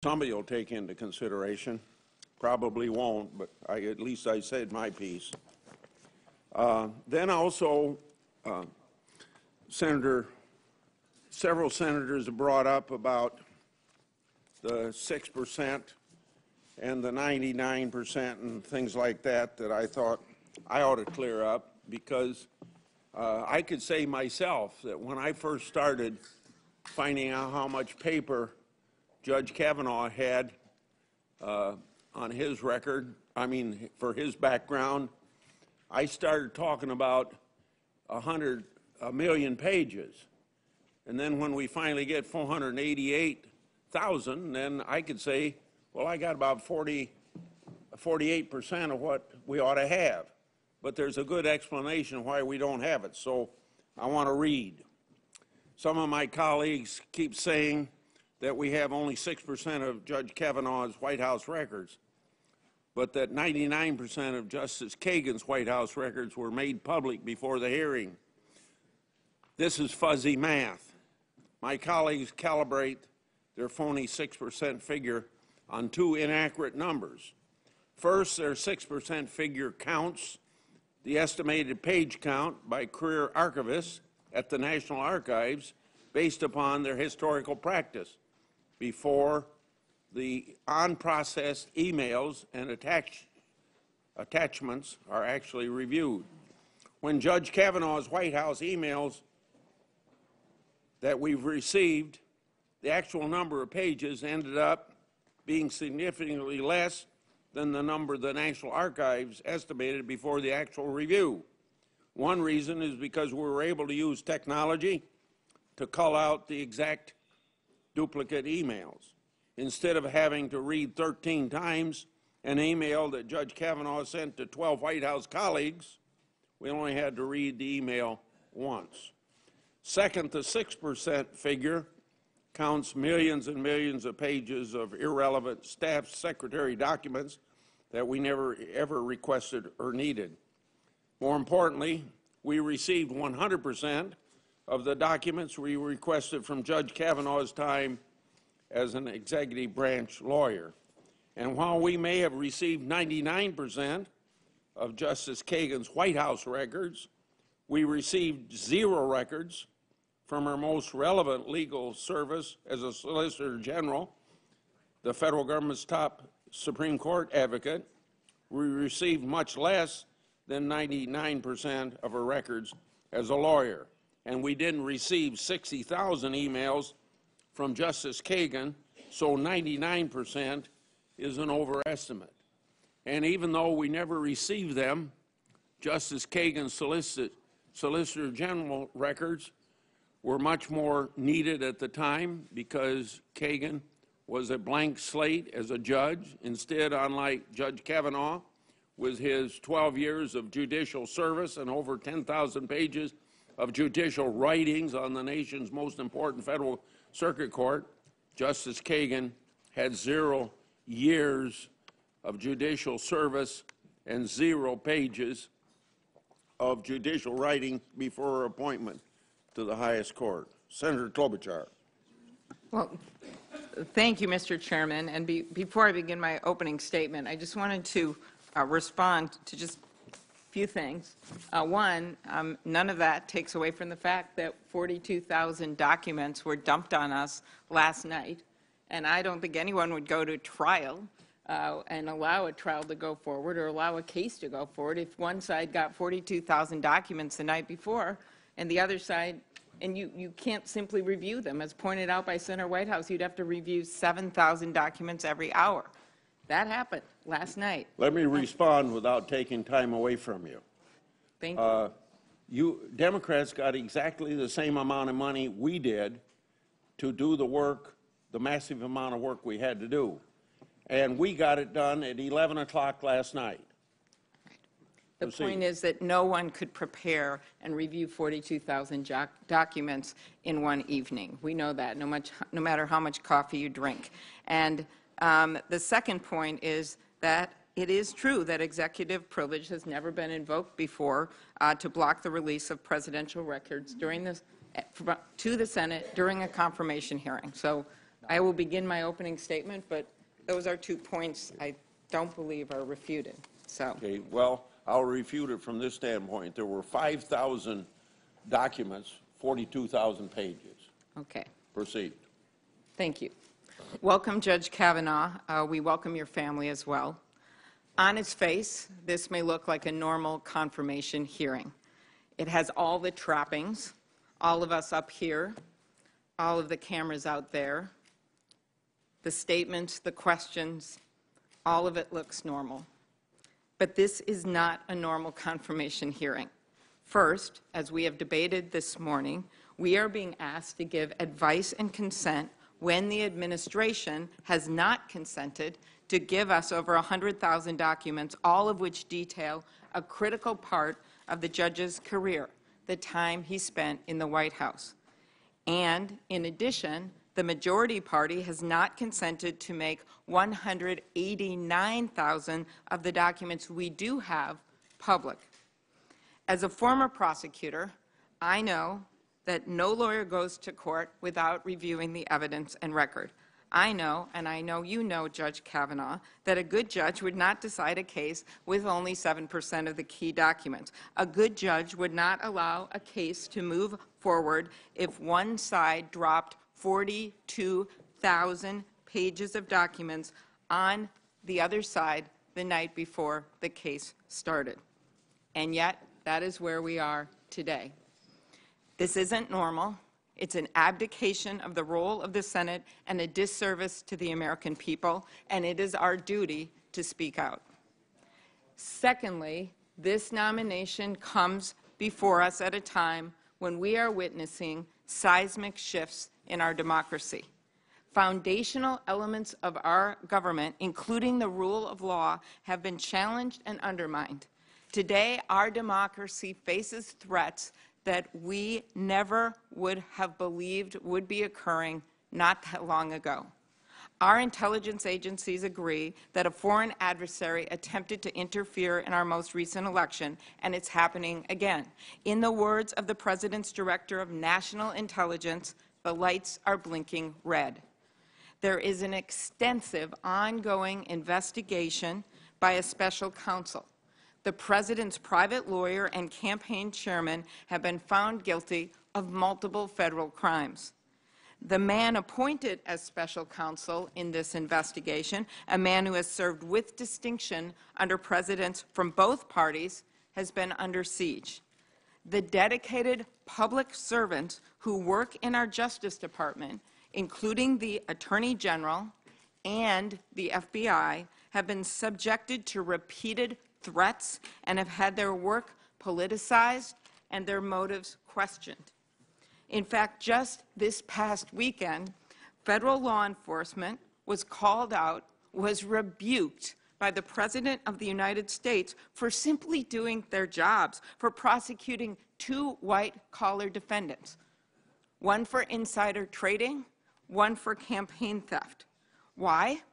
somebody will take into consideration. Probably won't, but at least I said my piece. Then also, several senators have brought up about the 6% and the 99% and things like that I thought I ought to clear up, because I could say myself that when I first started finding out how much paper Judge Kavanaugh had on his record, for his background, I started talking about 1 million pages. And then when we finally get 488,000, then I could say, well, I got about 48% of what we ought to have. But there's a good explanation why we don't have it, so I want to read. Some of my colleagues keep saying that we have only 6% of Judge Kavanaugh's White House records, but that 99% of Justice Kagan's White House records were made public before the hearing. This is fuzzy math. My colleagues calibrate their phony 6% figure on two inaccurate numbers. First, their 6% figure counts the estimated page count by career archivists at the National Archives based upon their historical practice before the unprocessed emails and attachments are actually reviewed. When Judge Kavanaugh's White House emails that we've received, the actual number of pages ended up being significantly less than the number the National Archives estimated before the actual review. One reason is because we were able to use technology to cull out the exact duplicate emails. Instead of having to read 13 times an email that Judge Kavanaugh sent to 12 White House colleagues, we only had to read the email once. Second, the 6% figure counts millions and millions of pages of irrelevant staff secretary documents that we never ever requested or needed. More importantly, we received 100% of the documents we requested from Judge Kavanaugh's time as an executive branch lawyer. And while we may have received 99% of Justice Kagan's White House records, we received 0 records from her most relevant legal service as a Solicitor General, the federal government's top Supreme Court advocate. We received much less than 99% of her records as a lawyer. And we didn't receive 60,000 emails from Justice Kagan, so 99% is an overestimate. And even though we never received them, Justice Kagan's Solicitor General records were much more needed at the time because Kagan was a blank slate as a judge. Instead, unlike Judge Kavanaugh, with his 12 years of judicial service and over 10,000 pages of judicial writings on the nation's most important federal circuit court, Justice Kagan had 0 years of judicial service and 0 pages of judicial writing before her appointment to the highest court. Senator Klobuchar. Well, thank you, Mr. Chairman. And before I begin my opening statement, I just wanted to respond to just a few things. One, none of that takes away from the fact that 42,000 documents were dumped on us last night, and I don't think anyone would go to trial and allow a trial to go forward or allow a case to go forward if one side got 42,000 documents the night before and the other side, and you can't simply review them. As pointed out by Senator Whitehouse, you'd have to review 7,000 documents every hour. That happened last night. Let me respond without taking time away from you. Thank you. Democrats got exactly the same amount of money we did to do the work, the massive amount of work we had to do. And we got it done at 11 o'clock last night. The point is that no one could prepare and review 42,000 documents in one evening. We know that, no matter how much coffee you drink. And the second point is that it is true that executive privilege has never been invoked before to block the release of presidential records during this, to the Senate during a confirmation hearing. So I will begin my opening statement, but those are 2 points I don't believe are refuted. So, Okay, well, I'll refute it from this standpoint. There were 5,000 documents, 42,000 pages. okay. Proceed. Thank you. Welcome, Judge Kavanaugh. We welcome your family as well. On its face, this may look like a normal confirmation hearing. It has all the trappings, all of us up here, all of the cameras out there, the statements, the questions, all of it looks normal. But this is not a normal confirmation hearing. First, as we have debated this morning, we are being asked to give advice and consent when the administration has not consented to give us over 100,000 documents, all of which detail a critical part of the judge's career, the time he spent in the White House. And in addition, the majority party has not consented to make 189,000 of the documents we do have public. As a former prosecutor, I know that no lawyer goes to court without reviewing the evidence and record. I know, and I know you know, Judge Kavanaugh, that a good judge would not decide a case with only 7% of the key documents. A good judge would not allow a case to move forward if one side dropped 42,000 pages of documents on the other side the night before the case started. And yet, that is where we are today. This isn't normal. It's an abdication of the role of the Senate and a disservice to the American people, and it is our duty to speak out. Secondly, this nomination comes before us at a time when we are witnessing seismic shifts in our democracy. Foundational elements of our government, including the rule of law, have been challenged and undermined. Today, our democracy faces threats that we never would have believed would be occurring not that long ago. Our intelligence agencies agree that a foreign adversary attempted to interfere in our most recent election, and it's happening again. In the words of the President's Director of National Intelligence, the lights are blinking red. There is an extensive ongoing investigation by a special counsel. The President's private lawyer and campaign chairman have been found guilty of multiple federal crimes. The man appointed as special counsel in this investigation, a man who has served with distinction under presidents from both parties, has been under siege. The dedicated public servants who work in our Justice Department, including the Attorney General and the FBI, have been subjected to repeated threats and have had their work politicized and their motives questioned. In fact, just this past weekend, federal law enforcement was called out, was rebuked by the President of the United States for simply doing their jobs, for prosecuting 2 white-collar defendants, one for insider trading, one for campaign theft. Why?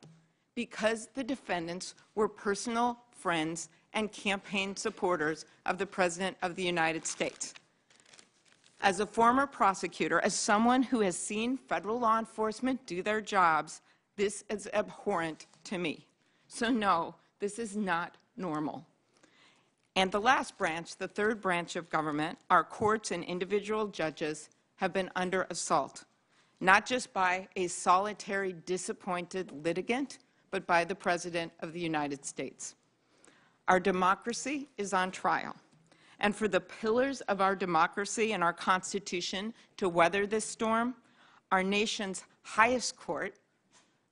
Because the defendants were personal friends and campaign supporters of the President of the United States. As a former prosecutor, as someone who has seen federal law enforcement do their jobs, this is abhorrent to me. So no, this is not normal. And the last branch, the third branch of government, our courts and individual judges, have been under assault, not just by a solitary, disappointed litigant, but by the President of the United States. Our democracy is on trial. And for the pillars of our democracy and our Constitution to weather this storm, our nation's highest court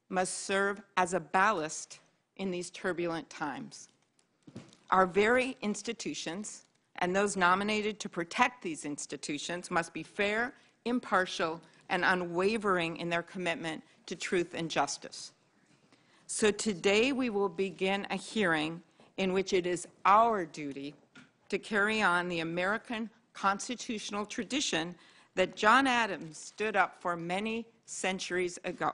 must serve as a ballast in these turbulent times. Our very institutions and those nominated to protect these institutions must be fair, impartial, and unwavering in their commitment to truth and justice. So today we will begin a hearing in which it is our duty to carry on the American constitutional tradition that John Adams stood up for many centuries ago.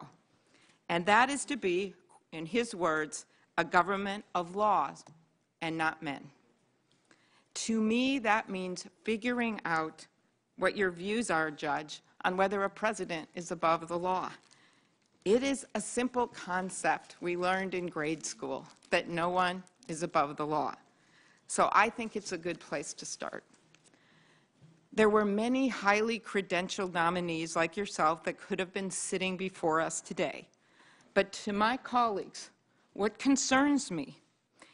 And that is to be, in his words, a government of laws and not men. To me, that means figuring out what your views are, Judge, on whether a president is above the law. It is a simple concept we learned in grade school, that no one is above the law. So I think it's a good place to start. There were many highly credentialed nominees like yourself that could have been sitting before us today. But to my colleagues, what concerns me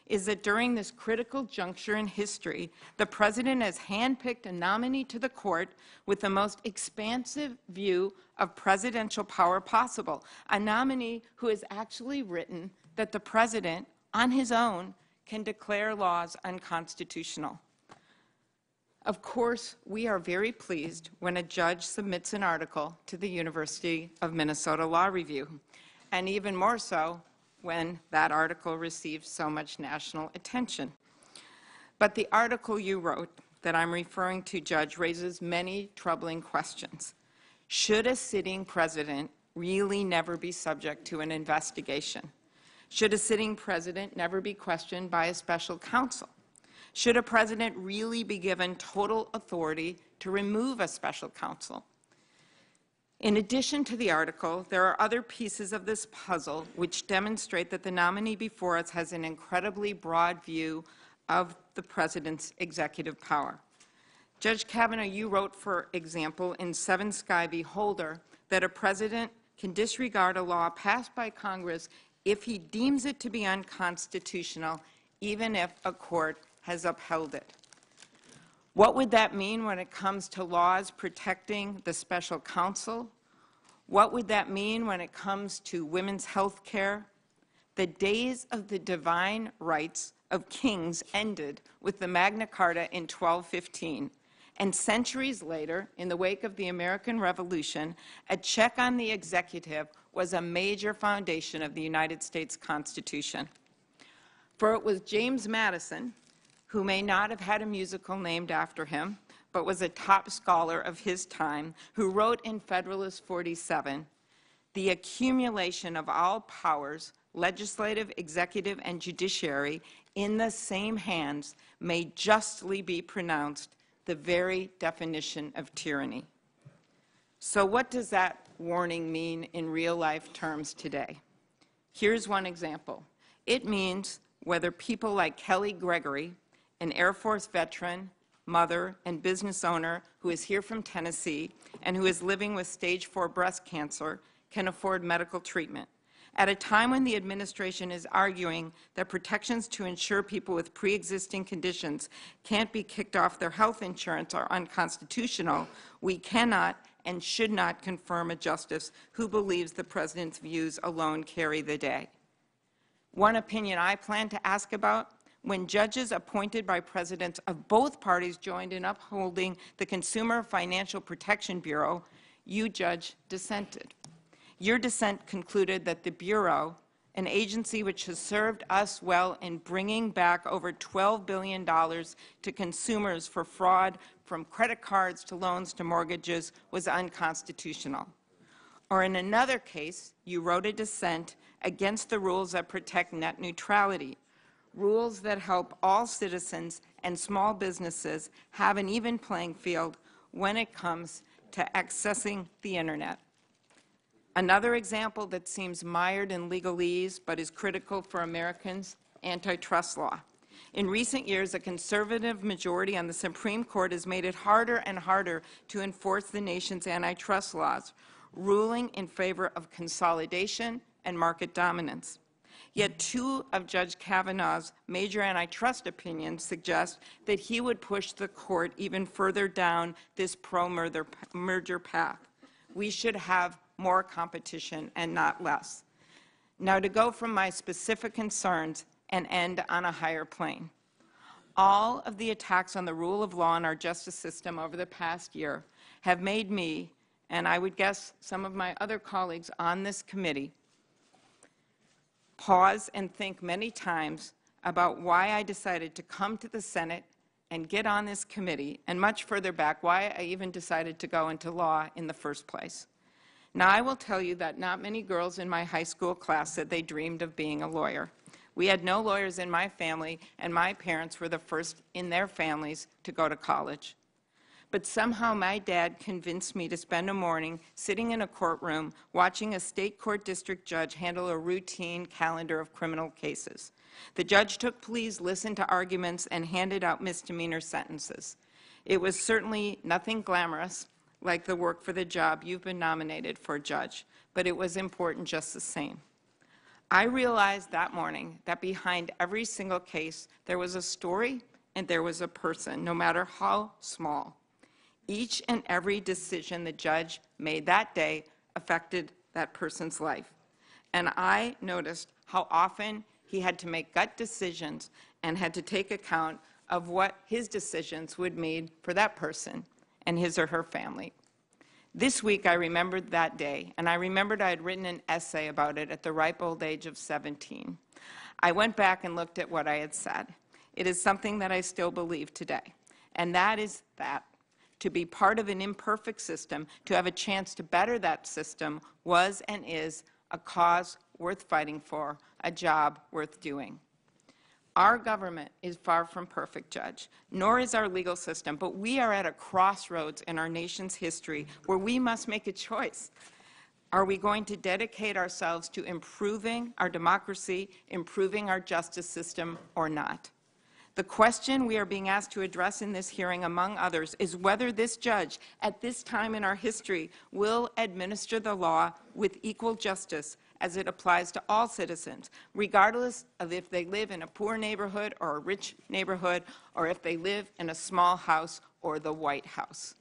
is that during this critical juncture in history, the President has handpicked a nominee to the court with the most expansive view of presidential power possible, a nominee who has actually written that the President, on his own, can declare laws unconstitutional. Of course, we are very pleased when a judge submits an article to the University of Minnesota Law Review, and even more so when that article receives so much national attention. But the article you wrote that I'm referring to, Judge, raises many troubling questions. Should a sitting president really never be subject to an investigation? Should a sitting president never be questioned by a special counsel? Should a president really be given total authority to remove a special counsel? In addition to the article, there are other pieces of this puzzle which demonstrate that the nominee before us has an incredibly broad view of the President's executive power. Judge Kavanaugh, you wrote, for example, in 7 Sky v. Holder, that a president can disregard a law passed by Congress if he deems it to be unconstitutional, even if a court has upheld it. What would that mean when it comes to laws protecting the special counsel? What would that mean when it comes to women's health care? The days of the divine rights of kings ended with the Magna Carta in 1215. And centuries later, in the wake of the American Revolution, a check on the executive was a major foundation of the United States Constitution. For it was James Madison, who may not have had a musical named after him, but was a top scholar of his time, who wrote in Federalist 47, "The accumulation of all powers, legislative, executive, and judiciary, in the same hands may justly be pronounced the very definition of tyranny." So what does that warning mean in real-life terms today? Here's one example. It means whether people like Kelly Gregory, an Air Force veteran, mother, and business owner who is here from Tennessee and who is living with stage 4 breast cancer, can afford medical treatment. At a time when the administration is arguing that protections to ensure people with pre-existing conditions can't be kicked off their health insurance are unconstitutional, we cannot and should not confirm a justice who believes the President's views alone carry the day. One opinion I plan to ask about: when judges appointed by presidents of both parties joined in upholding the Consumer Financial Protection Bureau, you, Judge, dissented. Your dissent concluded that the Bureau, an agency which has served us well in bringing back over $12 billion to consumers for fraud from credit cards to loans to mortgages, was unconstitutional. Or in another case, you wrote a dissent against the rules that protect net neutrality, rules that help all citizens and small businesses have an even playing field when it comes to accessing the Internet. Another example that seems mired in legalese but is critical for Americans: antitrust law. In recent years, a conservative majority on the Supreme Court has made it harder and harder to enforce the nation's antitrust laws, ruling in favor of consolidation and market dominance. Yet 2 of Judge Kavanaugh's major antitrust opinions suggest that he would push the court even further down this pro-merger path. We should have more competition and not less. Now, to go from my specific concerns and end on a higher plane. All of the attacks on the rule of law in our justice system over the past year have made me, and I would guess some of my other colleagues on this committee, pause and think many times about why I decided to come to the Senate and get on this committee, and much further back, why I even decided to go into law in the first place. Now, I will tell you that not many girls in my high school class said they dreamed of being a lawyer. We had no lawyers in my family, and my parents were the first in their families to go to college. but somehow my dad convinced me to spend a morning sitting in a courtroom watching a state court district judge handle a routine calendar of criminal cases. The judge took pleas, listened to arguments, and handed out misdemeanor sentences. It was certainly nothing glamorous like the work for the job you've been nominated for, Judge, but it was important just the same. I realized that morning that behind every single case there was a story and there was a person, no matter how small. Each and every decision the judge made that day affected that person's life. And I noticed how often he had to make gut decisions and had to take account of what his decisions would mean for that person and his or her family. This week I remembered that day, and I remembered I had written an essay about it at the ripe old age of 17. I went back and looked at what I had said. It is something that I still believe today, and that is that to be part of an imperfect system, to have a chance to better that system, was and is a cause worth fighting for, a job worth doing. Our government is far from perfect, Judge, nor is our legal system, but we are at a crossroads in our nation's history where we must make a choice. Are we going to dedicate ourselves to improving our democracy, improving our justice system, or not? The question we are being asked to address in this hearing, among others, is whether this judge, at this time in our history, will administer the law with equal justice as it applies to all citizens, regardless of if they live in a poor neighborhood or a rich neighborhood, or if they live in a small house or the White House.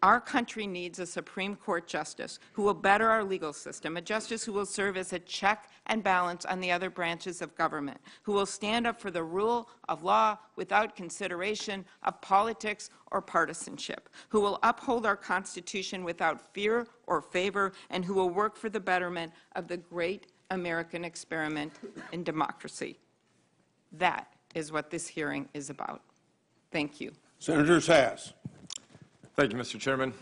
Our country needs a Supreme Court justice who will better our legal system, a justice who will serve as a check and balance on the other branches of government, who will stand up for the rule of law without consideration of politics or partisanship, who will uphold our Constitution without fear or favor, and who will work for the betterment of the great American experiment in democracy. That is what this hearing is about. Thank you. Senator Sass. Thank you, Mr. Chairman.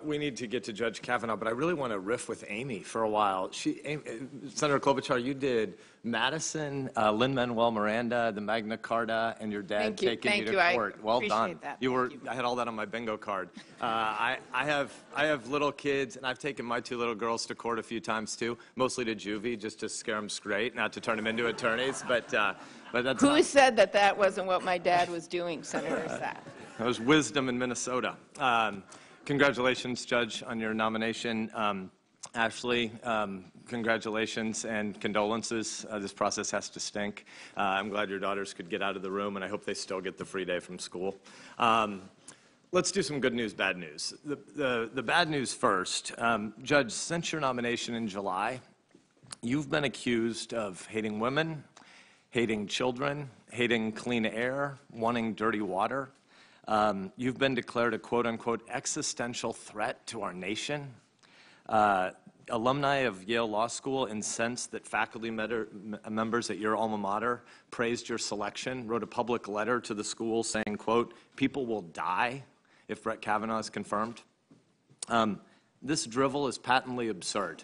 We need to get to Judge Kavanaugh, but I really want to riff with Amy for a while. Senator Klobuchar, you did Madison, Lin-Manuel Miranda, the Magna Carta, and your dad taking you to court. Well done. That. I had all that on my bingo card. I have little kids, and I've taken my two little girls to court a few times too, mostly to juvie, just to scare them straight, not to turn them into attorneys. But that's Who said that that wasn't what my dad was doing, Senator Sass? That was wisdom in Minnesota. Congratulations, Judge, on your nomination. Ashley, congratulations and condolences. This process has to stink. I'm glad your daughters could get out of the room, and I hope they still get the free day from school. Let's do some good news, bad news. The bad news first. Judge, since your nomination in July, you've been accused of hating women, hating children, hating clean air, wanting dirty water. You've been declared a quote-unquote existential threat to our nation. Alumni of Yale Law School incensed that faculty members at your alma mater praised your selection, wrote a public letter to the school saying, quote, people will die if Brett Kavanaugh is confirmed. This drivel is patently absurd,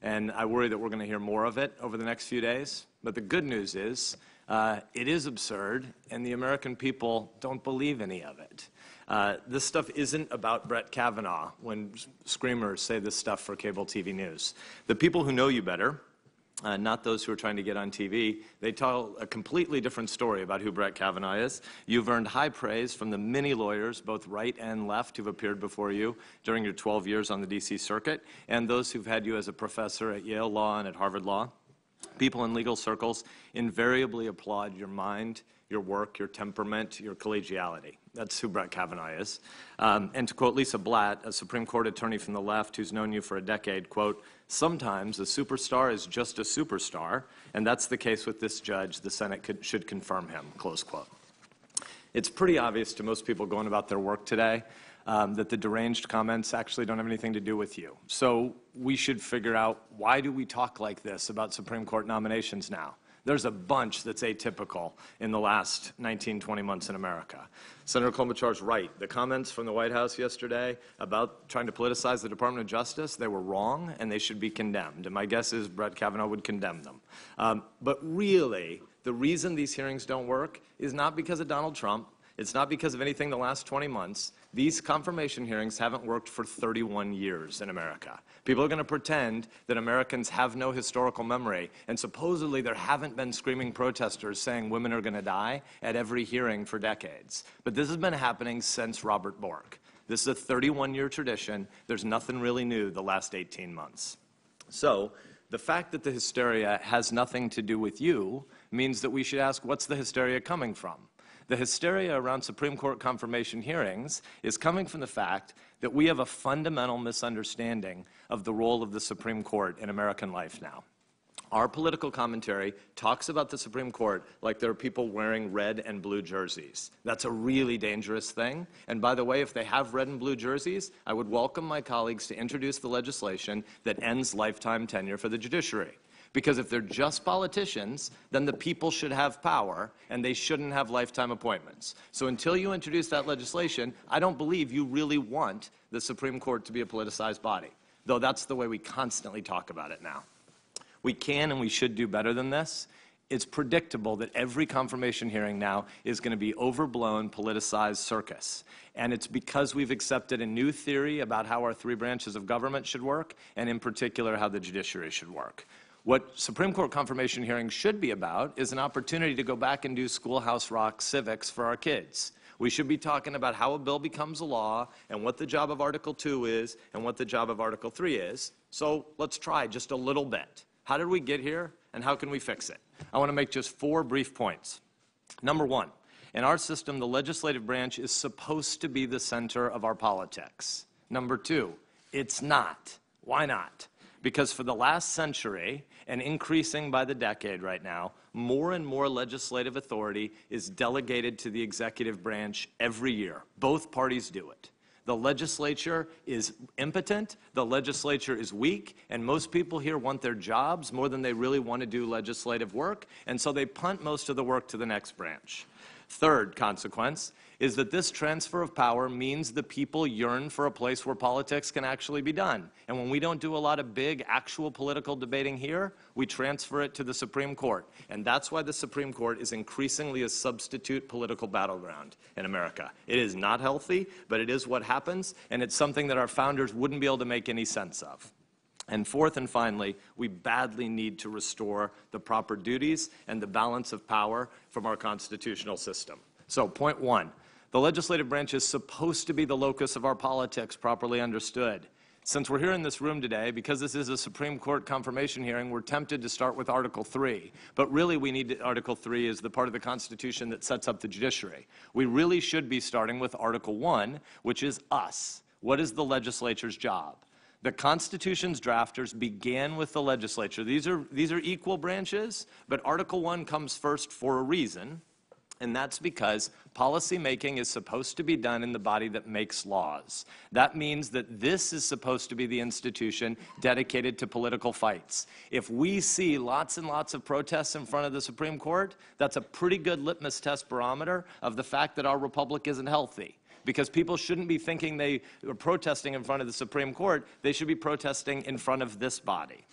and I worry that we're going to hear more of it over the next few days. But the good news is, it is absurd, and the American people don't believe any of it. This stuff isn't about Brett Kavanaugh when screamers say this stuff for cable TV news. The people who know you better, not those who are trying to get on TV, they tell a completely different story about who Brett Kavanaugh is. You've earned high praise from the many lawyers, both right and left, who've appeared before you during your 12 years on the D.C. Circuit, and those who've had you as a professor at Yale Law and at Harvard Law. People in legal circles invariably applaud your mind, your work, your temperament, your collegiality. That's who Brett Kavanaugh is. And to quote Lisa Blatt, a Supreme Court attorney from the left who's known you for a decade, quote, sometimes a superstar is just a superstar, and that's the case with this judge. The Senate should confirm him, close quote. It's pretty obvious to most people going about their work today that the deranged comments actually don't have anything to do with you. So we should figure out, why do we talk like this about Supreme Court nominations now? There's a bunch that's atypical in the last 19, 20 months in America. Senator Klobuchar's right. The comments from the White House yesterday about trying to politicize the Department of Justice, they were wrong and they should be condemned. And my guess is Brett Kavanaugh would condemn them. But really, the reason these hearings don't work is not because of Donald Trump. It's not because of anything the last 20 months. These confirmation hearings haven't worked for 31 years in America. People are going to pretend that Americans have no historical memory, and supposedly there haven't been screaming protesters saying women are going to die at every hearing for decades. But this has been happening since Robert Bork. This is a 31-year tradition. There's nothing really new the last 18 months. So the fact that the hysteria has nothing to do with you means that we should ask, what's the hysteria coming from? The hysteria around Supreme Court confirmation hearings is coming from the fact that we have a fundamental misunderstanding of the role of the Supreme Court in American life now. Our political commentary talks about the Supreme Court like there are people wearing red and blue jerseys. That's a really dangerous thing. And by the way, if they have red and blue jerseys, I would welcome my colleagues to introduce the legislation that ends lifetime tenure for the judiciary. Because if they're just politicians, then the people should have power, and they shouldn't have lifetime appointments. So until you introduce that legislation, I don't believe you really want the Supreme Court to be a politicized body, though that's the way we constantly talk about it now. We can and we should do better than this. It's predictable that every confirmation hearing now is going to be overblown, politicized circus. And it's because we've accepted a new theory about how our three branches of government should work, and in particular how the judiciary should work. What Supreme Court confirmation hearings should be about is an opportunity to go back and do schoolhouse rock civics for our kids. We should be talking about how a bill becomes a law and what the job of Article 2 is and what the job of Article 3 is. So let's try just a little bit. How did we get here and how can we fix it? I want to make just 4 brief points. Number 1, in our system, the legislative branch is supposed to be the center of our politics. Number 2, it's not. Why not? Because for the last century, and increasing by the decade right now, more and more legislative authority is delegated to the executive branch every year. Both parties do it. The legislature is impotent, the legislature is weak, and most people here want their jobs more than they really want to do legislative work, and so they punt most of the work to the next branch. Third consequence is that this transfer of power means the people yearn for a place where politics can actually be done. And when we don't do a lot of big, actual political debating here, we transfer it to the Supreme Court. And that's why the Supreme Court is increasingly a substitute political battleground in America. It is not healthy, but it is what happens, and it's something that our founders wouldn't be able to make any sense of. And fourth and finally, we badly need to restore the proper duties and the balance of power from our constitutional system. So, point 1, the legislative branch is supposed to be the locus of our politics, properly understood. Since we're here in this room today, because this is a Supreme Court confirmation hearing, we're tempted to start with Article 3. But really, Article 3 is the part of the Constitution that sets up the judiciary. We really should be starting with Article 1, which is us. What is the legislature's job? The Constitution's drafters began with the legislature. These are equal branches, but Article 1 comes first for a reason, and that's because policy making is supposed to be done in the body that makes laws. That means that this is supposed to be the institution dedicated to political fights. If we see lots and lots of protests in front of the Supreme Court, that's a pretty good litmus test barometer of the fact that our republic isn't healthy. Because people shouldn't be thinking they are protesting in front of the Supreme Court. They should be protesting in front of this body.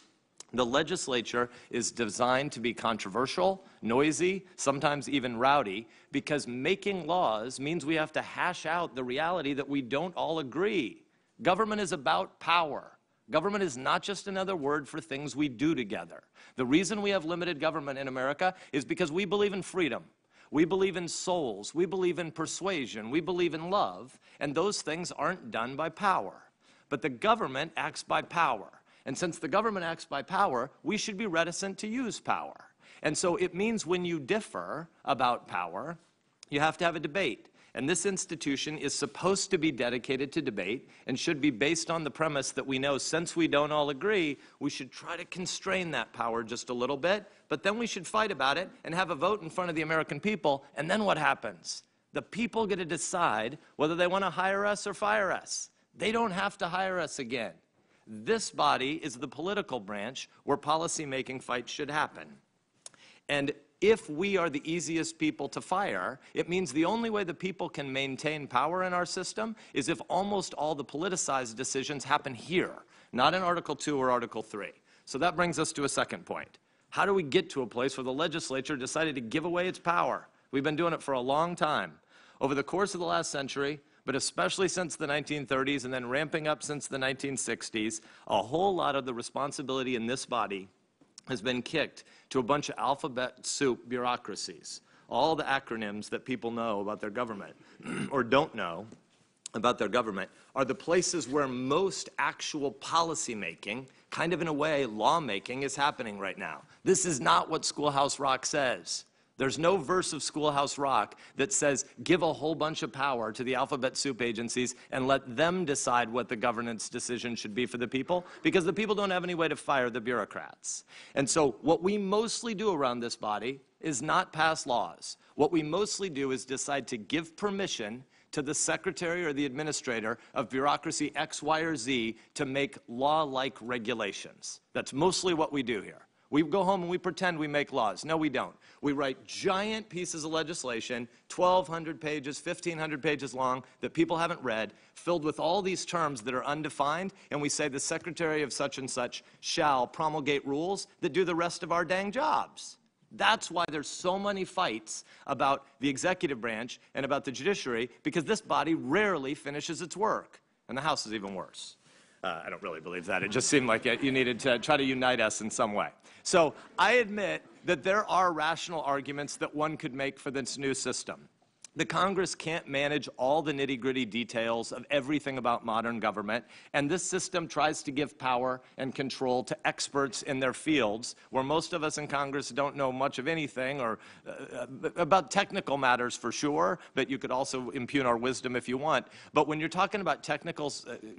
The legislature is designed to be controversial, noisy, sometimes even rowdy, because making laws means we have to hash out the reality that we don't all agree. Government is about power. Government is not just another word for things we do together. The reason we have limited government in America is because we believe in freedom. We believe in souls, we believe in persuasion, we believe in love, and those things aren't done by power. But the government acts by power. And since the government acts by power, we should be reticent to use power. And so it means when you differ about power, you have to have a debate. And this institution is supposed to be dedicated to debate and should be based on the premise that we know since we don't all agree, we should try to constrain that power just a little bit, but then we should fight about it and have a vote in front of the American people, and then what happens? The people get to decide whether they want to hire us or fire us. They don't have to hire us again. This body is the political branch where policy-making fights should happen. And if we are the easiest people to fire, it means the only way the people can maintain power in our system is if almost all the politicized decisions happen here, not in Article 2 or Article 3. So that brings us to a second point. How do we get to a place where the legislature decided to give away its power? We've been doing it for a long time. Over the course of the last century, but especially since the 1930s and then ramping up since the 1960s, a whole lot of the responsibility in this body has been kicked to a bunch of alphabet soup bureaucracies. All the acronyms that people know about their government or don't know about their government are the places where most actual policy making, kind of in a way lawmaking, is happening right now. This is not what Schoolhouse Rock says. There's no verse of Schoolhouse Rock that says give a whole bunch of power to the alphabet soup agencies and let them decide what the governance decision should be for the people, because the people don't have any way to fire the bureaucrats. And so what we mostly do around this body is not pass laws. What we mostly do is decide to give permission to the secretary or the administrator of bureaucracy X, Y, or Z to make law-like regulations. That's mostly what we do here. We go home and we pretend we make laws. No, we don't. We write giant pieces of legislation, 1,200 pages, 1,500 pages long, that people haven't read, filled with all these terms that are undefined, and we say the secretary of such and such shall promulgate rules that do the rest of our dang jobs. That's why there's so many fights about the executive branch and about the judiciary, because this body rarely finishes its work. And the House is even worse. I don't really believe that. It just seemed like you needed to try to unite us in some way. So I admit that there are rational arguments that one could make for this new system. The Congress can't manage all the nitty-gritty details of everything about modern government, and this system tries to give power and control to experts in their fields, where most of us in Congress don't know much of anything, or about technical matters for sure, but you could also impugn our wisdom if you want. But when you're talking about technical,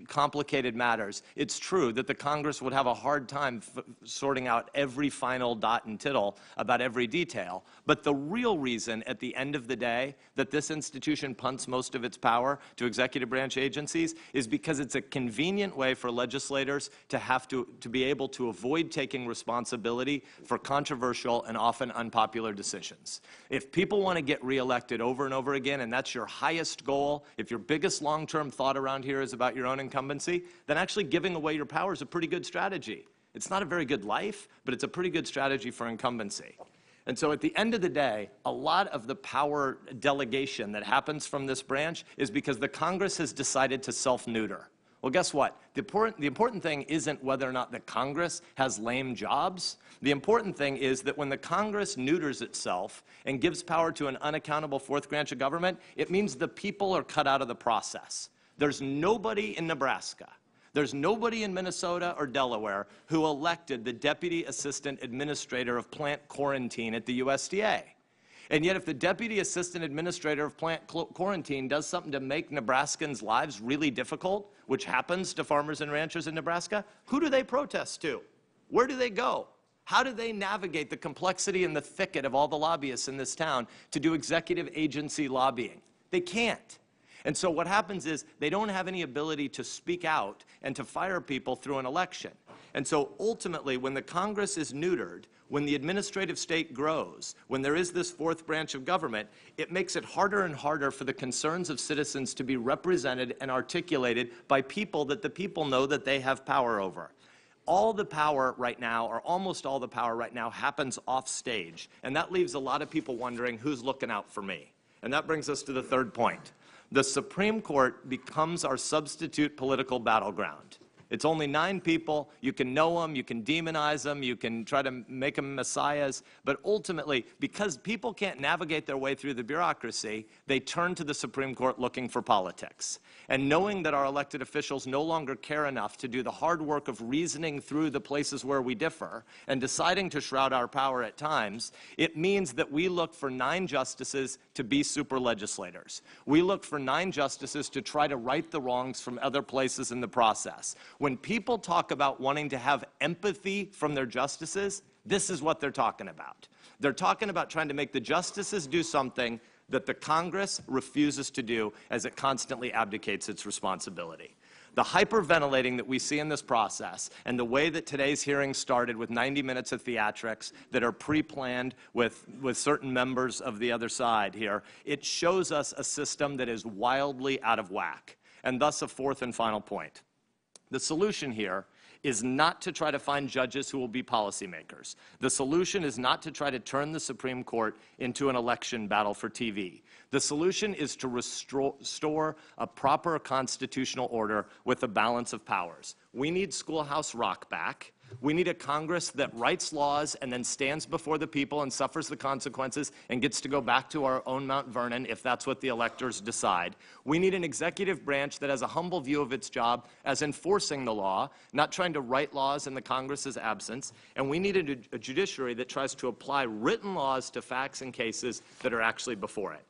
complicated matters, it's true that the Congress would have a hard time sorting out every final dot and tittle about every detail. But the real reason, at the end of the day, that this institution punts most of its power to executive branch agencies is because it's a convenient way for legislators to have to be able to avoid taking responsibility for controversial and often unpopular decisions. If people want to get reelected over and over again, and that's your highest goal, if your biggest long-term thought around here is about your own incumbency, then actually giving away your power is a pretty good strategy. It's not a very good life, but it's a pretty good strategy for incumbency. And so at the end of the day, a lot of the power delegation that happens from this branch is because the Congress has decided to self-neuter. Well, guess what? The important thing isn't whether or not the Congress has lame jobs. The important thing is that when the Congress neuters itself and gives power to an unaccountable fourth branch of government, it means the people are cut out of the process. There's nobody in Nebraska, there's nobody in Minnesota or Delaware who elected the Deputy Assistant Administrator of Plant Quarantine at the USDA. And yet if the Deputy Assistant Administrator of Plant Quarantine does something to make Nebraskans' lives really difficult, which happens to farmers and ranchers in Nebraska, who do they protest to? Where do they go? How do they navigate the complexity and the thicket of all the lobbyists in this town to do executive agency lobbying? They can't. And so what happens is they don't have any ability to speak out and to fire people through an election. And so ultimately, when the Congress is neutered, when the administrative state grows, when there is this fourth branch of government, it makes it harder and harder for the concerns of citizens to be represented and articulated by people that the people know that they have power over. All the power right now, or almost all the power right now, happens off stage. And that leaves a lot of people wondering, who's looking out for me? And that brings us to the third point. The Supreme Court becomes our substitute political battleground. It's only 9 people. You can know them, you can demonize them, you can try to make them messiahs, but ultimately, because people can't navigate their way through the bureaucracy, they turn to the Supreme Court looking for politics. And knowing that our elected officials no longer care enough to do the hard work of reasoning through the places where we differ and deciding to shroud our power at times, it means that we look for 9 justices to be super legislators. We look for 9 justices to try to right the wrongs from other places in the process. When people talk about wanting to have empathy from their justices, this is what they're talking about. They're talking about trying to make the justices do something that the Congress refuses to do as it constantly abdicates its responsibility. The hyperventilating that we see in this process and the way that today's hearing started with 90 minutes of theatrics that are pre-planned with certain members of the other side here, it shows us a system that is wildly out of whack. And thus a fourth and final point. The solution here is not to try to find judges who will be policymakers. The solution is not to try to turn the Supreme Court into an election battle for TV. The solution is to restore a proper constitutional order with a balance of powers. We need Schoolhouse Rock back. We need a Congress that writes laws and then stands before the people and suffers the consequences and gets to go back to our own Mount Vernon if that's what the electors decide. We need an executive branch that has a humble view of its job as enforcing the law, not trying to write laws in the Congress's absence. And we need a judiciary that tries to apply written laws to facts and cases that are actually before it.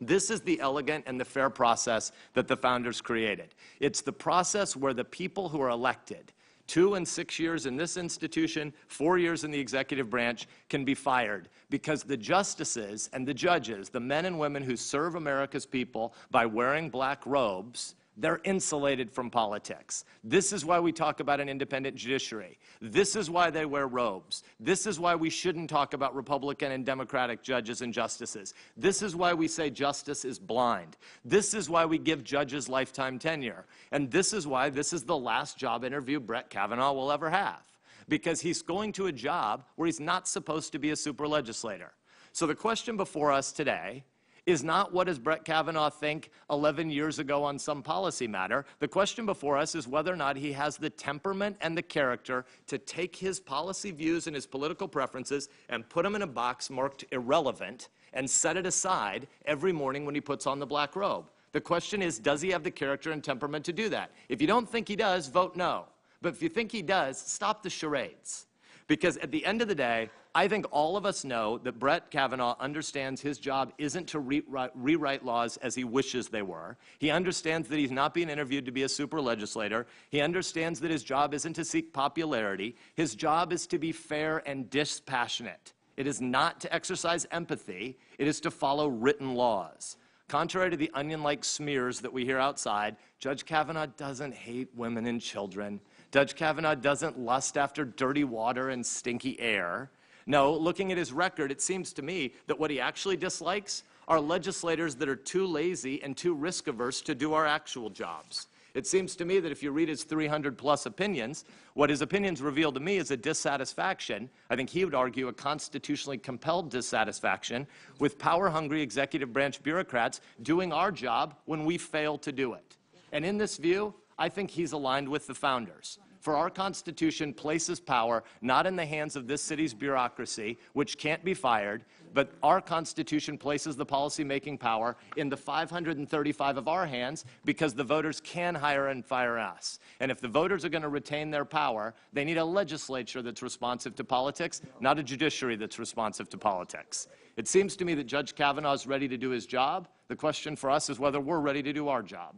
This is the elegant and the fair process that the founders created. It's the process where the people who are elected, 2 and 6 years in this institution, 4 years in the executive branch, can be fired because the justices and the judges, the men and women who serve America's people by wearing black robes, they're insulated from politics. This is why we talk about an independent judiciary. This is why they wear robes. This is why we shouldn't talk about Republican and Democratic judges and justices. This is why we say justice is blind. This is why we give judges lifetime tenure. And this is why this is the last job interview Brett Kavanaugh will ever have, because he's going to a job where he's not supposed to be a super legislator. So the question before us today is not what does Brett Kavanaugh think 11 years ago on some policy matter. The question before us is whether or not he has the temperament and the character to take his policy views and his political preferences and put them in a box marked irrelevant and set it aside every morning when he puts on the black robe. The question is, does he have the character and temperament to do that? If you don't think he does, vote no. But if you think he does, stop the charades. Because at the end of the day, I think all of us know that Brett Kavanaugh understands his job isn't to rewrite laws as he wishes they were. He understands that he's not being interviewed to be a super legislator. He understands that his job isn't to seek popularity. His job is to be fair and dispassionate. It is not to exercise empathy. It is to follow written laws. Contrary to the onion-like smears that we hear outside, Judge Kavanaugh doesn't hate women and children. Judge Kavanaugh doesn't lust after dirty water and stinky air. No, looking at his record, it seems to me that what he actually dislikes are legislators that are too lazy and too risk-averse to do our actual jobs. It seems to me that if you read his 300-plus opinions, what his opinions reveal to me is a dissatisfaction, I think he would argue a constitutionally compelled dissatisfaction, with power-hungry executive branch bureaucrats doing our job when we fail to do it. And in this view, I think he's aligned with the founders. For our Constitution places power not in the hands of this city's bureaucracy, which can't be fired, but our Constitution places the policy-making power in the 535 of our hands because the voters can hire and fire us. And if the voters are going to retain their power, they need a legislature that's responsive to politics, not a judiciary that's responsive to politics. It seems to me that Judge Kavanaugh is ready to do his job. The question for us is whether we're ready to do our job.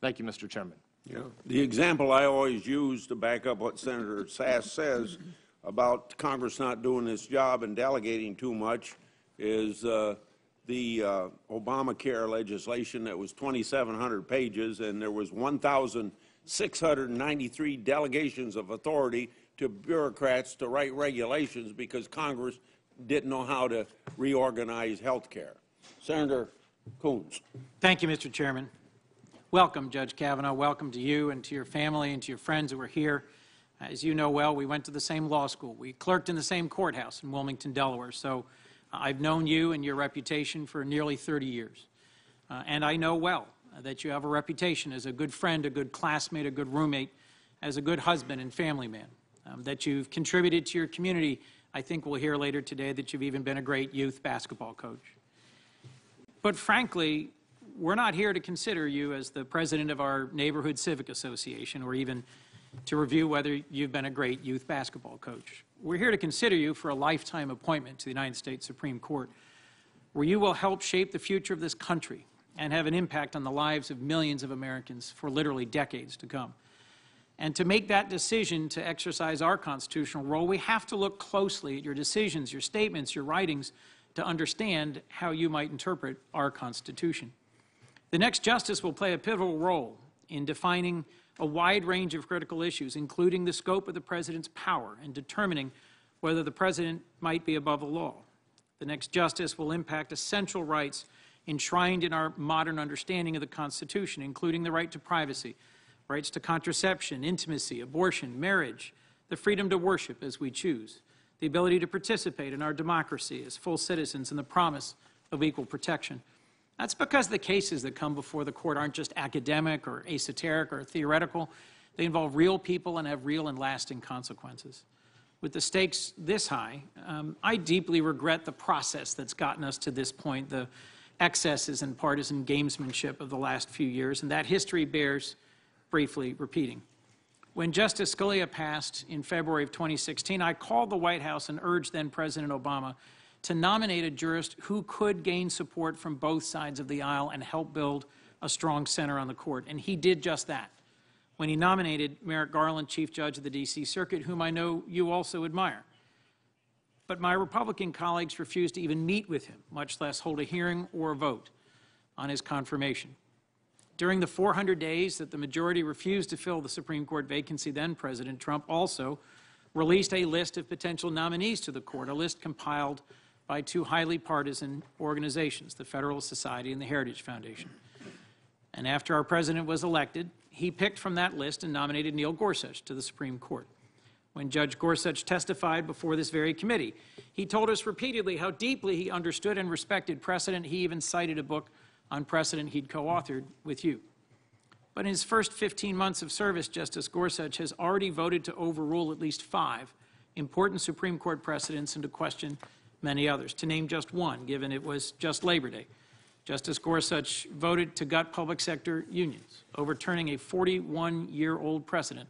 Thank you, Mr. Chairman. Yeah. The example I always use to back up what Senator Sass says about Congress not doing its job and delegating too much is the Obamacare legislation that was 2,700 pages, and there was 1,693 delegations of authority to bureaucrats to write regulations because Congress didn't know how to reorganize health care. Senator Coons. Thank you, Mr. Chairman. Welcome, Judge Kavanaugh. Welcome to you and to your family and to your friends who are here. As you know well, we went to the same law school. We clerked in the same courthouse in Wilmington, Delaware. So I've known you and your reputation for nearly 30 years. And I know well that you have a reputation as a good friend, a good classmate, a good roommate, as a good husband and family man. That you've contributed to your community. I think we'll hear later today that you've even been a great youth basketball coach. But frankly, we're not here to consider you as the president of our neighborhood civic association or even to review whether you've been a great youth basketball coach. We're here to consider you for a lifetime appointment to the United States Supreme Court, where you will help shape the future of this country and have an impact on the lives of millions of Americans for literally decades to come. And to make that decision to exercise our constitutional role, we have to look closely at your decisions, your statements, your writings, to understand how you might interpret our Constitution. The next justice will play a pivotal role in defining a wide range of critical issues, including the scope of the president's power and determining whether the president might be above the law. The next justice will impact essential rights enshrined in our modern understanding of the Constitution, including the right to privacy, rights to contraception, intimacy, abortion, marriage, the freedom to worship as we choose, the ability to participate in our democracy as full citizens, and the promise of equal protection. That's because the cases that come before the court aren't just academic or esoteric or theoretical. They involve real people and have real and lasting consequences. With the stakes this high, I deeply regret the process that's gotten us to this point, the excesses and partisan gamesmanship of the last few years, and that history bears briefly repeating. When Justice Scalia passed in February of 2016, I called the White House and urged then-President Obama to nominate a jurist who could gain support from both sides of the aisle and help build a strong center on the court. And he did just that when he nominated Merrick Garland, Chief Judge of the D.C. Circuit, whom I know you also admire. But my Republican colleagues refused to even meet with him, much less hold a hearing or a vote on his confirmation. During the 400 days that the majority refused to fill the Supreme Court vacancy, then President Trump also released a list of potential nominees to the court, a list compiled by two highly partisan organizations, the Federalist Society and the Heritage Foundation. And after our president was elected, he picked from that list and nominated Neil Gorsuch to the Supreme Court. When Judge Gorsuch testified before this very committee, he told us repeatedly how deeply he understood and respected precedent. He even cited a book on precedent he'd co-authored with you. But in his first 15 months of service, Justice Gorsuch has already voted to overrule at least 5 important Supreme Court precedents and to question many others. To name just one, given it was just Labor Day, Justice Gorsuch voted to gut public sector unions, overturning a 41-year-old precedent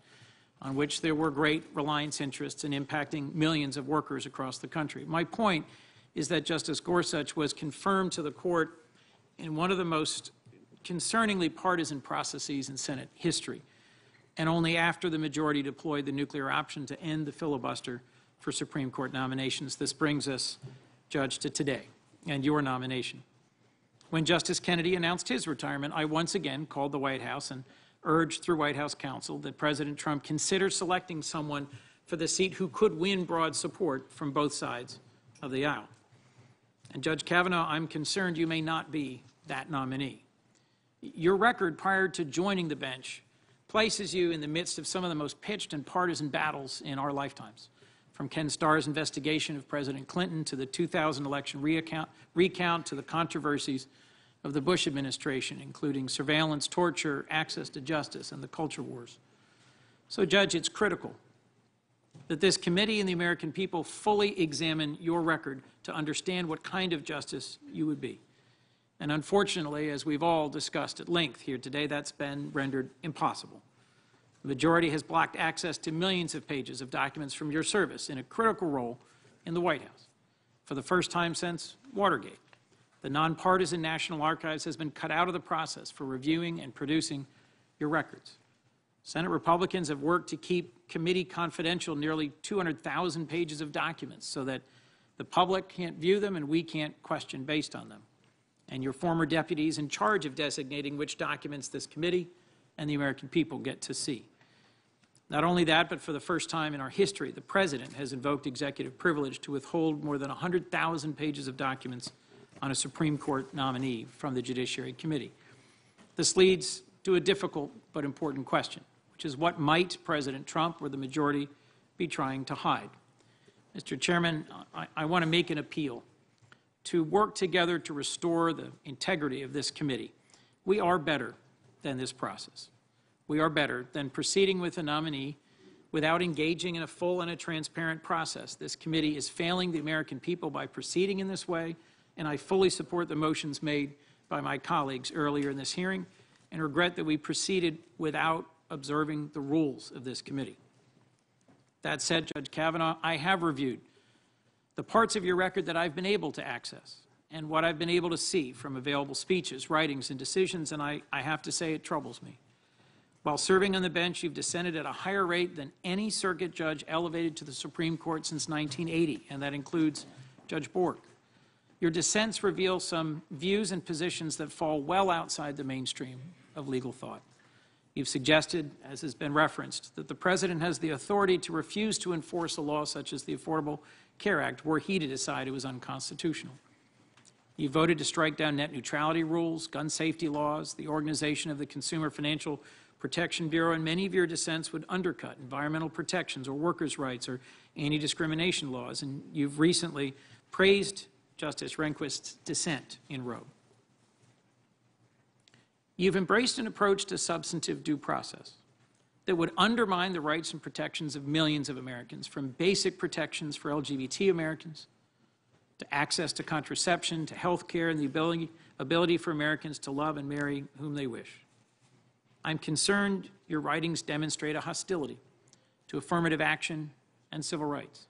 on which there were great reliance interests in impacting millions of workers across the country. My point is that Justice Gorsuch was confirmed to the court in one of the most concerningly partisan processes in Senate history, and only after the majority deployed the nuclear option to end the filibuster for Supreme Court nominations. This brings us, Judge, to today and your nomination. When Justice Kennedy announced his retirement, I once again called the White House and urged through White House counsel that President Trump consider selecting someone for the seat who could win broad support from both sides of the aisle. And Judge Kavanaugh, I'm concerned you may not be that nominee. Your record prior to joining the bench places you in the midst of some of the most pitched and partisan battles in our lifetimes, from Ken Starr's investigation of President Clinton to the 2000 election recount to the controversies of the Bush administration, including surveillance, torture, access to justice, and the culture wars. So, Judge, it's critical that this committee and the American people fully examine your record to understand what kind of justice you would be. And unfortunately, as we've all discussed at length here today, that's been rendered impossible. The majority has blocked access to millions of pages of documents from your service in a critical role in the White House. For the first time since Watergate, the nonpartisan National Archives has been cut out of the process for reviewing and producing your records. Senate Republicans have worked to keep committee confidential nearly 200,000 pages of documents so that the public can't view them and we can't question based on them. And your former deputies in charge of designating which documents this committee and the American people get to see. Not only that, but for the first time in our history, the President has invoked executive privilege to withhold more than 100,000 pages of documents on a Supreme Court nominee from the Judiciary Committee. This leads to a difficult but important question, which is what might President Trump or the majority be trying to hide? Mr. Chairman, I want to make an appeal to work together to restore the integrity of this committee. We are better than this process. We are better than proceeding with a nominee without engaging in a full and a transparent process. This committee is failing the American people by proceeding in this way, and I fully support the motions made by my colleagues earlier in this hearing and regret that we proceeded without observing the rules of this committee. That said, Judge Kavanaugh, I have reviewed the parts of your record that I've been able to access and what I've been able to see from available speeches, writings, and decisions, and I have to say it troubles me. While serving on the bench, you've dissented at a higher rate than any circuit judge elevated to the Supreme Court since 1980, and that includes Judge Bork. Your dissents reveal some views and positions that fall well outside the mainstream of legal thought. You've suggested, as has been referenced, that the President has the authority to refuse to enforce a law such as the Affordable Care Act were he to decide it was unconstitutional. You voted to strike down net neutrality rules, gun safety laws, the organization of the Consumer Financial Protection Bureau, and many of your dissents would undercut environmental protections or workers' rights or anti-discrimination laws, and you've recently praised Justice Rehnquist's dissent in Roe. You've embraced an approach to substantive due process that would undermine the rights and protections of millions of Americans, from basic protections for LGBT Americans to access to contraception, to health care, and the ability for Americans to love and marry whom they wish. I'm concerned your writings demonstrate a hostility to affirmative action and civil rights.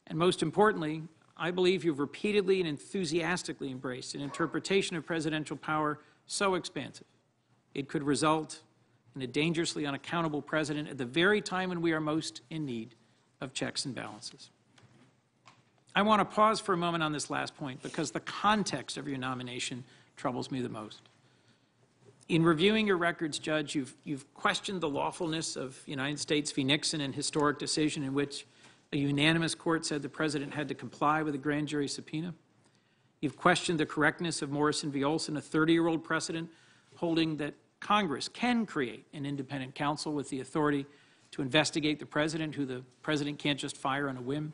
And most importantly, I believe you've repeatedly and enthusiastically embraced an interpretation of presidential power so expansive it could result in a dangerously unaccountable president at the very time when we are most in need of checks and balances. I want to pause for a moment on this last point because the context of your nomination troubles me the most. In reviewing your records, Judge, you've questioned the lawfulness of United States v. Nixon, an historic decision in which a unanimous court said the president had to comply with a grand jury subpoena. You've questioned the correctness of Morrison v. Olson, a 30-year-old precedent holding that Congress can create an independent counsel with the authority to investigate the president, who the president can't just fire on a whim.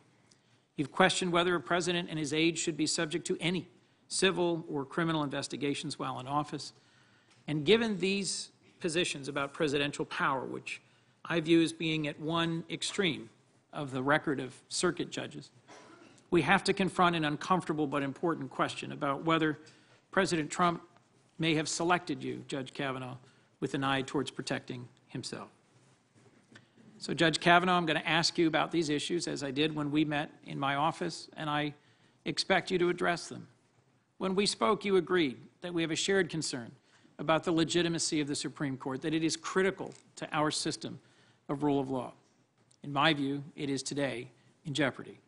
You've questioned whether a president and his aides should be subject to any civil or criminal investigations while in office. And given these positions about presidential power, which I view as being at one extreme of the record of circuit judges, we have to confront an uncomfortable but important question about whether President Trump may have selected you, Judge Kavanaugh, with an eye towards protecting himself. So, Judge Kavanaugh, I'm going to ask you about these issues, as I did when we met in my office, and I expect you to address them. When we spoke, you agreed that we have a shared concern about the legitimacy of the Supreme Court, that it is critical to our system of rule of law. In my view, it is today in jeopardy.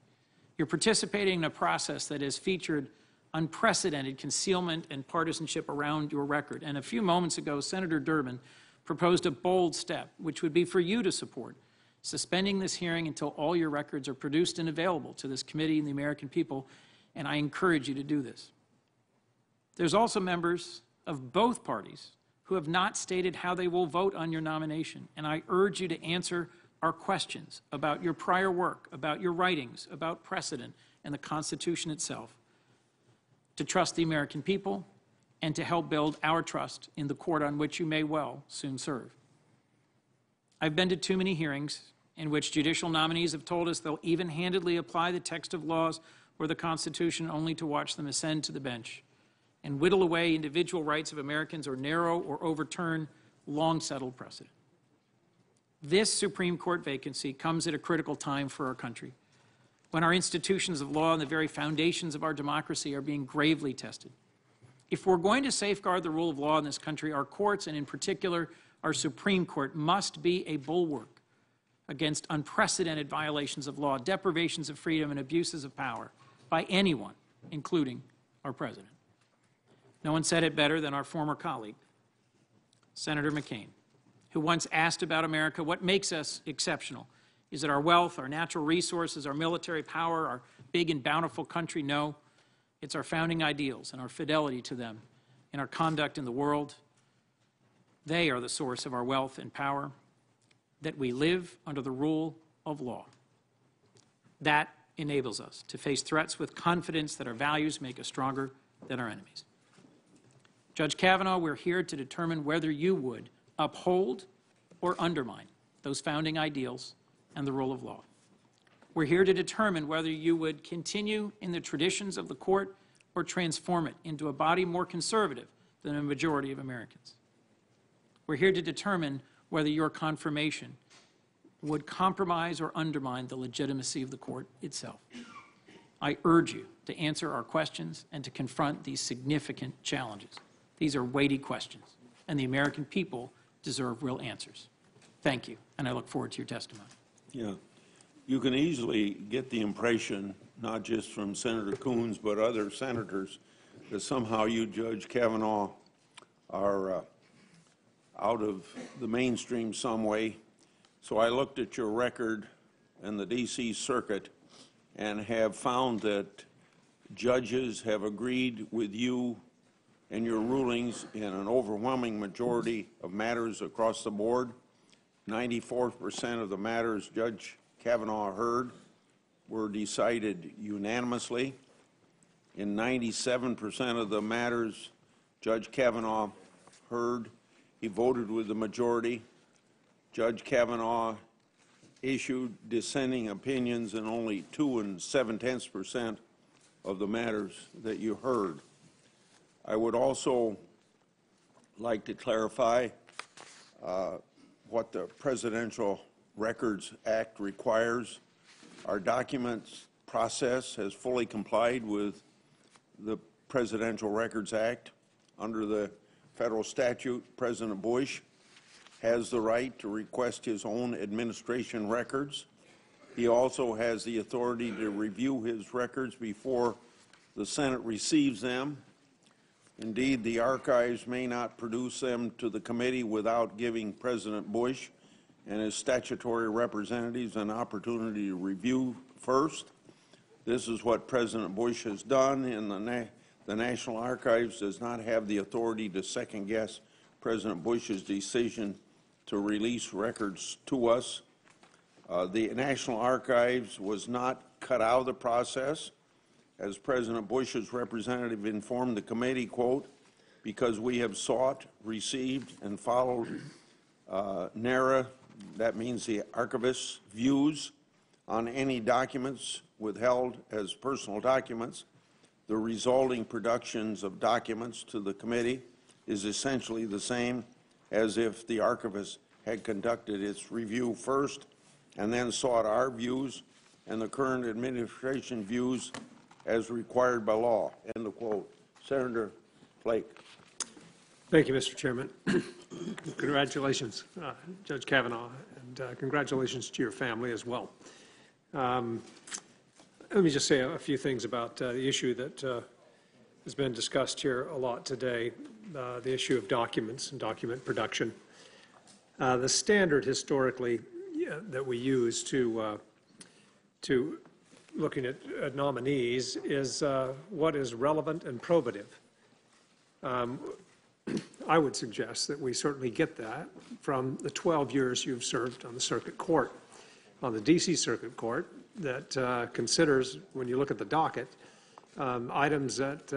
You're participating in a process that has featured unprecedented concealment and partisanship around your record. And a few moments ago, Senator Durbin proposed a bold step, which would be for you to support, suspending this hearing until all your records are produced and available to this committee and the American people, and I encourage you to do this. There's also members of both parties who have not stated how they will vote on your nomination, and I urge you to answer our questions about your prior work, about your writings, about precedent and the Constitution itself, to trust the American people and to help build our trust in the court on which you may well soon serve. I've been to too many hearings in which judicial nominees have told us they'll even-handedly apply the text of laws or the Constitution only to watch them ascend to the bench and whittle away individual rights of Americans or narrow or overturn long-settled precedent. This Supreme Court vacancy comes at a critical time for our country, when our institutions of law and the very foundations of our democracy are being gravely tested. If we're going to safeguard the rule of law in this country, our courts, and in particular our Supreme Court, must be a bulwark against unprecedented violations of law, deprivations of freedom, and abuses of power by anyone, including our president. No one said it better than our former colleague, Senator McCain, who once asked about America, what makes us exceptional? Is it our wealth, our natural resources, our military power, our big and bountiful country? No, it's our founding ideals and our fidelity to them and our conduct in the world. They are the source of our wealth and power, that we live under the rule of law. That enables us to face threats with confidence that our values make us stronger than our enemies. Judge Kavanaugh, we're here to determine whether you would uphold or undermine those founding ideals and the rule of law. We're here to determine whether you would continue in the traditions of the court or transform it into a body more conservative than a majority of Americans. We're here to determine whether your confirmation would compromise or undermine the legitimacy of the court itself. I urge you to answer our questions and to confront these significant challenges. These are weighty questions, and the American people deserve real answers. Thank you, and I look forward to your testimony. Yeah. You can easily get the impression, not just from Senator Coons, but other senators, that somehow you, Judge Kavanaugh, are out of the mainstream some way. So I looked at your record in the D.C. Circuit and have found that judges have agreed with you and your rulings in an overwhelming majority of matters across the board. 94% of the matters Judge Kavanaugh heard were decided unanimously. In 97% of the matters Judge Kavanaugh heard, he voted with the majority. Judge Kavanaugh issued dissenting opinions in only 2 7/10% of the matters that you heard. I would also like to clarify what the Presidential Records Act requires. Our documents process has fully complied with the Presidential Records Act. Under the federal statute, President Bush has the right to request his own administration records. He also has the authority to review his records before the Senate receives them. Indeed, the archives may not produce them to the committee without giving President Bush and his statutory representatives an opportunity to review first. This is what President Bush has done, and the National Archives does not have the authority to second-guess President Bush's decision to release records to us. The National Archives was not cut out of the process. As President Bush's representative informed the committee, quote, because we have sought, received, and followed NARA, that means the archivist's views on any documents withheld as personal documents, the resulting productions of documents to the committee is essentially the same as if the archivist had conducted its review first and then sought our views and the current administration views as required by law, end of quote. Senator Flake. Thank you, Mr. Chairman. Congratulations, Judge Kavanaugh, and congratulations to your family as well. Let me just say a few things about the issue that has been discussed here a lot today, the issue of documents and document production. The standard historically that we use to looking at nominees is what is relevant and probative. I would suggest that we certainly get that from the 12 years you've served on the circuit court, on the D.C. Circuit Court, that considers, when you look at the docket, items that,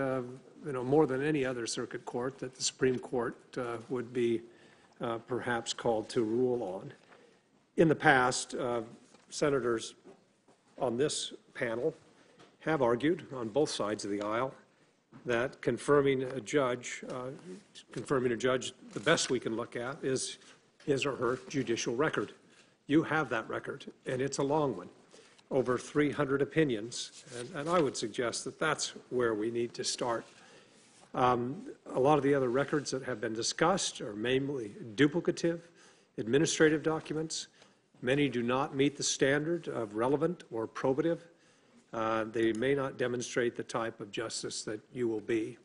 more than any other circuit court, that the Supreme Court would be perhaps called to rule on. In the past, senators on this panel have argued on both sides of the aisle that confirming a judge, the best we can look at is his or her judicial record. You have that record, and it's a long one, over 300 opinions, and I would suggest that that's where we need to start. A lot of the other records that have been discussed are mainly duplicative, administrative documents. Many do not meet the standard of relevant or probative. They may not demonstrate the type of justice that you will be.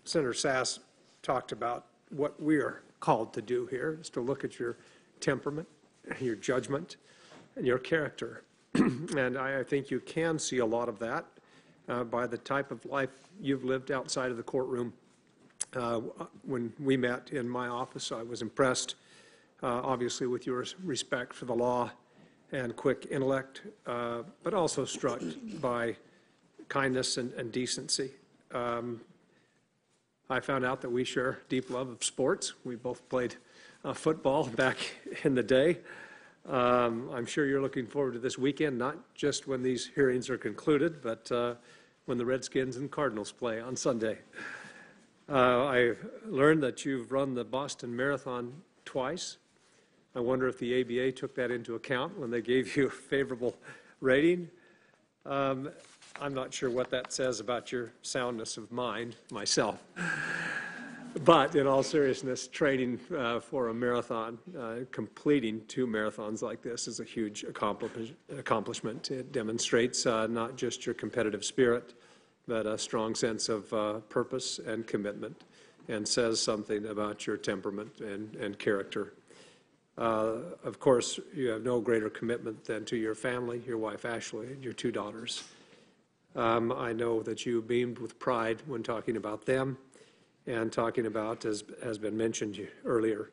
Senator Sass talked about what we are called to do here, is to look at your temperament, your judgment, and your character. And I think you can see a lot of that by the type of life you've lived outside of the courtroom. When we met in my office, I was impressed, obviously, with your respect for the law and quick intellect, but also struck by kindness and decency. I found out that we share deep love of sports. We both played football back in the day. I'm sure you're looking forward to this weekend, not just when these hearings are concluded, but when the Redskins and Cardinals play on Sunday. I learned that you've run the Boston Marathon twice. I wonder if the ABA took that into account when they gave you a favorable rating. I'm not sure what that says about your soundness of mind, myself. But in all seriousness, training for a marathon, completing 2 marathons like this is a huge accomplishment. It demonstrates not just your competitive spirit, but a strong sense of purpose and commitment, and says something about your temperament and character. Of course, you have no greater commitment than to your family, your wife Ashley, and your 2 daughters. I know that you beamed with pride when talking about them and talking about, as has been mentioned earlier,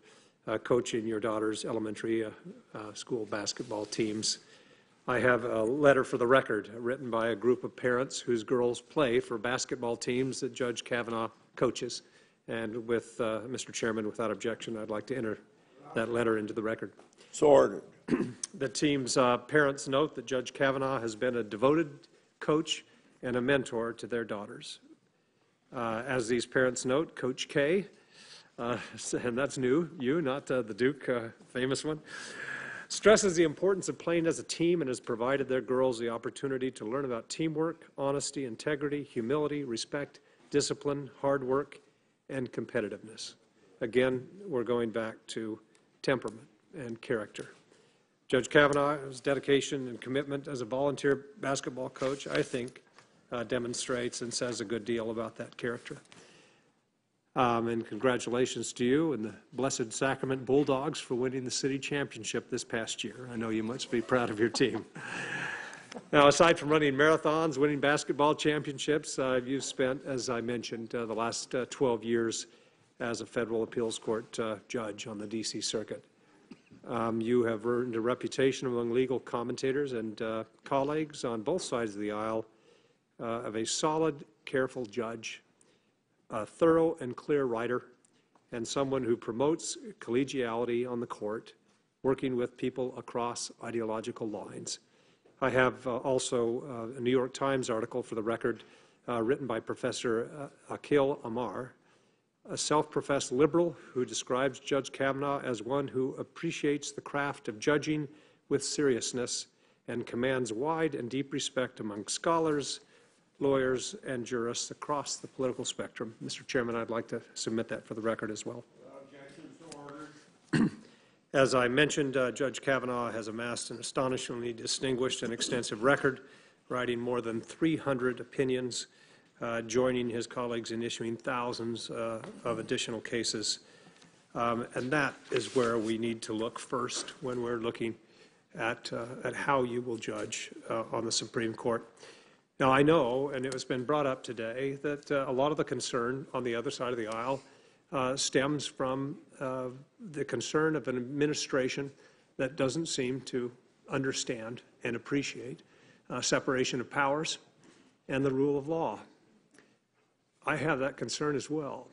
coaching your daughter's elementary school basketball teams. I have a letter for the record written by a group of parents whose girls play for basketball teams that Judge Kavanaugh coaches. And with, Mr. Chairman, without objection, I'd like to enter that letter into the record. So ordered. The team's parents note that Judge Kavanaugh has been a devoted coach and a mentor to their daughters. As these parents note, Coach K, and that's new, you, not the Duke famous one, stresses the importance of playing as a team and has provided their girls the opportunity to learn about teamwork, honesty, integrity, humility, respect, discipline, hard work, and competitiveness. Again, we're going back to temperament and character. Judge Kavanaugh's dedication and commitment as a volunteer basketball coach, I think, demonstrates and says a good deal about that character. And congratulations to you and the Blessed Sacrament Bulldogs for winning the city championship this past year. I know you must be proud of your team. Now, aside from running marathons, winning basketball championships, you've spent, as I mentioned, the last 12 years as a federal appeals court judge on the D.C. Circuit. You have earned a reputation among legal commentators and colleagues on both sides of the aisle of a solid, careful judge, a thorough and clear writer, and someone who promotes collegiality on the court, working with people across ideological lines. I have also a New York Times article for the record written by Professor Akhil Amar, a self-professed liberal who describes Judge Kavanaugh as one who appreciates the craft of judging with seriousness and commands wide and deep respect among scholars, lawyers, and jurists across the political spectrum. Mr. Chairman, I'd like to submit that for the record as well. As I mentioned, Judge Kavanaugh has amassed an astonishingly distinguished and extensive record, writing more than 300 opinions, joining his colleagues in issuing thousands of additional cases. And that is where we need to look first when we're looking at how you will judge on the Supreme Court. Now, I know, and it has been brought up today, that a lot of the concern on the other side of the aisle stems from the concern of an administration that doesn't seem to understand and appreciate separation of powers and the rule of law. I have that concern as well.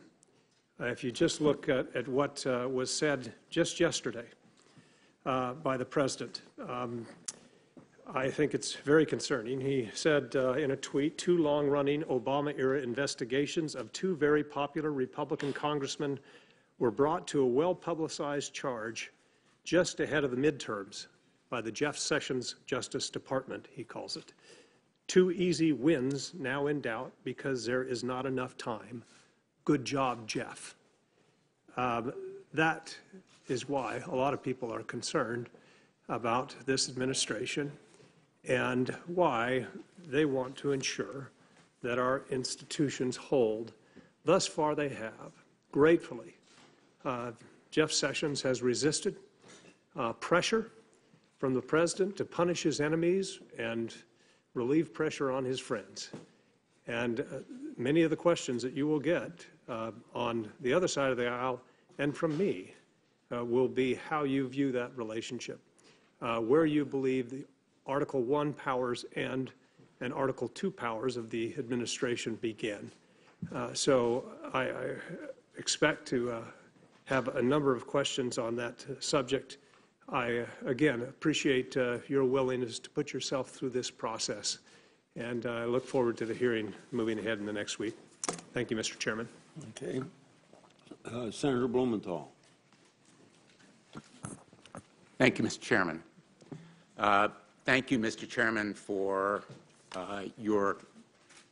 If you just look at what was said just yesterday by the President, I think it's very concerning. He said in a tweet, 2 long-running Obama-era investigations of 2 very popular Republican congressmen were brought to a well-publicized charge just ahead of the midterms by the Jeff Sessions Justice Department, he calls it. 2 easy wins now in doubt because there is not enough time. Good job, Jeff. That is why a lot of people are concerned about this administration and why they want to ensure that our institutions hold. Thus far they have, gratefully. Jeff Sessions has resisted pressure from the President to punish his enemies and relieve pressure on his friends. And many of the questions that you will get on the other side of the aisle and from me will be how you view that relationship, where you believe the Article I powers and Article II powers of the administration begin. So I expect to have a number of questions on that subject. I, again, appreciate your willingness to put yourself through this process, and I look forward to the hearing moving ahead in the next week. Thank you, Mr. Chairman. Okay. Senator Blumenthal. Thank you, Mr. Chairman. Thank you, Mr. Chairman, for your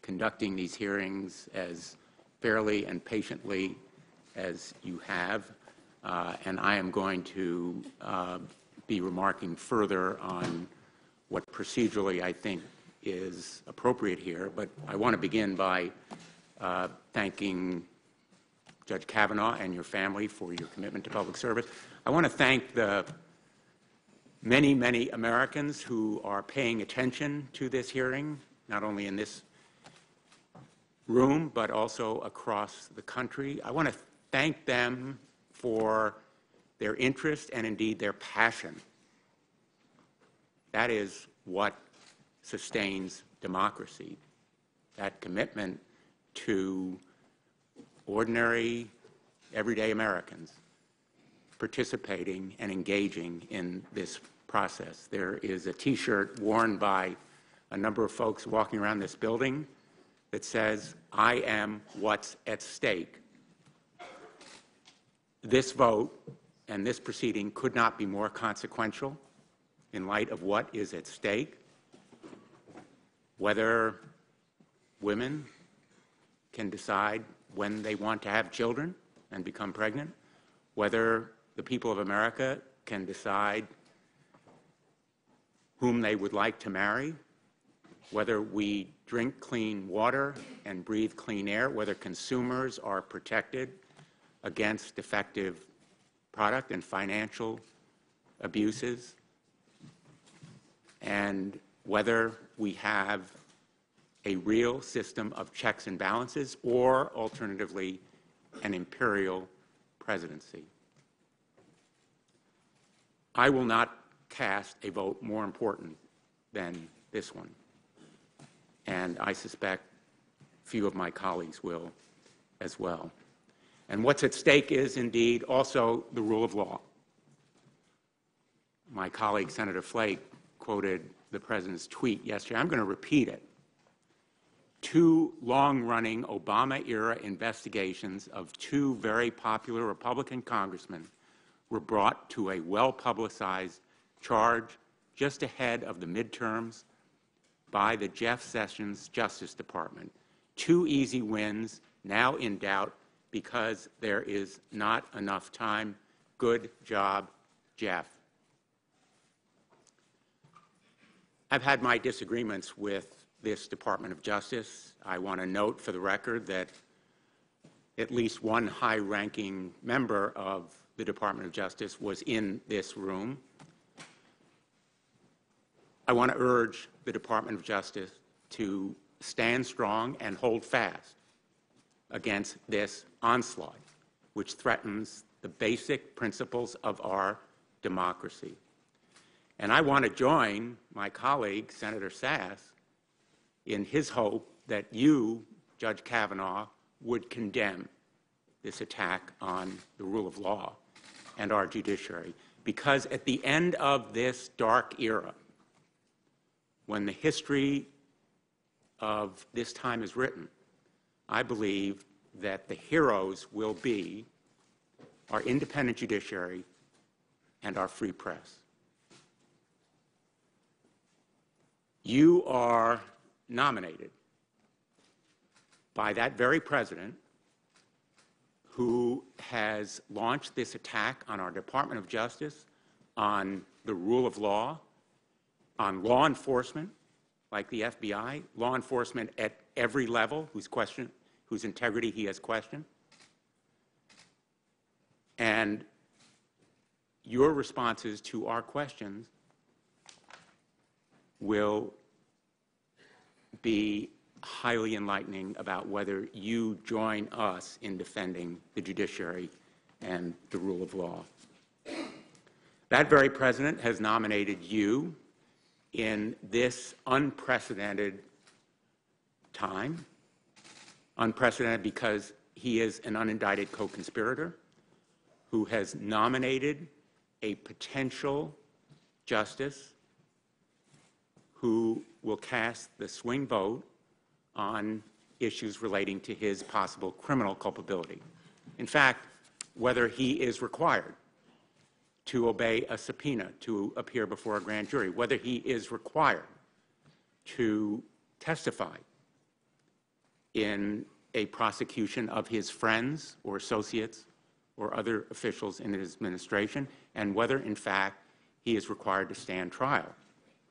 conducting these hearings as fairly and patiently as you have. And I am going to be remarking further on what procedurally I think is appropriate here. But I want to begin by thanking Judge Kavanaugh and your family for your commitment to public service. I want to thank the many, many Americans who are paying attention to this hearing not only in this room, but also across the country. I want to thank them for their interest and indeed their passion. That is what sustains democracy, that commitment to ordinary, everyday Americans participating and engaging in this process. There is a T-shirt worn by a number of folks walking around this building that says, "I am what's at stake." This vote and this proceeding could not be more consequential in light of what is at stake, whether women can decide when they want to have children and become pregnant, whether the people of America can decide whom they would like to marry, whether we drink clean water and breathe clean air, whether consumers are protected against defective product and financial abuses, and whether we have a real system of checks and balances, or alternatively, an imperial presidency. I will not cast a vote more important than this one, and I suspect few of my colleagues will as well. And what's at stake is indeed also the rule of law. My colleague, Senator Flake, quoted the President's tweet yesterday. I'm going to repeat it. 2 long-running Obama-era investigations of 2 very popular Republican congressmen were brought to a well-publicized charge just ahead of the midterms by the Jeff Sessions Justice Department. 2 easy wins, now in doubt because there is not enough time. Good job, Jeff. I've had my disagreements with this Department of Justice. I want to note for the record that at least one high-ranking member of the Department of Justice was in this room. I want to urge the Department of Justice to stand strong and hold fast against this onslaught, which threatens the basic principles of our democracy. And I want to join my colleague, Senator Sass, in his hope that you, Judge Kavanaugh, would condemn this attack on the rule of law and our judiciary. Because at the end of this dark era, when the history of this time is written, I believe that the heroes will be our independent judiciary and our free press. You are nominated by that very president who has launched this attack on our Department of Justice, on the rule of law, on law enforcement, like the FBI, law enforcement at every level, whose integrity he has questioned. And your responses to our questions will be highly enlightening about whether you join us in defending the judiciary and the rule of law. That very president has nominated you in this unprecedented time, unprecedented because he is an unindicted co-conspirator who has nominated a potential justice who will cast the swing vote on issues relating to his possible criminal culpability. In fact, whether he is required to obey a subpoena to appear before a grand jury, whether he is required to testify in a prosecution of his friends or associates or other officials in his administration, and whether, in fact, he is required to stand trial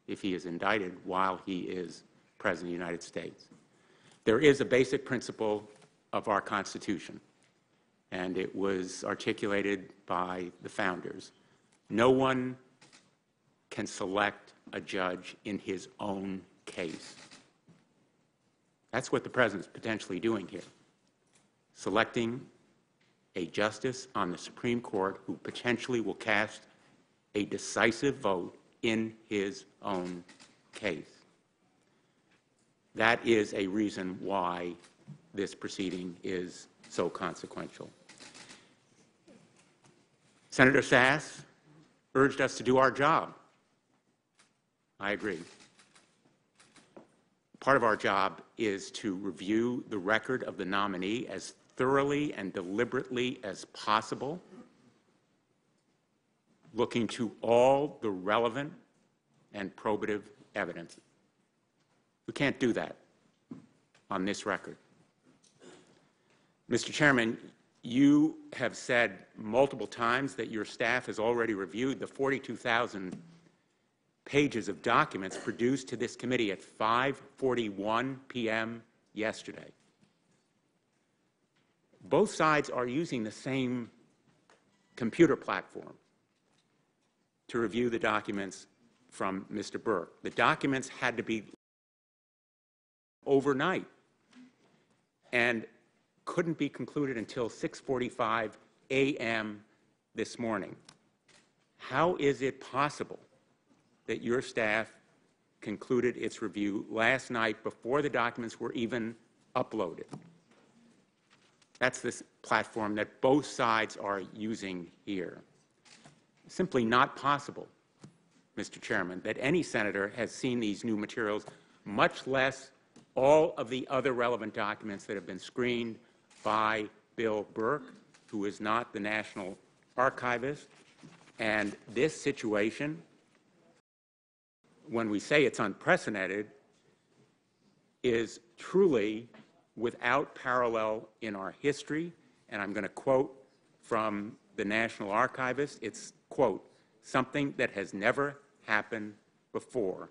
if he is indicted while he is President of the United States. There is a basic principle of our Constitution, and it was articulated by the founders. No one can select a judge in his own case. That's what the President's potentially doing here, selecting a justice on the Supreme Court who potentially will cast a decisive vote in his own case. That is a reason why this proceeding is so consequential. Senator Sass urged us to do our job. I agree. Part of our job is to review the record of the nominee as thoroughly and deliberately as possible, looking to all the relevant and probative evidence. We can't do that on this record. Mr. Chairman, you have said multiple times that your staff has already reviewed the 42,000 pages of documents produced to this committee at 5:41 p.m. yesterday. Both sides are using the same computer platform to review the documents from Mr. Burke. The documents had to be overnight and couldn't be concluded until 6:45 a.m. this morning. How is it possible that your staff concluded its review last night before the documents were even uploaded? That's this platform that both sides are using here. Simply not possible, Mr. Chairman, that any senator has seen these new materials, much less all of the other relevant documents that have been screened by Bill Burke, who is not the National Archivist. And this situation, when we say it's unprecedented, is truly without parallel in our history. And I'm going to quote from the National Archivist. It's, quote, something that has never happened before.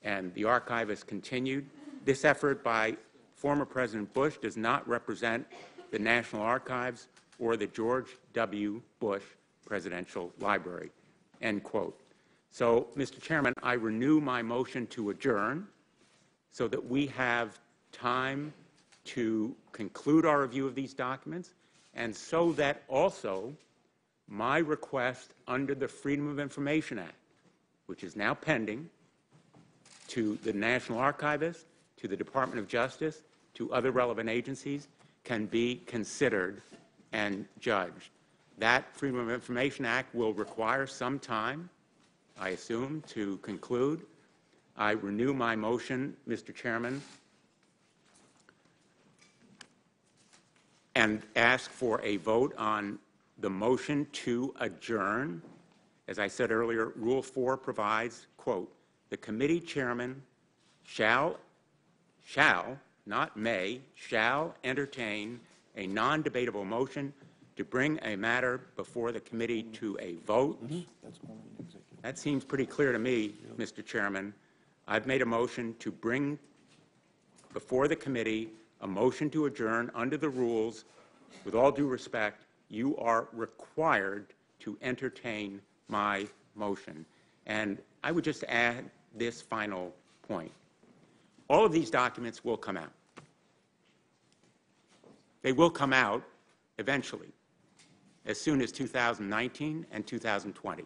And the archivist continued, this effort by former President Bush does not represent the National Archives or the George W. Bush Presidential Library, end quote. So, Mr. Chairman, I renew my motion to adjourn so that we have time to conclude our review of these documents, and so that also my request under the Freedom of Information Act, which is now pending, to the National Archivist, to the Department of Justice, to other relevant agencies, can be considered and judged. That Freedom of Information Act will require some time, I assume, to conclude. I renew my motion, Mr. Chairman, and ask for a vote on the motion to adjourn. As I said earlier, Rule 4 provides, quote, the committee chairman shall, not may, shall entertain a non-debatable motion to bring a matter before the committee to a vote. That seems pretty clear to me, Mr. Chairman. I've made a motion to bring before the committee a motion to adjourn under the rules. With all due respect, you are required to entertain my motion. And I would just add this final point. All of these documents will come out. They will come out eventually, as soon as 2019 and 2020.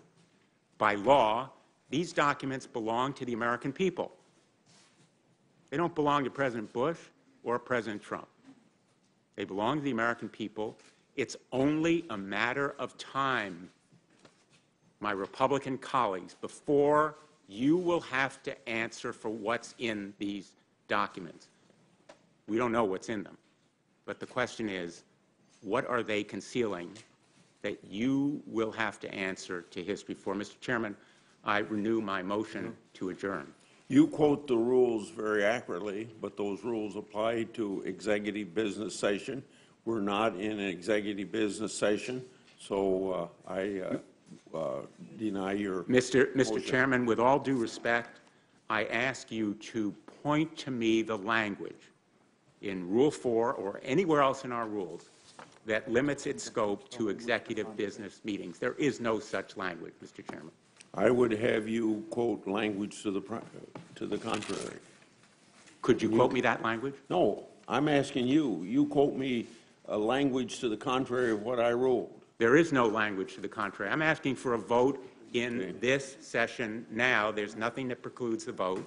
By law, these documents belong to the American people. They don't belong to President Bush or President Trump. They belong to the American people. It's only a matter of time, my Republican colleagues, before you will have to answer for what's in these documents. We don't know what's in them. But the question is, what are they concealing that you will have to answer to history for? Mr. Chairman, I renew my motion to adjourn. You quote the rules very accurately, but those rules apply to executive business session. We're not in an executive business session, so I deny your Mr. Chairman, with all due respect, I ask you to point to me the language in Rule 4 or anywhere else in our rules that limits its scope to executive business meetings. There is no such language, Mr. Chairman. I would have you quote language to the contrary. Could you quote me that language? No, I'm asking you. You quote me a language to the contrary of what I ruled. There is no language to the contrary. I'm asking for a vote in this session now. There's nothing that precludes the vote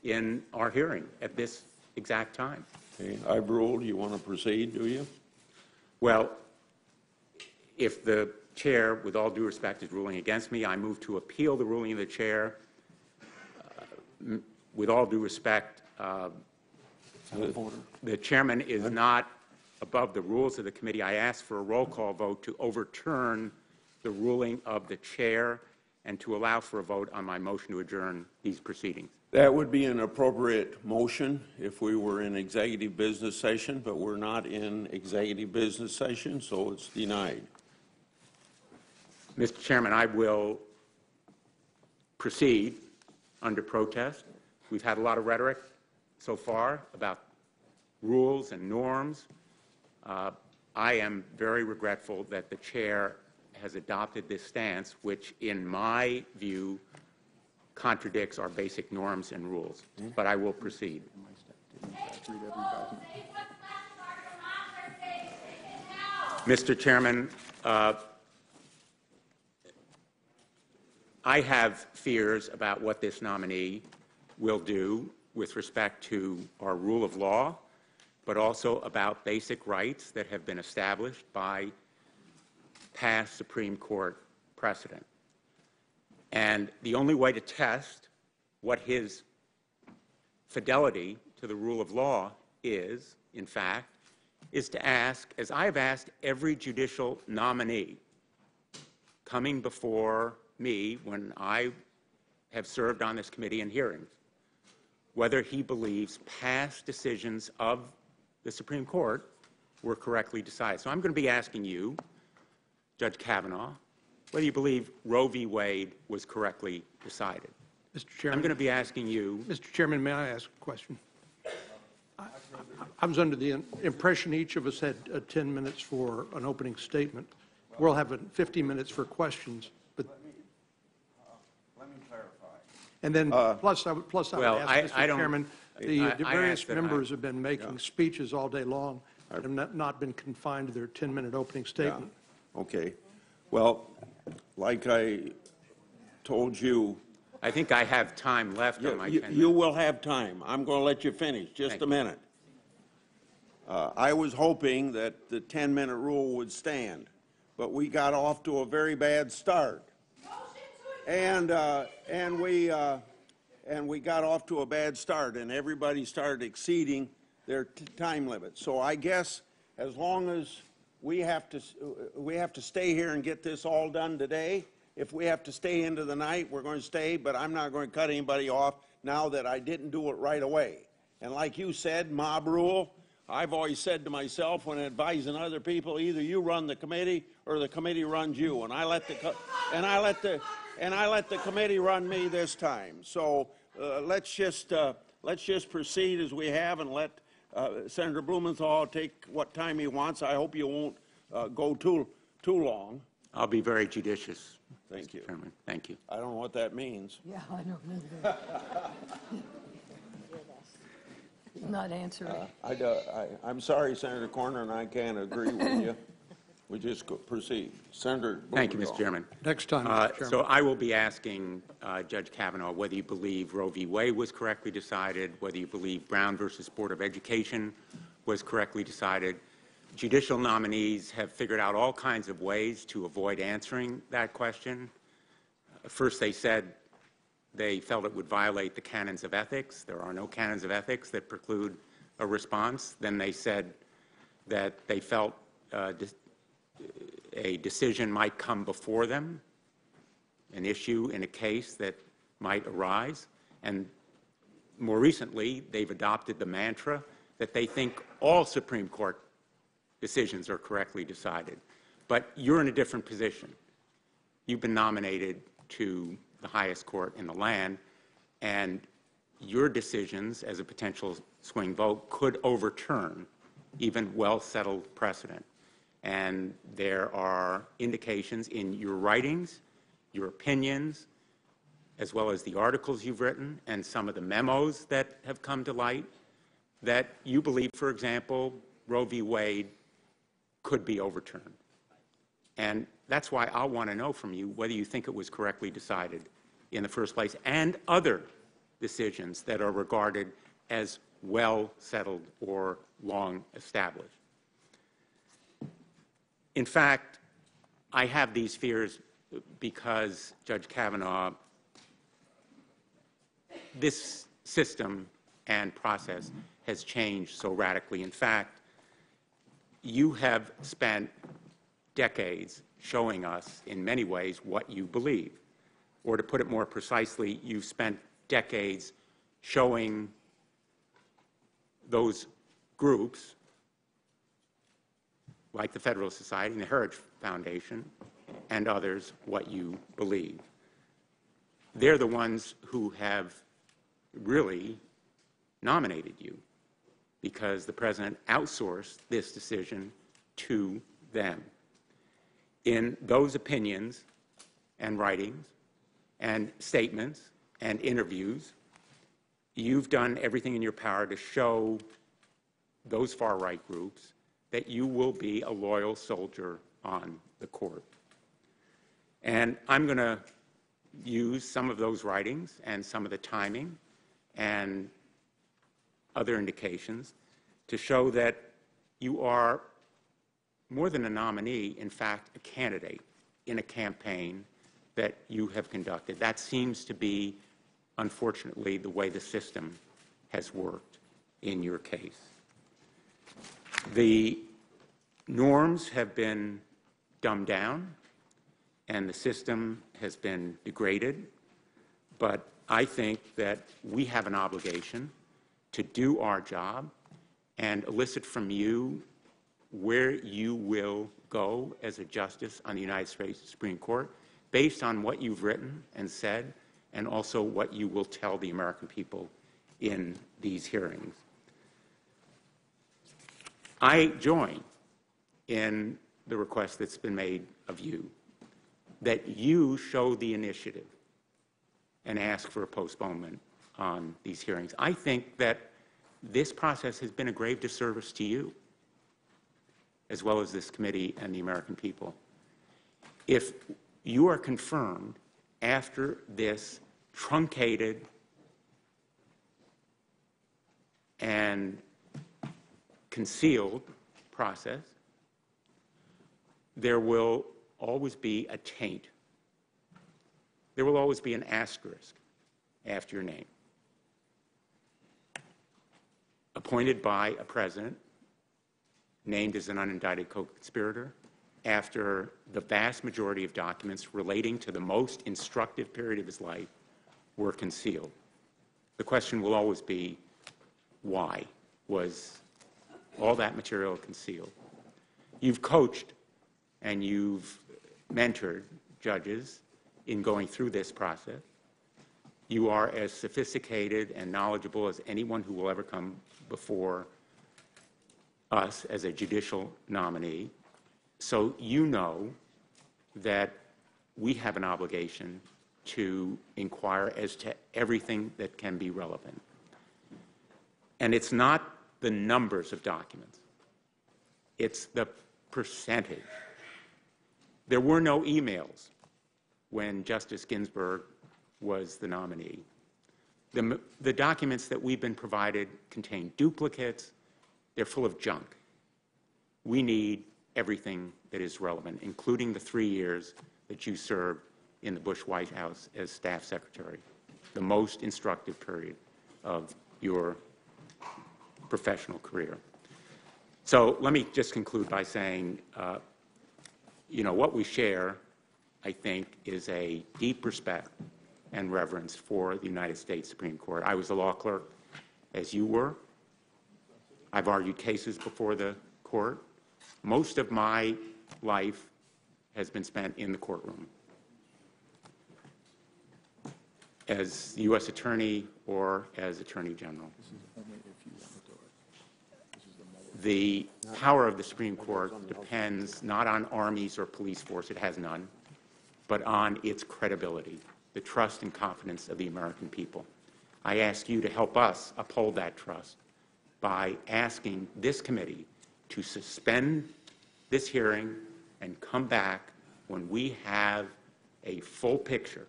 in our hearing at this exact time. Okay, I've ruled. You want to proceed, do you? Well, if the chair, with all due respect, is ruling against me, I move to appeal the ruling of the chair. With all due respect, the chairman is not above the rules of the committee. I ask for a roll call vote to overturn the ruling of the chair and to allow for a vote on my motion to adjourn these proceedings. That would be an appropriate motion if we were in executive business session, but we're not in executive business session, so it's denied. Mr. Chairman, I will proceed under protest. We've had a lot of rhetoric so far about rules and norms. I am very regretful that the chair has adopted this stance, which in my view contradicts our basic norms and rules. But I will proceed. Mr. Chairman, I have fears about what this nominee will do with respect to our rule of law, but also about basic rights that have been established by past Supreme Court precedent. And the only way to test what his fidelity to the rule of law is, in fact, is to ask, as I have asked every judicial nominee coming before me when I have served on this committee in hearings, whether he believes past decisions of the Supreme Court were correctly decided. So I'm going to be asking you, Judge Kavanaugh, whether you believe Roe v. Wade was correctly decided. Mr. Chairman. I'm going to be asking you. Mr. Chairman, may I ask a question? I was under the impression each of us had 10 minutes for an opening statement. We'll have 50 minutes for questions. But Let me clarify. and then plus I would Well, ask I Mr. don't- Chairman, I the various ask that members have been making speeches all day long and have not been confined to their 10-minute opening statement. Okay. Well, like I told you, I think I have time left on my 10 minutes. you will have time. I'm going to let you finish. Just Thank a you. minute. I was hoping that the 10-minute rule would stand, but we got off to a very bad start. And we got off to a bad start, and everybody started exceeding their time limit. So I guess as long as we have to stay here and get this all done today. If we have to stay into the night, we're going to stay, but I'm not going to cut anybody off now that I didn't do it right away. And like you said, mob rule, I've always said to myself when advising other people, either you run the committee or the committee runs you. And I let the committee run me this time. So let's just proceed as we have and let Senator Blumenthal take what time he wants. I hope you won't go too long. I'll be very judicious. Thank you. Mr. Chairman. Thank you. I don't know what that means. Yeah, I don't know. Not answering. I'm sorry, Senator Cornyn, I can't agree with you. We just proceed. Senator Thank you, Blumenthal. Mr. Chairman. Next time, Mr. Chairman. So I will be asking Judge Kavanaugh whether you believe Roe v. Wade was correctly decided, whether you believe Brown versus Board of Education was correctly decided. Judicial nominees have figured out all kinds of ways to avoid answering that question. First, they said they felt it would violate the canons of ethics. There are no canons of ethics that preclude a response. Then they said that they felt a decision might come before them, an issue in a case that might arise. And more recently, they've adopted the mantra that they think all Supreme Court decisions are correctly decided. But you're in a different position. You've been nominated to the highest court in the land, and your decisions as a potential swing vote could overturn even well-settled precedent. And there are indications in your writings, your opinions, as well as the articles you've written and some of the memos that have come to light that you believe, for example, Roe v. Wade could be overturned. And that's why I'll want to know from you whether you think it was correctly decided in the first place, and other decisions that are regarded as well settled or long established. In fact, I have these fears because, Judge Kavanaugh, this system and process has changed so radically. In fact, you have spent decades showing us in many ways what you believe. Or to put it more precisely, you've spent decades showing those groups, like the Federalist Society and the Heritage Foundation and others, what you believe. They're the ones who have really nominated you because the President outsourced this decision to them. In those opinions and writings and statements and interviews, you've done everything in your power to show those far-right groups that you will be a loyal soldier on the court. And I'm going to use some of those writings and some of the timing and other indications to show that you are more than a nominee, in fact, a candidate in a campaign that you have conducted. That seems to be, unfortunately, the way the system has worked in your case. The norms have been dumbed down and the system has been degraded, but I think that we have an obligation to do our job and elicit from you where you will go as a justice on the United States Supreme Court based on what you've written and said, and also what you will tell the American people in these hearings. I join in the request that's been made of you that you show the initiative and ask for a postponement on these hearings. I think that this process has been a grave disservice to you, as well as this committee and the American people. If you are confirmed after this truncated and concealed process, there will always be a taint. There will always be an asterisk after your name, appointed by a president named as an unindicted co-conspirator after the vast majority of documents relating to the most instructive period of his life were concealed. The question will always be, why was all that material concealed? You've coached and you've mentored judges in going through this process. You are as sophisticated and knowledgeable as anyone who will ever come before us as a judicial nominee. So you know that we have an obligation to inquire as to everything that can be relevant. And it's not the numbers of documents. It's the percentage. There were no emails when Justice Ginsburg was the nominee. The documents that we've been provided contain duplicates. They're full of junk. We need everything that is relevant, including the 3 years that you served in the Bush White House as staff secretary, the most instructive period of your professional career. So let me just conclude by saying, what we share, I think, is a deep respect and reverence for the United States Supreme Court. I was a law clerk, as you were. I've argued cases before the court. Most of my life has been spent in the courtroom as U.S. Attorney or as Attorney General. The power of the Supreme Court depends not on armies or police force, it has none, but on its credibility, the trust and confidence of the American people. I ask you to help us uphold that trust by asking this committee to suspend this hearing and come back when we have a full picture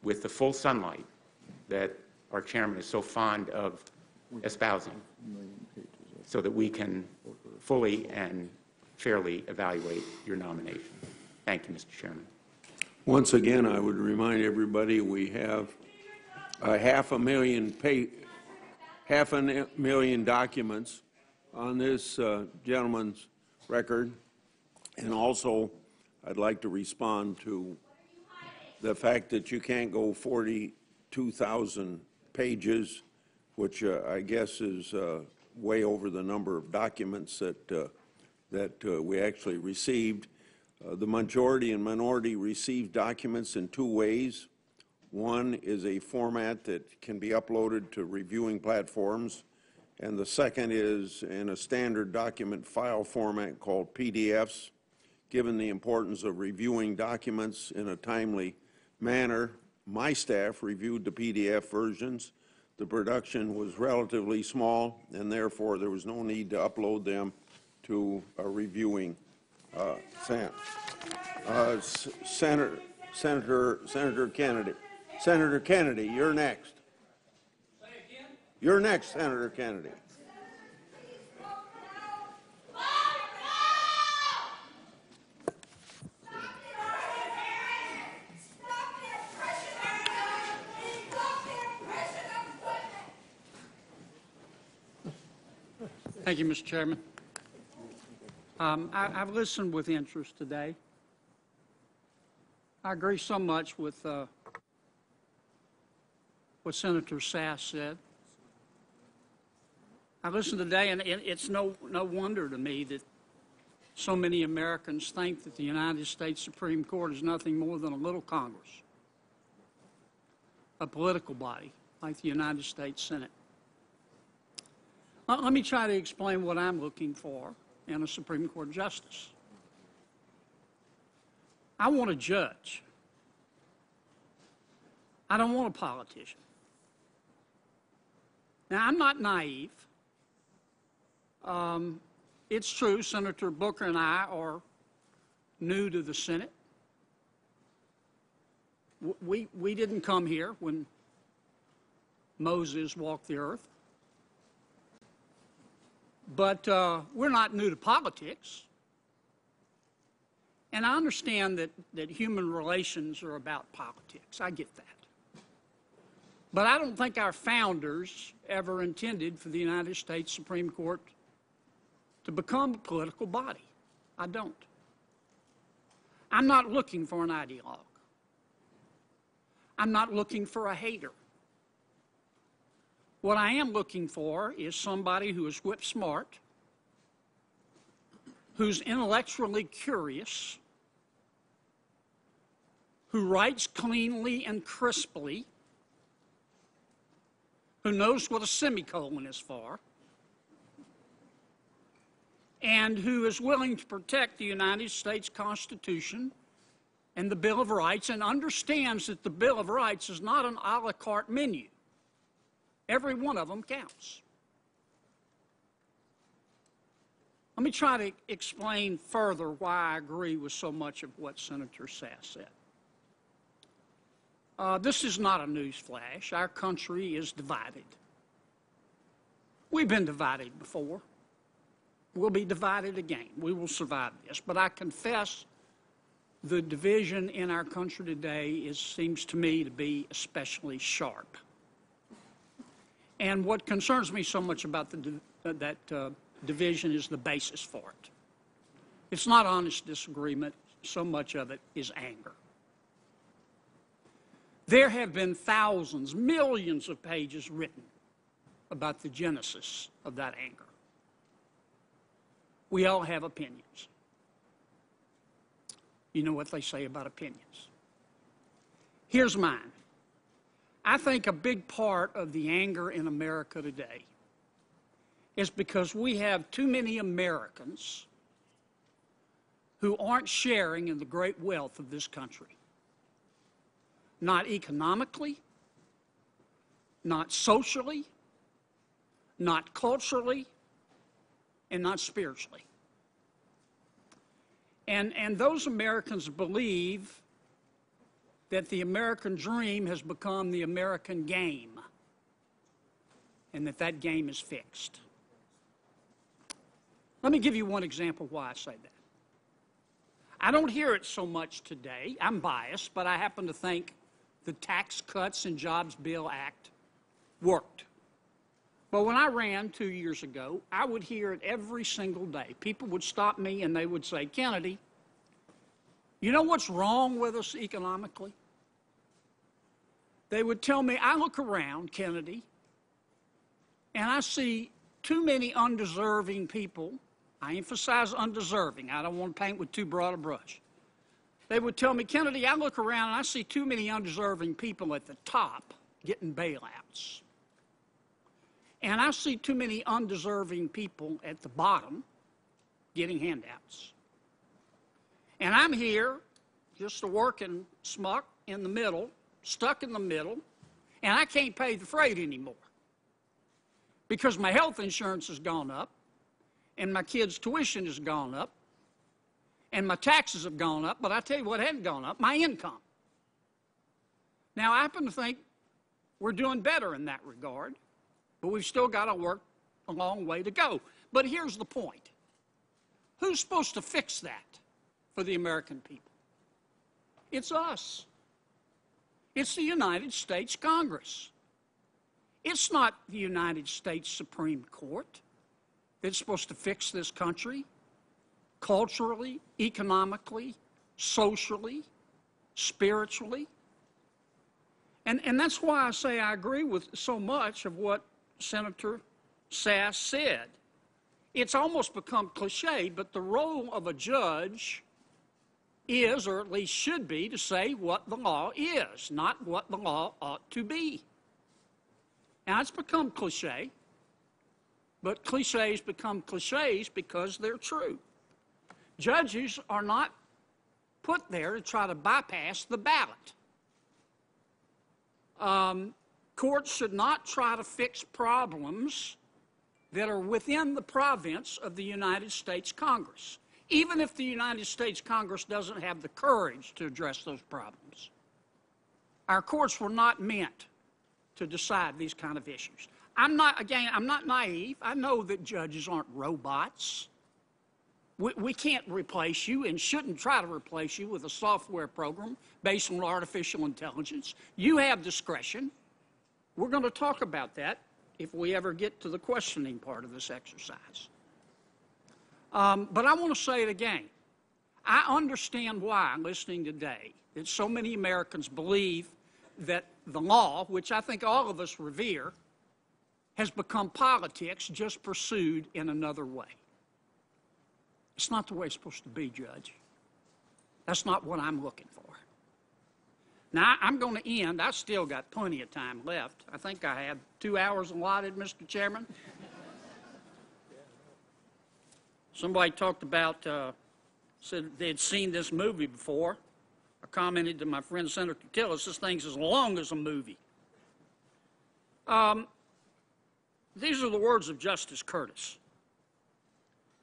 with the full sunlight that our chairman is so fond of espousing, so that we can fully and fairly evaluate your nomination. Thank you, Mr. Chairman. Once again, I would remind everybody we have half a million documents on this gentleman's record. And also, I'd like to respond to the fact that you can't go 42,000 pages, which I guess is way over the number of documents that we actually received. The majority and minority received documents in two ways. One is a format that can be uploaded to reviewing platforms, and the second is in a standard document file format called PDFs. Given the importance of reviewing documents in a timely manner, my staff reviewed the PDF versions. The production was relatively small, and therefore there was no need to upload them to a reviewing Senator Kennedy. Senator Kennedy, you're next. You're next, Senator Kennedy. Thank you, Mr. Chairman. I've listened with interest today. I agree so much with what Senator Sass said. I listened today, and it's no wonder to me that so many Americans think that the United States Supreme Court is nothing more than a little Congress, a political body like the United States Senate. Let me try to explain what I'm looking for in a Supreme Court justice. I want a judge. I don't want a politician. Now, I'm not naive. It's true, Senator Booker and I are new to the Senate. We didn't come here when Moses walked the earth. But we're not new to politics. And I understand that human relations are about politics. I get that. But I don't think our founders ever intended for the United States Supreme Court to become a political body. I don't. I'm not looking for an ideologue. I'm not looking for a hater. What I am looking for is somebody who is whip smart, who's intellectually curious, who writes cleanly and crisply, who knows what a semicolon is for, and who is willing to protect the United States Constitution and the Bill of Rights, and understands that the Bill of Rights is not an a la carte menu. Every one of them counts. Let me try to explain further why I agree with so much of what Senator Sass said. This is not a news flash. Our country is divided. We've been divided before. We'll be divided again. We will survive this. But I confess the division in our country today seems to me to be especially sharp. And what concerns me so much about that division is the basis for it. It's not honest disagreement. So much of it is anger. There have been thousands, millions of pages written about the genesis of that anger. We all have opinions. You know what they say about opinions. Here's mine. I think a big part of the anger in America today is because we have too many Americans who aren't sharing in the great wealth of this country. Not economically, not socially, not culturally, and not spiritually. And those Americans believe that the American dream has become the American game, and that game is fixed. Let me give you one example why I say that. I don't hear it so much today. I'm biased, but I happen to think the Tax Cuts and Jobs Bill Act worked. But when I ran 2 years ago, I would hear it every single day. People would stop me and they would say, Kennedy, you know what's wrong with us economically? They would tell me, I look around, Kennedy, and I see too many undeserving people. I emphasize undeserving. I don't want to paint with too broad a brush. They would tell me, Kennedy, I look around and I see too many undeserving people at the top getting bailouts. And I see too many undeserving people at the bottom getting handouts. And I'm here just a working smuck in the middle, stuck in the middle, and I can't pay the freight anymore because my health insurance has gone up, and my kids' tuition has gone up, and my taxes have gone up, but I tell you what hadn't gone up, my income. Now, I happen to think we're doing better in that regard, but we've still got to work a long way to go. But here's the point. Who's supposed to fix that for the American people? It's us. It's the United States Congress. It's not the United States Supreme Court that's supposed to fix this country culturally, economically, socially, spiritually. And that's why I say I agree with so much of what Senator Sass said. It's almost become cliche, but the role of a judge is, or at least should be, to say what the law is, not what the law ought to be. Now, it's become cliche, but cliches become cliches because they're true. Judges are not put there to try to bypass the ballot. Courts should not try to fix problems that are within the province of the United States Congress, even if the United States Congress doesn't have the courage to address those problems. Our courts were not meant to decide these kind of issues. I'm not naive. I know that judges aren't robots. We can't replace you and shouldn't try to replace you with a software program based on artificial intelligence. You have discretion. We're going to talk about that if we ever get to the questioning part of this exercise. But I want to say it again. I understand why, listening today, that so many Americans believe that the law, which I think all of us revere, has become politics just pursued in another way. It's not the way it's supposed to be, Judge. That's not what I'm looking for. Now, I'm going to end. I still got plenty of time left. I think I have 2 hours allotted, Mr. Chairman. Somebody talked about, said they'd seen this movie before. I commented to my friend Senator Tillis, this thing's as long as a movie. These are the words of Justice Curtis.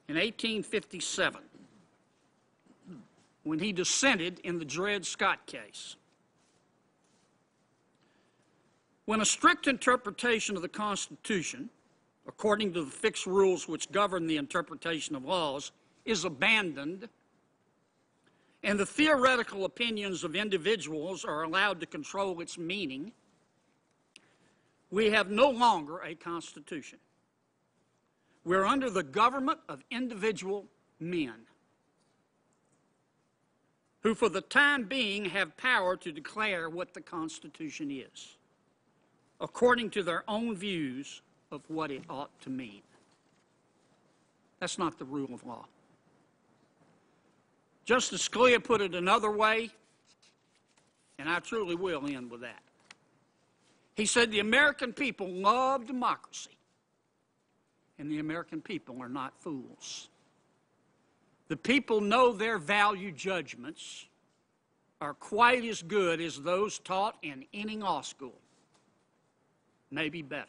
In 1857, when he dissented in the Dred Scott case. When a strict interpretation of the Constitution, according to the fixed rules which govern the interpretation of laws, is abandoned, and the theoretical opinions of individuals are allowed to control its meaning, we have no longer a Constitution. We're under the government of individual men who for the time being have power to declare what the Constitution is, according to their own views of what it ought to mean. That's not the rule of law. Justice Scalia put it another way, and I truly will end with that. He said the American people love democracy, and the American people are not fools. The people know their value judgments are quite as good as those taught in any law school, maybe better.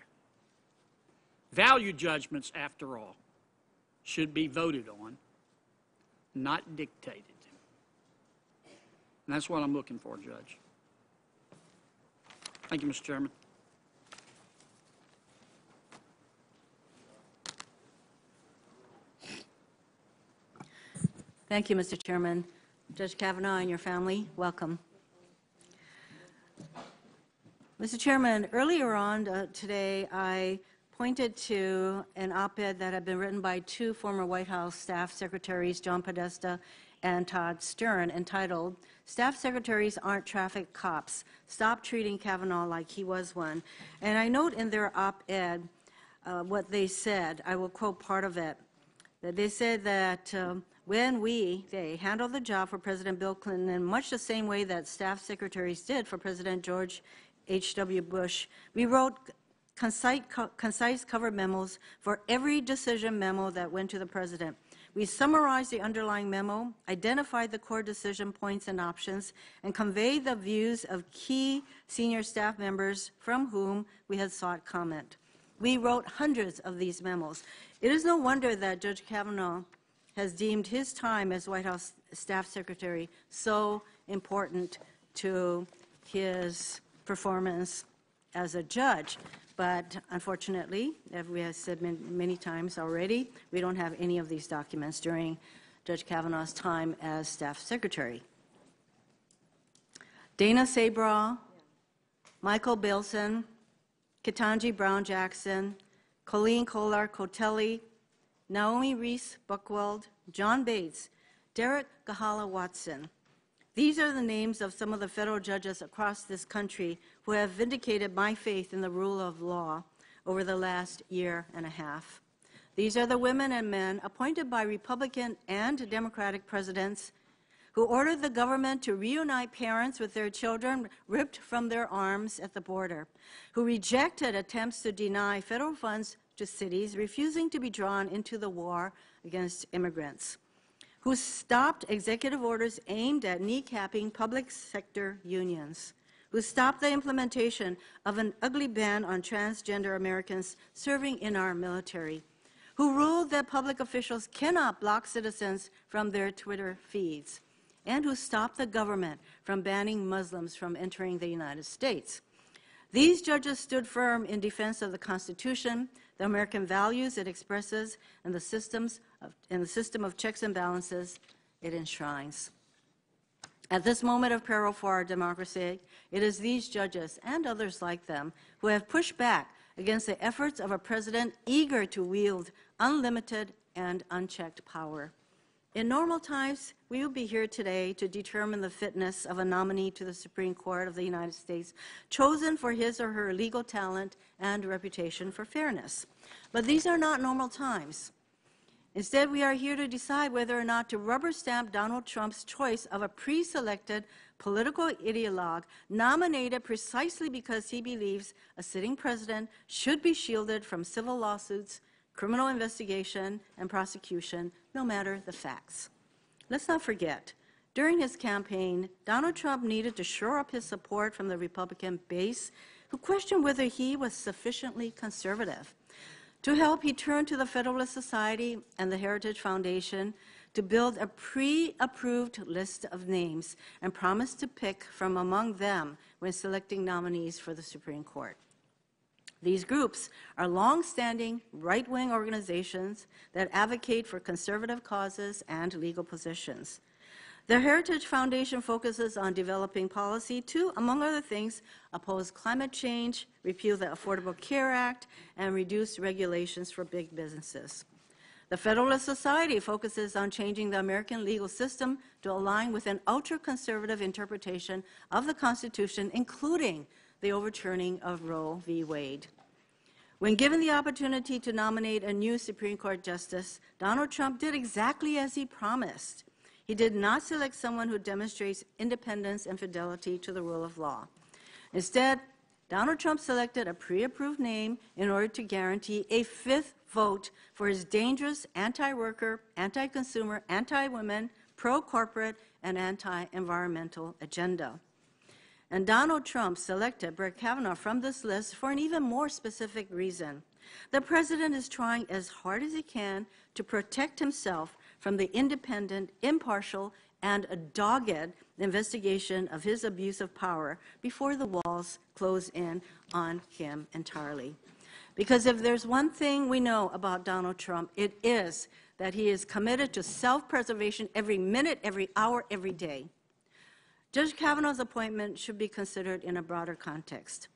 Value judgments, after all, should be voted on, not dictated. And that's what I'm looking for, Judge. Thank you, Mr. Chairman. Thank you, Mr. Chairman. Judge Kavanaugh and your family, welcome. Mr. Chairman, earlier on today, I pointed to an op-ed that had been written by two former White House staff secretaries, John Podesta and Todd Stern, entitled, "Staff Secretaries Aren't Traffic Cops. Stop Treating Kavanaugh Like He Was One." And I note in their op-ed what they said. I will quote part of it. That they said that when they handled the job for President Bill Clinton in much the same way that staff secretaries did for President George H.W. Bush, we wrote concise cover memos for every decision memo that went to the president. We summarized the underlying memo, identified the core decision points and options, and conveyed the views of key senior staff members from whom we had sought comment. We wrote hundreds of these memos. It is no wonder that Judge Kavanaugh has deemed his time as White House staff secretary so important to his performance as a judge. But unfortunately, as we have said many times already, we don't have any of these documents during Judge Kavanaugh's time as staff secretary. Dana Sabraw, Michael Bilson, Ketanji Brown Jackson, Colleen Kolar Cotelli, Naomi Reese Buchwald, John Bates, Derek Gahala Watson. These are the names of some of the federal judges across this country who have vindicated my faith in the rule of law over the last year and a half. These are the women and men appointed by Republican and Democratic presidents who ordered the government to reunite parents with their children ripped from their arms at the border, who rejected attempts to deny federal funds to cities refusing to be drawn into the war against immigrants, who stopped executive orders aimed at kneecapping public sector unions, who stopped the implementation of an ugly ban on transgender Americans serving in our military, who ruled that public officials cannot block citizens from their Twitter feeds, and who stopped the government from banning Muslims from entering the United States. These judges stood firm in defense of the Constitution, the American values it expresses, and the system of checks and balances it enshrines. At this moment of peril for our democracy, it is these judges and others like them who have pushed back against the efforts of a president eager to wield unlimited and unchecked power. In normal times, we will be here today to determine the fitness of a nominee to the Supreme Court of the United States, chosen for his or her legal talent and reputation for fairness. But these are not normal times. Instead, we are here to decide whether or not to rubber stamp Donald Trump's choice of a pre-selected political ideologue nominated precisely because he believes a sitting president should be shielded from civil lawsuits, criminal investigation, and prosecution, no matter the facts. Let's not forget, during his campaign, Donald Trump needed to shore up his support from the Republican base, who questioned whether he was sufficiently conservative. To help, he turned to the Federalist Society and the Heritage Foundation to build a pre-approved list of names and promised to pick from among them when selecting nominees for the Supreme Court. These groups are long-standing right-wing organizations that advocate for conservative causes and legal positions. The Heritage Foundation focuses on developing policy to, among other things, oppose climate change, repeal the Affordable Care Act, and reduce regulations for big businesses. The Federalist Society focuses on changing the American legal system to align with an ultra-conservative interpretation of the Constitution, including the overturning of Roe v. Wade. When given the opportunity to nominate a new Supreme Court justice, Donald Trump did exactly as he promised. He did not select someone who demonstrates independence and fidelity to the rule of law. Instead, Donald Trump selected a pre-approved name in order to guarantee a fifth vote for his dangerous anti-worker, anti-consumer, anti-women, pro-corporate, and anti-environmental agenda. And Donald Trump selected Brett Kavanaugh from this list for an even more specific reason. The president is trying as hard as he can to protect himself from the independent, impartial, and a dogged investigation of his abuse of power before the walls close in on him entirely. Because if there's one thing we know about Donald Trump, it is that he is committed to self-preservation every minute, every hour, every day. Judge Kavanaugh's appointment should be considered in a broader context.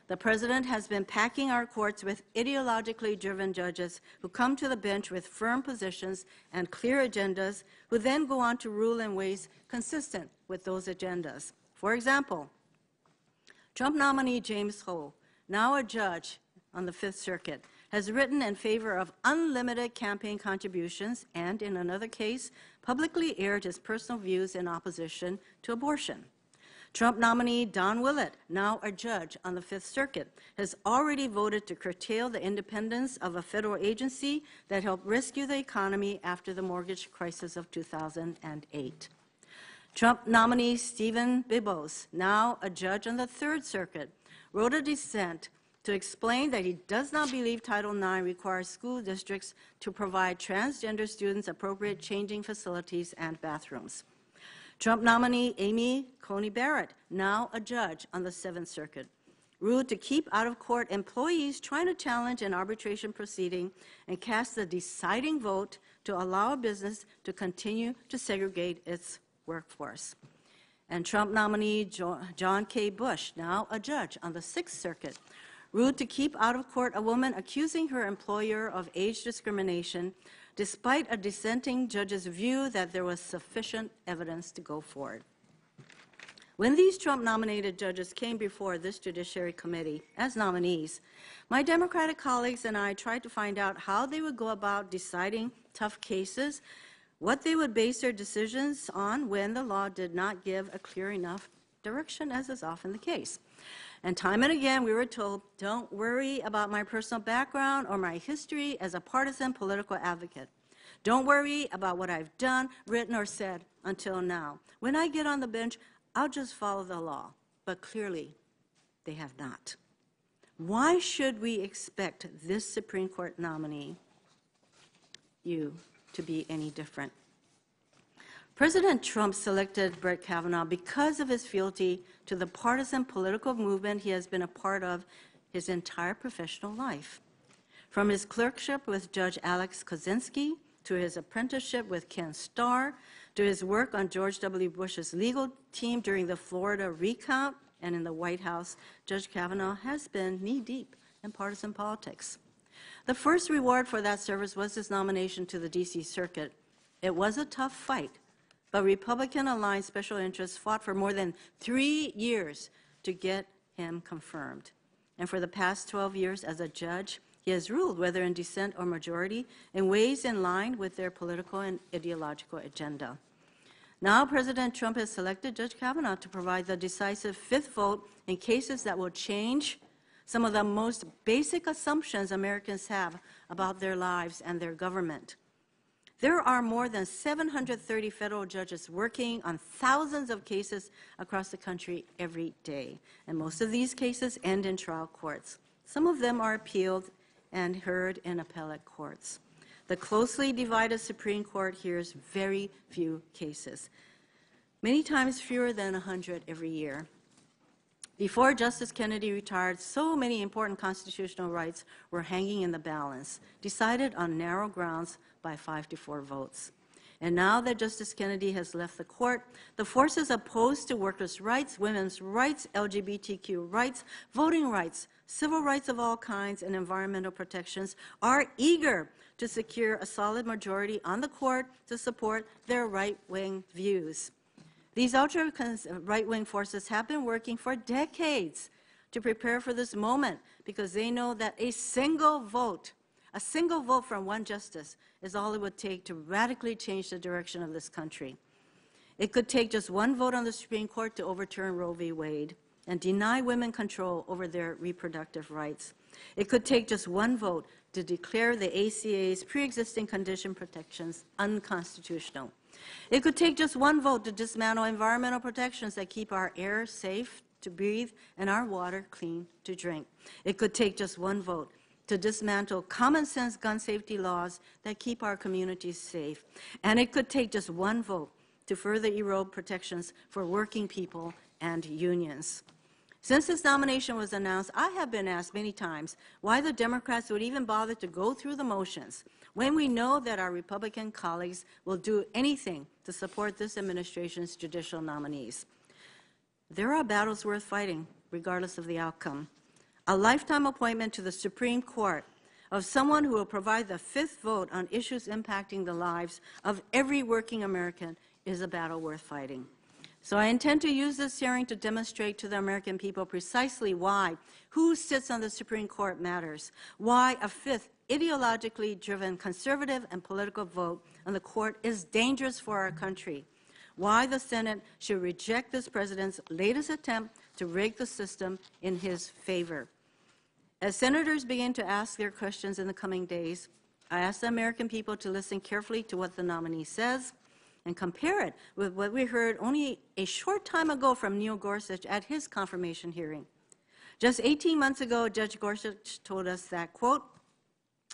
The president has been packing our courts with ideologically driven judges who come to the bench with firm positions and clear agendas, who then go on to rule in ways consistent with those agendas. For example, Trump nominee James Ho, now a judge on the Fifth Circuit, has written in favor of unlimited campaign contributions and, in another case, publicly aired his personal views in opposition to abortion. Trump nominee Don Willett, now a judge on the Fifth Circuit, has already voted to curtail the independence of a federal agency that helped rescue the economy after the mortgage crisis of 2008. Trump nominee Stephen Bibos, now a judge on the Third Circuit, wrote a dissent to explain that he does not believe Title IX requires school districts to provide transgender students appropriate changing facilities and bathrooms. Trump nominee Amy Coney Barrett, now a judge on the Seventh Circuit, ruled to keep out of court employees trying to challenge an arbitration proceeding and cast the deciding vote to allow a business to continue to segregate its workforce. And Trump nominee John K. Bush, now a judge on the Sixth Circuit, ruled to keep out of court a woman accusing her employer of age discrimination, despite a dissenting judge's view that there was sufficient evidence to go forward. When these Trump-nominated judges came before this Judiciary Committee as nominees, my Democratic colleagues and I tried to find out how they would go about deciding tough cases, what they would base their decisions on when the law did not give a clear enough direction, as is often the case. And time and again, we were told, don't worry about my personal background or my history as a partisan political advocate. Don't worry about what I've done, written, or said until now. When I get on the bench, I'll just follow the law. But clearly, they have not. Why should we expect this Supreme Court nominee, you, to be any different? President Trump selected Brett Kavanaugh because of his fealty to the partisan political movement he has been a part of his entire professional life. From his clerkship with Judge Alex Kozinski, to his apprenticeship with Ken Starr, to his work on George W. Bush's legal team during the Florida recount and in the White House, Judge Kavanaugh has been knee-deep in partisan politics. The first reward for that service was his nomination to the D.C. Circuit. It was a tough fight, but Republican-aligned special interests fought for more than 3 years to get him confirmed. And for the past 12 years as a judge, he has ruled, whether in dissent or majority, in ways in line with their political and ideological agenda. Now President Trump has selected Judge Kavanaugh to provide the decisive fifth vote in cases that will change some of the most basic assumptions Americans have about their lives and their government. There are more than 730 federal judges working on thousands of cases across the country every day, and most of these cases end in trial courts. Some of them are appealed and heard in appellate courts. The closely divided Supreme Court hears very few cases, many times fewer than 100 every year. Before Justice Kennedy retired, so many important constitutional rights were hanging in the balance, decided on narrow grounds by 5-4 votes. And now that Justice Kennedy has left the court, the forces opposed to workers' rights, women's rights, LGBTQ rights, voting rights, civil rights of all kinds, and environmental protections are eager to secure a solid majority on the court to support their right-wing views. These ultra-right-wing forces have been working for decades to prepare for this moment because they know that a single vote from one justice is all it would take to radically change the direction of this country. It could take just one vote on the Supreme Court to overturn Roe v. Wade and deny women control over their reproductive rights. It could take just one vote to declare the ACA's pre-existing condition protections unconstitutional. It could take just one vote to dismantle environmental protections that keep our air safe to breathe and our water clean to drink. It could take just one vote to dismantle common sense gun safety laws that keep our communities safe. And it could take just one vote to further erode protections for working people and unions. Since this nomination was announced, I have been asked many times why the Democrats would even bother to go through the motions when we know that our Republican colleagues will do anything to support this administration's judicial nominees. There are battles worth fighting, regardless of the outcome. A lifetime appointment to the Supreme Court of someone who will provide the fifth vote on issues impacting the lives of every working American is a battle worth fighting. So I intend to use this hearing to demonstrate to the American people precisely why who sits on the Supreme Court matters, why a fifth ideologically driven conservative and political vote on the court is dangerous for our country, why the Senate should reject this president's latest attempt to rig the system in his favor. As senators begin to ask their questions in the coming days, I ask the American people to listen carefully to what the nominee says and compare it with what we heard only a short time ago from Neil Gorsuch at his confirmation hearing. Just 18 months ago, Judge Gorsuch told us that, quote,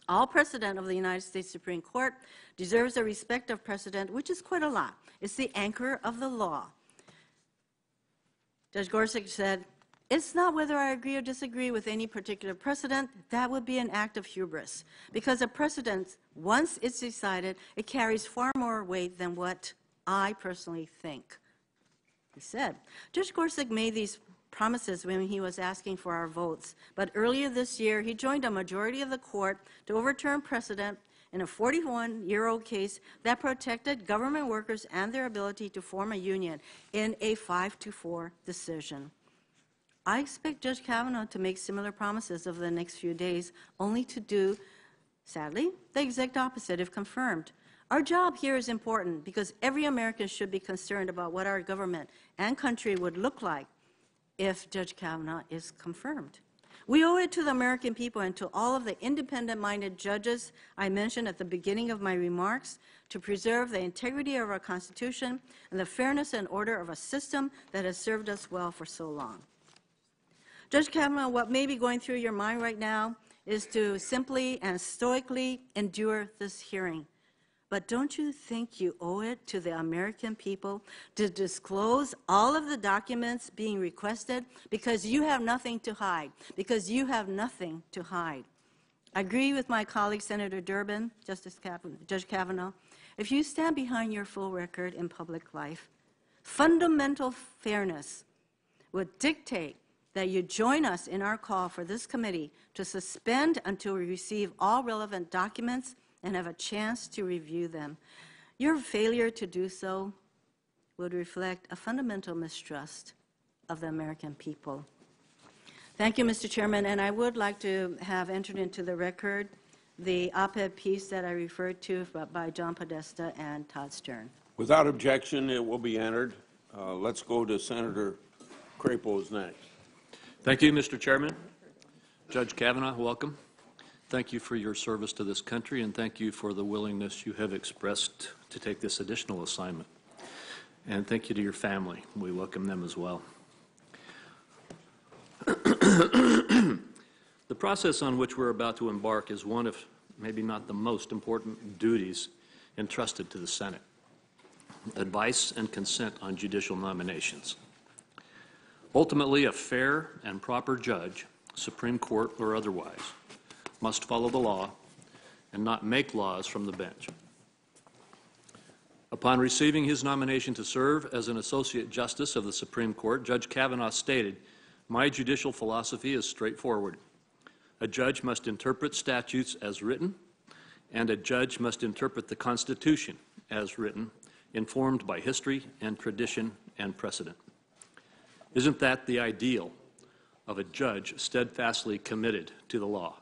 all precedent of the United States Supreme Court deserves the respect of precedent, which is quite a lot. It's the anchor of the law. Judge Gorsuch said, it's not whether I agree or disagree with any particular precedent. That would be an act of hubris, because a precedent, once it's decided, it carries far more weight than what I personally think, he said. Judge Gorsuch made these promises when he was asking for our votes, but earlier this year, he joined a majority of the court to overturn precedent in a 41-year-old case that protected government workers and their ability to form a union in a 5-4 decision. I expect Judge Kavanaugh to make similar promises over the next few days, only to do, sadly, the exact opposite if confirmed. Our job here is important because every American should be concerned about what our government and country would look like if Judge Kavanaugh is confirmed. We owe it to the American people and to all of the independent-minded judges I mentioned at the beginning of my remarks to preserve the integrity of our Constitution and the fairness and order of a system that has served us well for so long. Judge Kavanaugh, what may be going through your mind right now is to simply and stoically endure this hearing. But don't you think you owe it to the American people to disclose all of the documents being requested because you have nothing to hide, because you have nothing to hide? I agree with my colleague, Senator Durbin, Judge Kavanaugh. If you stand behind your full record in public life, fundamental fairness would dictate that you join us in our call for this committee to suspend until we receive all relevant documents and have a chance to review them. Your failure to do so would reflect a fundamental mistrust of the American people. Thank you, Mr. Chairman, and I would like to have entered into the record the op-ed piece that I referred to by John Podesta and Todd Stern. Without objection, it will be entered. Let's go to Senator Crapo's next. Thank you, Mr. Chairman. Judge Kavanaugh, welcome. Thank you for your service to this country, and thank you for the willingness you have expressed to take this additional assignment. And thank you to your family. We welcome them as well. The process on which we're about to embark is one of maybe not the most important duties entrusted to the Senate: advice and consent on judicial nominations. Ultimately, a fair and proper judge, Supreme Court or otherwise, must follow the law and not make laws from the bench. Upon receiving his nomination to serve as an Associate Justice of the Supreme Court, Judge Kavanaugh stated, "My judicial philosophy is straightforward. A judge must interpret statutes as written, and a judge must interpret the Constitution as written, informed by history and tradition and precedent." Isn't that the ideal of a judge steadfastly committed to the law?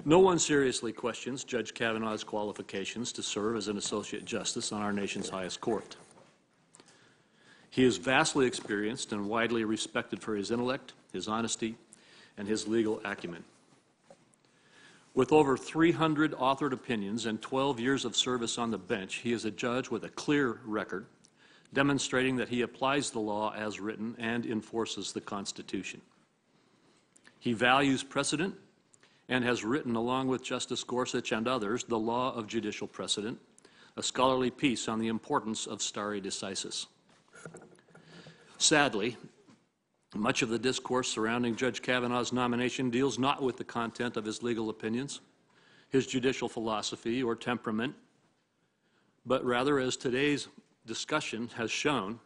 No one seriously questions Judge Kavanaugh's qualifications to serve as an Associate Justice on our nation's highest court. He is vastly experienced and widely respected for his intellect, his honesty, and his legal acumen. With over 300 authored opinions and 12 years of service on the bench, he is a judge with a clear record, demonstrating that he applies the law as written and enforces the Constitution. He values precedent and has written, along with Justice Gorsuch and others, The Law of Judicial Precedent, a scholarly piece on the importance of stare decisis. Sadly, much of the discourse surrounding Judge Kavanaugh's nomination deals not with the content of his legal opinions, his judicial philosophy, or temperament, but rather, as today's discussion has shown,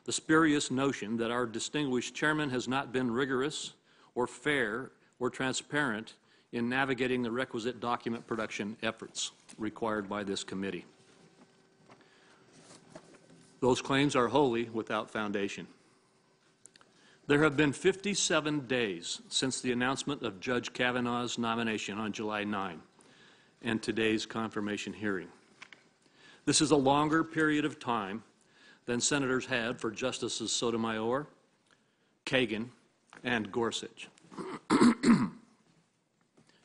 the spurious notion that our distinguished chairman has not been rigorous or fair or transparent in navigating the requisite document production efforts required by this committee. Those claims are wholly without foundation. There have been 57 days since the announcement of Judge Kavanaugh's nomination on July 9 and today's confirmation hearing. This is a longer period of time than senators had for Justices Sotomayor, Kagan, and Gorsuch.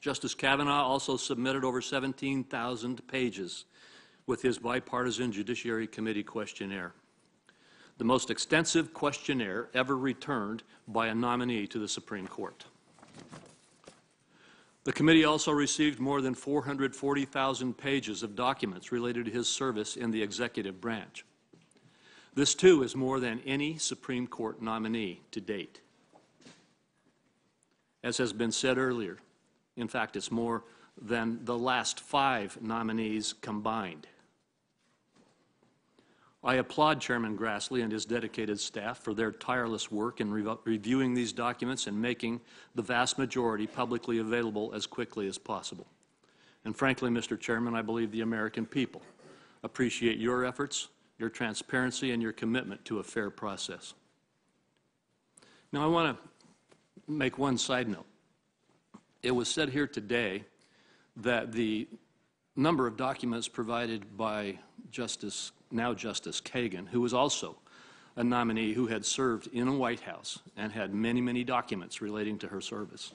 Justice Kavanaugh also submitted over 17,000 pages with his bipartisan Judiciary Committee questionnaire, the most extensive questionnaire ever returned by a nominee to the Supreme Court. The committee also received more than 440,000 pages of documents related to his service in the executive branch. This, too, is more than any Supreme Court nominee to date. As has been said earlier, in fact, it's more than the last 5 nominees combined. I applaud Chairman Grassley and his dedicated staff for their tireless work in reviewing these documents and making the vast majority publicly available as quickly as possible. And frankly, Mr. Chairman, I believe the American people appreciate your efforts, your transparency, and your commitment to a fair process. Now, I want to make one side note. It was said here today that the number of documents provided by now Justice Kagan, who was also a nominee who had served in a White House and had many, many documents relating to her service,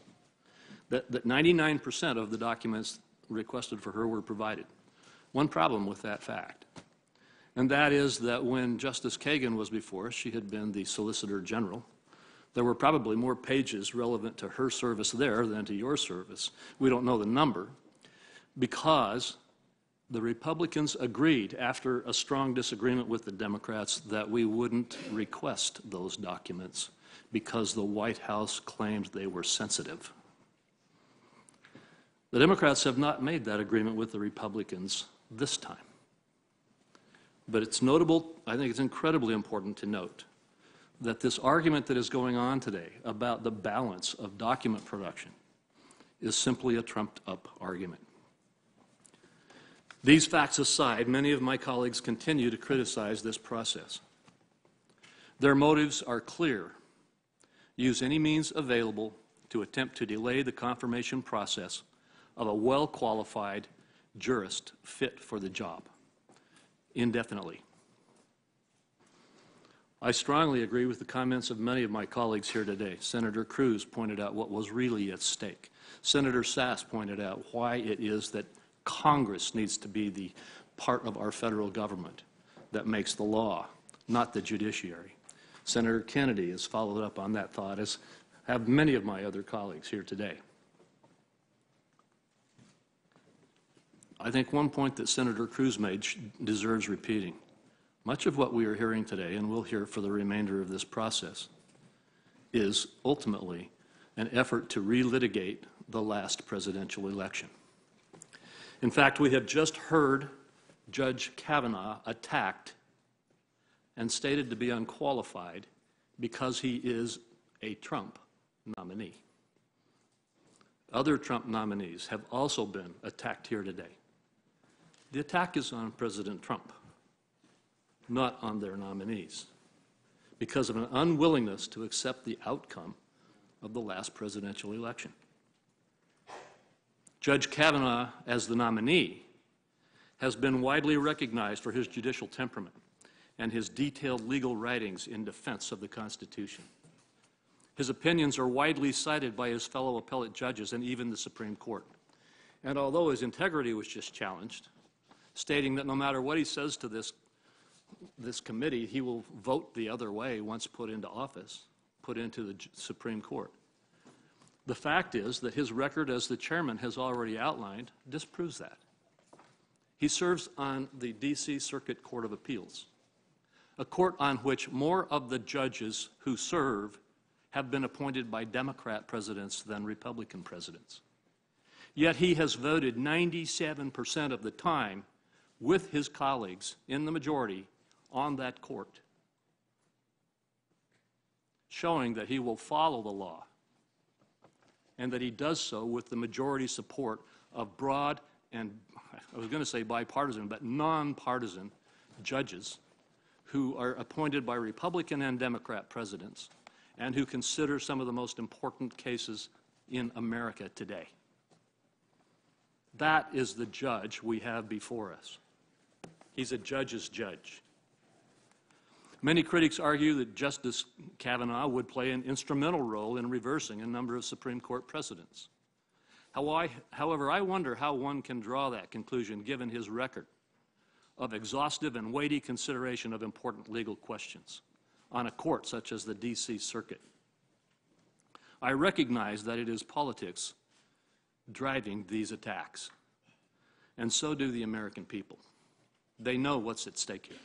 that 99% of the documents requested for her were provided. One problem with that fact, and that is that when Justice Kagan was before us, she had been the Solicitor General. There were probably more pages relevant to her service there than to your service. We don't know the number because the Republicans agreed, after a strong disagreement with the Democrats, that we wouldn't request those documents because the White House claimed they were sensitive. The Democrats have not made that agreement with the Republicans this time. But it's notable, I think it's incredibly important to note, that this argument that is going on today about the balance of document production is simply a trumped-up argument. These facts aside, many of my colleagues continue to criticize this process. Their motives are clear. Use any means available to attempt to delay the confirmation process of a well-qualified jurist fit for the job indefinitely. I strongly agree with the comments of many of my colleagues here today. Senator Cruz pointed out what was really at stake. Senator Sass pointed out why it is that Congress needs to be the part of our federal government that makes the law, not the judiciary. Senator Kennedy has followed up on that thought, as have many of my other colleagues here today. I think one point that Senator Cruz made deserves repeating. Much of what we are hearing today, and we'll hear for the remainder of this process, is ultimately an effort to relitigate the last presidential election. In fact, we have just heard Judge Kavanaugh attacked and stated to be unqualified because he is a Trump nominee. Other Trump nominees have also been attacked here today. The attack is on President Trump, not on their nominees, because of an unwillingness to accept the outcome of the last presidential election. Judge Kavanaugh, as the nominee, has been widely recognized for his judicial temperament and his detailed legal writings in defense of the Constitution. His opinions are widely cited by his fellow appellate judges and even the Supreme Court. And although his integrity was just challenged, stating that no matter what he says to this committee, he will vote the other way once put into office, put into the Supreme Court. The fact is that his record, as the chairman has already outlined, disproves that. He serves on the D.C. Circuit Court of Appeals, a court on which more of the judges who serve have been appointed by Democrat presidents than Republican presidents. Yet he has voted 97% of the time with his colleagues in the majority on that court, showing that he will follow the law and that he does so with the majority support of broad and, I was going to say bipartisan, but nonpartisan judges who are appointed by Republican and Democrat presidents and who consider some of the most important cases in America today. That is the judge we have before us. He's a judge's judge. Many critics argue that Justice Kavanaugh would play an instrumental role in reversing a number of Supreme Court precedents. However, I wonder how one can draw that conclusion given his record of exhaustive and weighty consideration of important legal questions on a court such as the D.C. Circuit. I recognize that it is politics driving these attacks, and so do the American people. They know what's at stake here.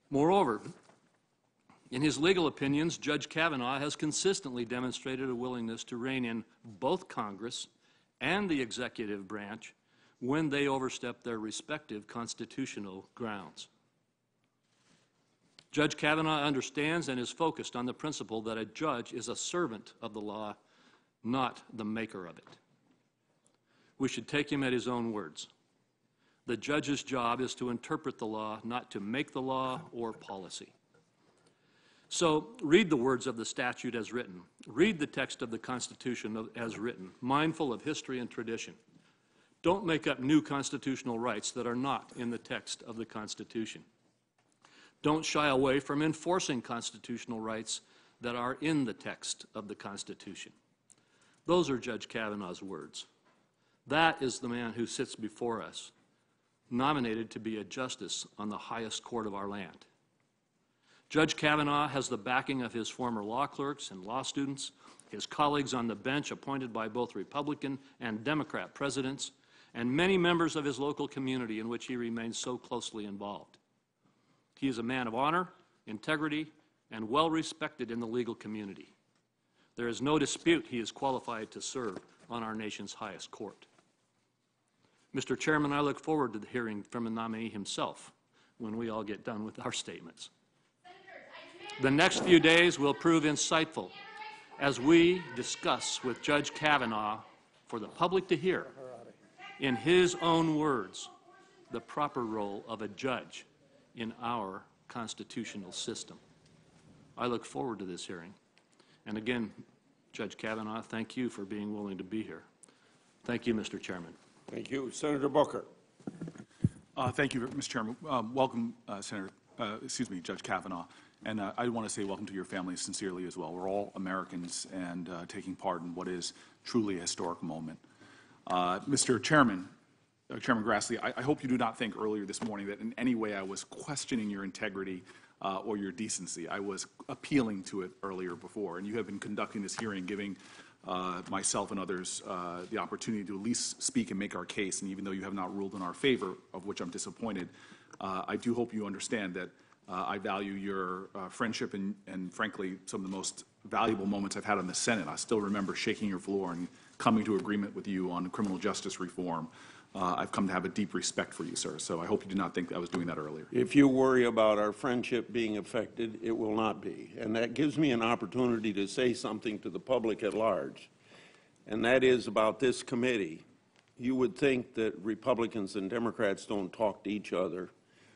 Moreover, in his legal opinions, Judge Kavanaugh has consistently demonstrated a willingness to rein in both Congress and the executive branch when they overstep their respective constitutional grounds. Judge Kavanaugh understands and is focused on the principle that a judge is a servant of the law, not the maker of it. We should take him at his own words. The judge's job is to interpret the law, not to make the law or policy. So read the words of the statute as written. Read the text of the Constitution as written, mindful of history and tradition. Don't make up new constitutional rights that are not in the text of the Constitution. Don't shy away from enforcing constitutional rights that are in the text of the Constitution. Those are Judge Kavanaugh's words. That is the man who sits before us, nominated to be a justice on the highest court of our land. Judge Kavanaugh has the backing of his former law clerks and law students, his colleagues on the bench appointed by both Republican and Democrat presidents, and many members of his local community in which he remains so closely involved. He is a man of honor, integrity, and well respected in the legal community. There is no dispute he is qualified to serve on our nation's highest court. Mr. Chairman, I look forward to hearing from the nominee himself when we all get done with our statements. The next few days will prove insightful as we discuss with Judge Kavanaugh for the public to hear, in his own words, the proper role of a judge in our constitutional system. I look forward to this hearing. And again, Judge Kavanaugh, thank you for being willing to be here. Thank you, Mr. Chairman. Thank you. Senator Booker. Thank you, Mr. Chairman. Welcome, Judge Kavanaugh. And I want to say welcome to your family sincerely as well. We're all Americans and taking part in what is truly a historic moment. Mr. Chairman, Chairman Grassley, I hope you do not think earlier this morning that in any way I was questioning your integrity or your decency. I was appealing to it earlier before, and you have been conducting this hearing, giving myself and others the opportunity to at least speak and make our case. And even though you have not ruled in our favor, of which I'm disappointed, I do hope you understand that I value your friendship and frankly, some of the most valuable moments I've had in the Senate. I still remember shaking your floor and coming to agreement with you on criminal justice reform. I've come to have a deep respect for you, sir, so I hope you do not think I was doing that earlier. If you worry about our friendship being affected, it will not be. And that gives me an opportunity to say something to the public at large, and that is about this committee. You would think that Republicans and Democrats don't talk to each other,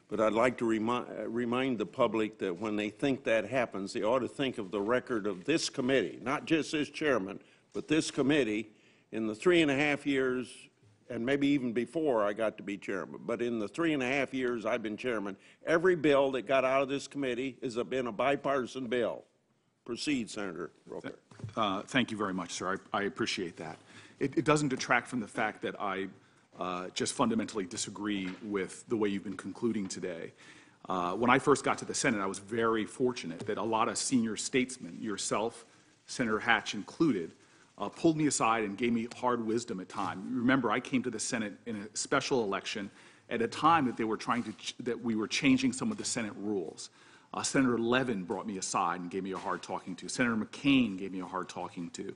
but I'd like to remind the public that when they think that happens, they ought to think of the record of this committee, not just this chairman, but this committee in the 3.5 years, and maybe even before I got to be chairman, but in the 3.5 years I've been chairman, every bill that got out of this committee has been a bipartisan bill. Proceed, Senator Roker. Thank you very much, sir. I appreciate that. It doesn't detract from the fact that I just fundamentally disagree with the way you've been concluding today. When I first got to the Senate, I was very fortunate that a lot of senior statesmen, yourself, Senator Hatch included, pulled me aside and gave me hard wisdom at time. Remember, I came to the Senate in a special election at a time that they were that we were changing some of the Senate rules. Senator Levin brought me aside and gave me a hard talking to. Senator McCain gave me a hard talking to.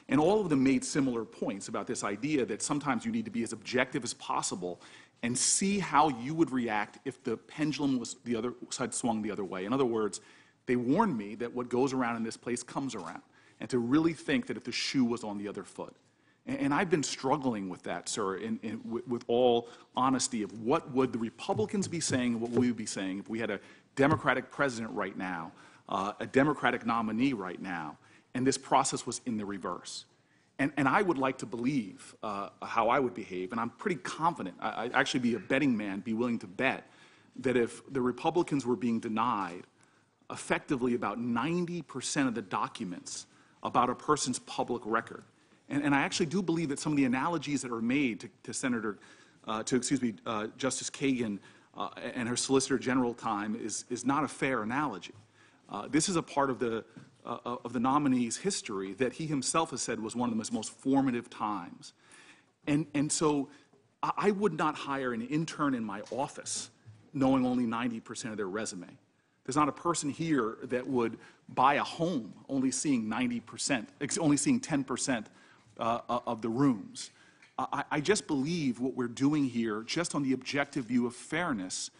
And all of them made similar points about this idea that sometimes you need to be as objective as possible and see how you would react if the pendulum was the other side swung the other way. In other words, they warned me that what goes around in this place comes around, and to really think that if the shoe was on the other foot. And I've been struggling with that, sir, with all honesty, of what would the Republicans be saying and what we would be saying if we had a Democratic president right now, a Democratic nominee right now, and this process was in the reverse. And I would like to believe how I would behave, and I'm pretty confident, I'd actually be a betting man, be willing to bet, that if the Republicans were being denied effectively about 90% of the documents about a person's public record, and I actually do believe that some of the analogies that are made to Justice Kagan and her Solicitor General time is not a fair analogy. This is a part of the nominee's history that he himself has said was one of the most formative times. And so I would not hire an intern in my office knowing only 90% of their resume. There's not a person here that would buy a home only seeing 90%, only seeing 10% of the rooms. I just believe what we're doing here, just on the objective view of fairness,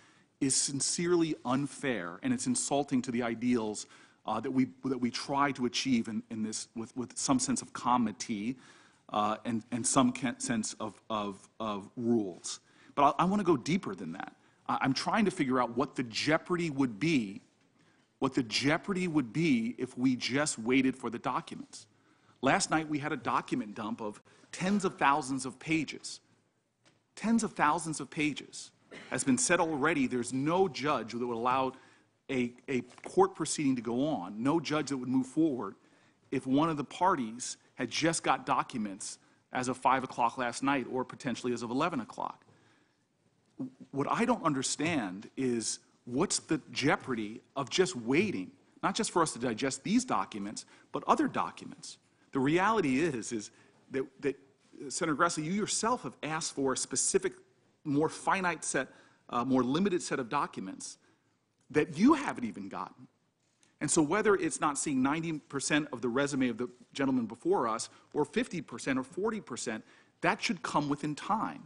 is sincerely unfair, and it's insulting to the ideals that we try to achieve in this with some sense of comity and some sense of rules. But I want to go deeper than that. I'm trying to figure out what the jeopardy would be, if we just waited for the documents. Last night we had a document dump of tens of thousands of pages. Tens of thousands of pages. Has been said already, there's no judge that would allow a court proceeding to go on, no judge that would move forward if one of the parties had just got documents as of 5 o'clock last night or potentially as of 11 o'clock. What I don't understand is what's the jeopardy of just waiting, not just for us to digest these documents, but other documents. The reality is that Senator Grassley, you yourself have asked for a specific, more finite set, more limited set of documents that you haven't even gotten. And so whether it's not seeing 90% of the resume of the gentleman before us, or 50% or 40%, that should come within time.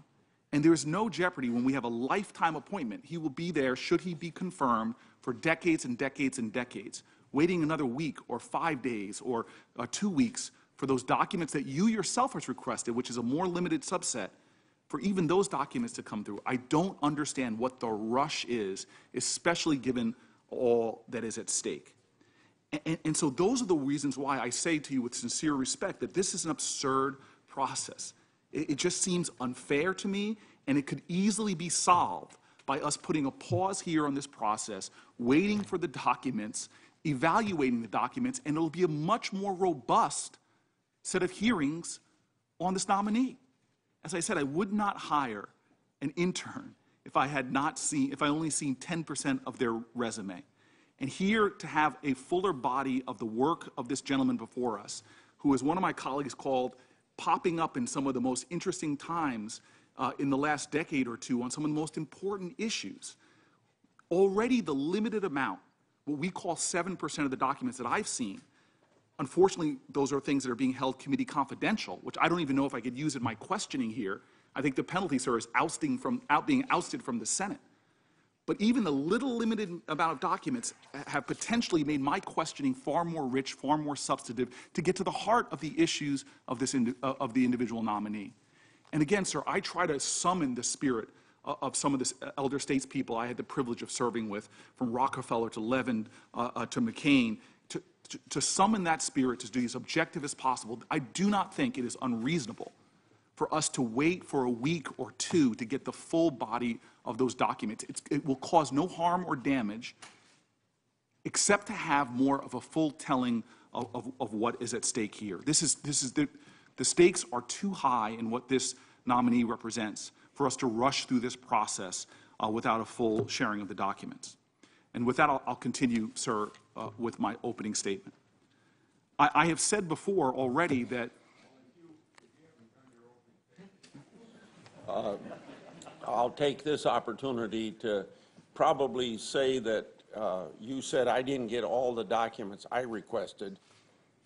And there's no jeopardy when we have a lifetime appointment. He will be there, should he be confirmed, for decades and decades and decades. Waiting another week or 5 days or 2 weeks for those documents that you yourself has requested, which is a more limited subset, for even those documents to come through. I don't understand what the rush is, especially given all that is at stake. And so those are the reasons why I say to you with sincere respect that this is an absurd process. It just seems unfair to me, and it could easily be solved by us putting a pause here on this process, waiting for the documents, evaluating the documents, and it'll be a much more robust set of hearings on this nominee. As I said, I would not hire an intern if I only seen 10% of their resume. And here to have a fuller body of the work of this gentleman before us, who, as one of my colleagues called, popping up in some of the most interesting times in the last decade or two on some of the most important issues. Already the limited amount, what we call 7% of the documents that I've seen, unfortunately, those are things that are being held committee confidential, which I don't even know if I could use in my questioning here. I think the penalty, sir, is being ousted from the Senate. But even the little limited amount of documents have potentially made my questioning far more rich, far more substantive, to get to the heart of the issues of of the individual nominee. And again, sir, I try to summon the spirit of some of the elder statespeople I had the privilege of serving with, from Rockefeller to Levin to McCain, to summon that spirit to be as objective as possible. I do not think it is unreasonable for us to wait for a week or two to get the full body of those documents. It will cause no harm or damage except to have more of a full telling of what is at stake here. The stakes are too high in what this nominee represents for us to rush through this process without a full sharing of the documents. And with that, I'll continue, sir, with my opening statement. I have said before already that I'll take this opportunity to probably say that you said I didn't get all the documents I requested.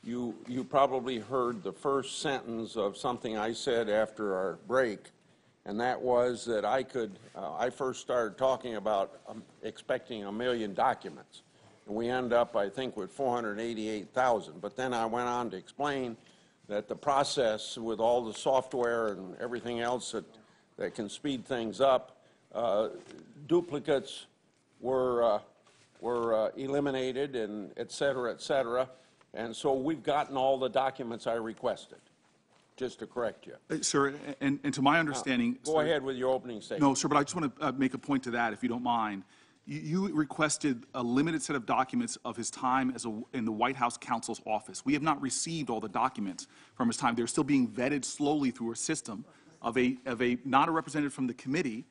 You probably heard the first sentence of something I said after our break, and that was that I first started talking about expecting 1 million documents. And we end up, I think, with 488,000. But then I went on to explain that the process with all the software and everything else that can speed things up, duplicates were eliminated, and et cetera, et cetera. And so we've gotten all the documents I requested, just to correct you. Sir, and to my understanding... Go ahead with your opening statement. No, sir, but I just want to make a point to that, if you don't mind. You requested a limited set of documents of his time in the White House counsel's office. We have not received all the documents from his time. They're still being vetted slowly through a system of not a representative from the committee,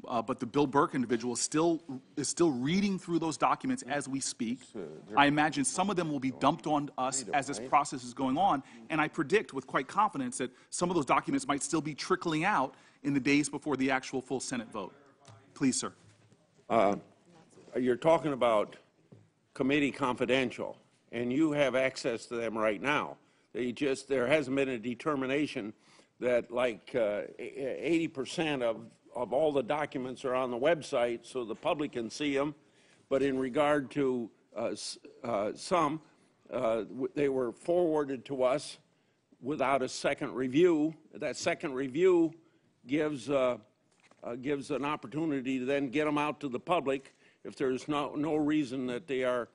but the Bill Burke individual is still reading through those documents as we speak. I imagine some of them will be dumped on us as this process is going on, and I predict with quite confidence that some of those documents might still be trickling out in the days before the actual full Senate vote. Please, sir. You're talking about committee confidential, and you have access to them right now. There hasn't been a determination that like 80% of all the documents are on the website so the public can see them. But in regard to some, they were forwarded to us without a second review. That second review gives an opportunity to then get them out to the public if there's no reason that they are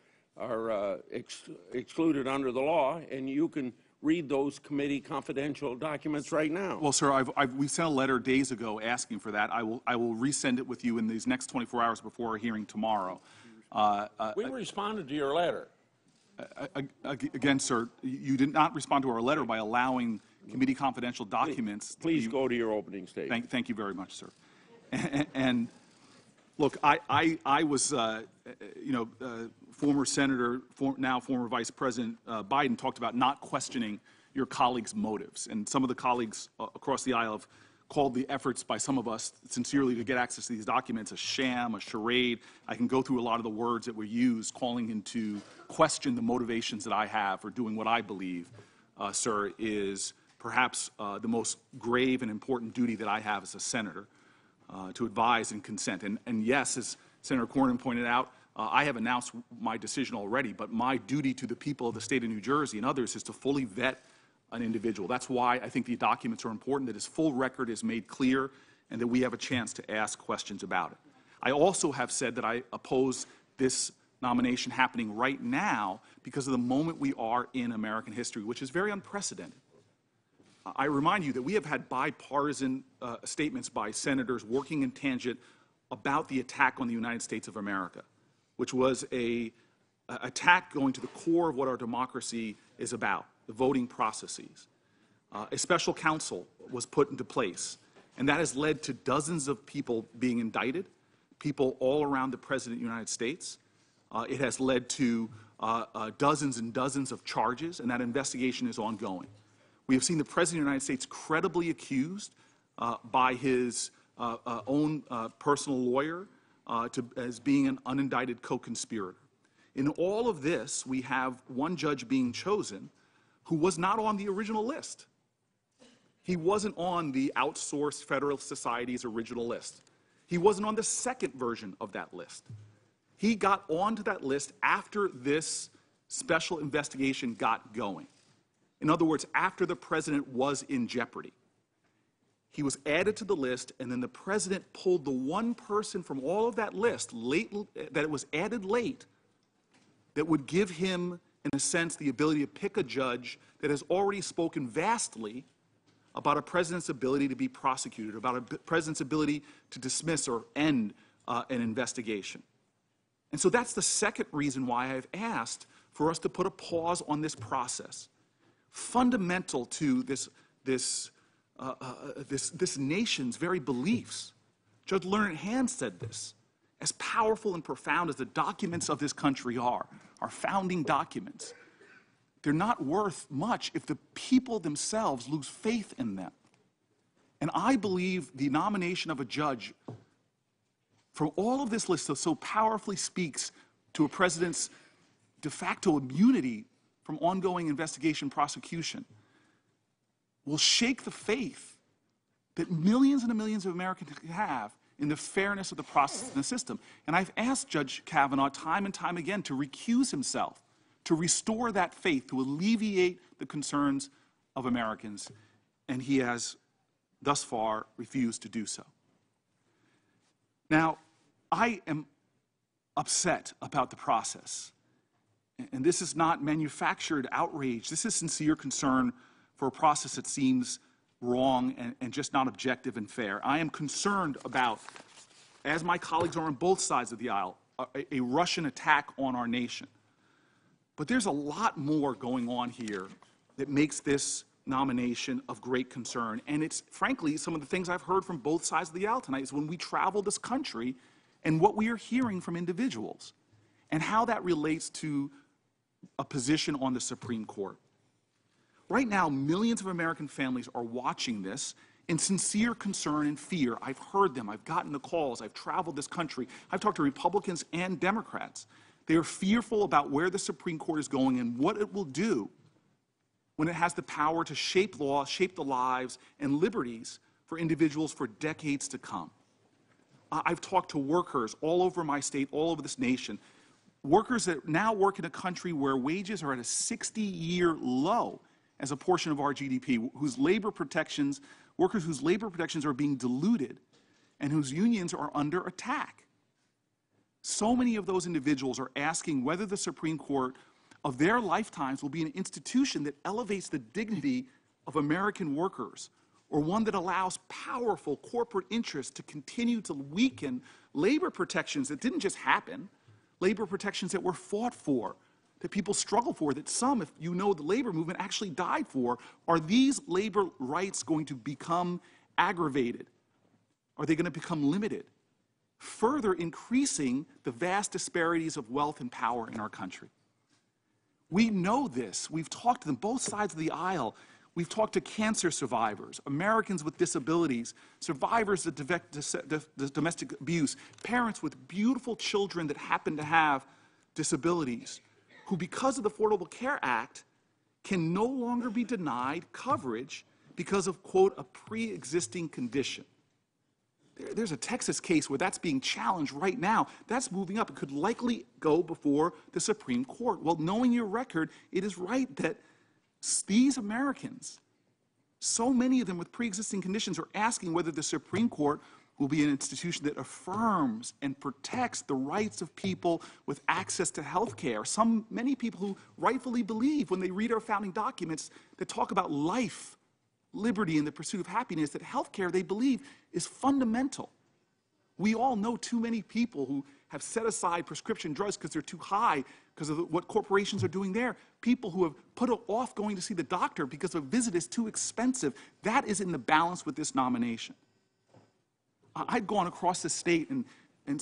excluded under the law, and you can read those committee confidential documents right now. Well, sir, we sent a letter days ago asking for that. I will resend it with you in these next 24 hours before our hearing tomorrow. We responded to your letter. Again, sir, you did not respond to our letter by allowing committee confidential documents. Please go to your opening statement. Thank you very much, sir. And look, I was, former Senator, now former Vice President Biden talked about not questioning your colleagues' motives. And some of the colleagues across the aisle have called the efforts by some of us sincerely to get access to these documents a sham, a charade. I can go through a lot of the words that were used calling into question the motivations that I have for doing what I believe, sir, is perhaps the most grave and important duty that I have as a senator. To advise and consent. And yes, as Senator Cornyn pointed out, I have announced my decision already, but my duty to the people of the state of New Jersey and others is to fully vet an individual. That's why I think the documents are important, that his full record is made clear and that we have a chance to ask questions about it. I also have said that I oppose this nomination happening right now because of the moment we are in American history, which is very unprecedented. I remind you that we have had bipartisan statements by senators working in tangent about the attack on the United States of America, which was an attack going to the core of what our democracy is about, the voting processes. A special counsel was put into place, and that has led to dozens of people being indicted, people all around the President of the United States. It has led to dozens and dozens of charges, and that investigation is ongoing. We have seen the President of the United States credibly accused by his own personal lawyer as being an unindicted co-conspirator. In all of this, we have one judge being chosen who was not on the original list. He wasn't on the outsourced Federalist Society's original list. He wasn't on the second version of that list. He got onto that list after this special investigation got going. In other words, after the president was in jeopardy. He was added to the list, and then the president pulled the one person from all of that list that it was added late that would give him, in a sense, the ability to pick a judge that has already spoken vastly about a president's ability to be prosecuted, about a president's ability to dismiss or end an investigation. And so that's the second reason why I've asked for us to put a pause on this process. Fundamental to this nation's very beliefs. Judge Learned Hand said this. As powerful and profound as the documents of this country are, our founding documents, they're not worth much if the people themselves lose faith in them. And I believe the nomination of a judge from all of this list so powerfully speaks to a president's de facto immunity from ongoing investigation prosecution will shake the faith that millions and millions of Americans have in the fairness of the process and the system. And I've asked Judge Kavanaugh time and time again to recuse himself, to restore that faith, to alleviate the concerns of Americans, and he has thus far refused to do so. Now, I am upset about the process. And this is not manufactured outrage. This is sincere concern for a process that seems wrong and just not objective and fair. I am concerned about, as my colleagues are on both sides of the aisle, a Russian attack on our nation. But there's a lot more going on here that makes this nomination of great concern. And it's, frankly, some of the things I've heard from both sides of the aisle tonight is when we travel this country and what we are hearing from individuals and how that relates to a position on the Supreme Court. Right now, millions of American families are watching this in sincere concern and fear. I've heard them. I've gotten the calls. I've traveled this country. I've talked to Republicans and Democrats. They are fearful about where the Supreme Court is going and what it will do when it has the power to shape law, shape the lives and liberties for individuals for decades to come. I've talked to workers all over my state, all over this nation, workers that now work in a country where wages are at a 60-year low as a portion of our GDP, whose labor protections, workers whose labor protections are being diluted and whose unions are under attack. So many of those individuals are asking whether the Supreme Court of their lifetimes will be an institution that elevates the dignity of American workers, or one that allows powerful corporate interests to continue to weaken labor protections that didn't just happen, labor protections that were fought for, that people struggle for, that some, if you know the labor movement, actually died for. Are these labor rights going to become aggravated? Are they going to become limited? Further increasing the vast disparities of wealth and power in our country. We know this. We've talked to them, both sides of the aisle. We've talked to cancer survivors, Americans with disabilities, survivors of domestic abuse, parents with beautiful children that happen to have disabilities, who because of the Affordable Care Act can no longer be denied coverage because of, quote, a pre-existing condition. There's a Texas case where that's being challenged right now. That's moving up. It could likely go before the Supreme Court. Well, knowing your record, it is right that these Americans, so many of them with pre-existing conditions, are asking whether the Supreme Court will be an institution that affirms and protects the rights of people with access to health care. Many people who rightfully believe, when they read our founding documents that talk about life, liberty, and the pursuit of happiness, that health care, they believe, is fundamental. We all know too many people who have set aside prescription drugs because they're too high, because of what corporations are doing there. People who have put off going to see the doctor because a visit is too expensive. That is in the balance with this nomination. I've gone across the state, and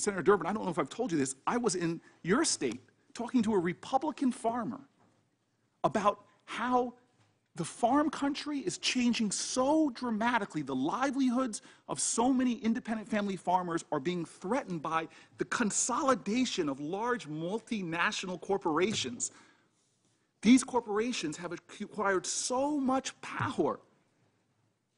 Senator Durbin, I don't know if I've told you this, I was in your state talking to a Republican farmer about how the farm country is changing so dramatically. The livelihoods of so many independent family farmers are being threatened by the consolidation of large multinational corporations. These corporations have acquired so much power.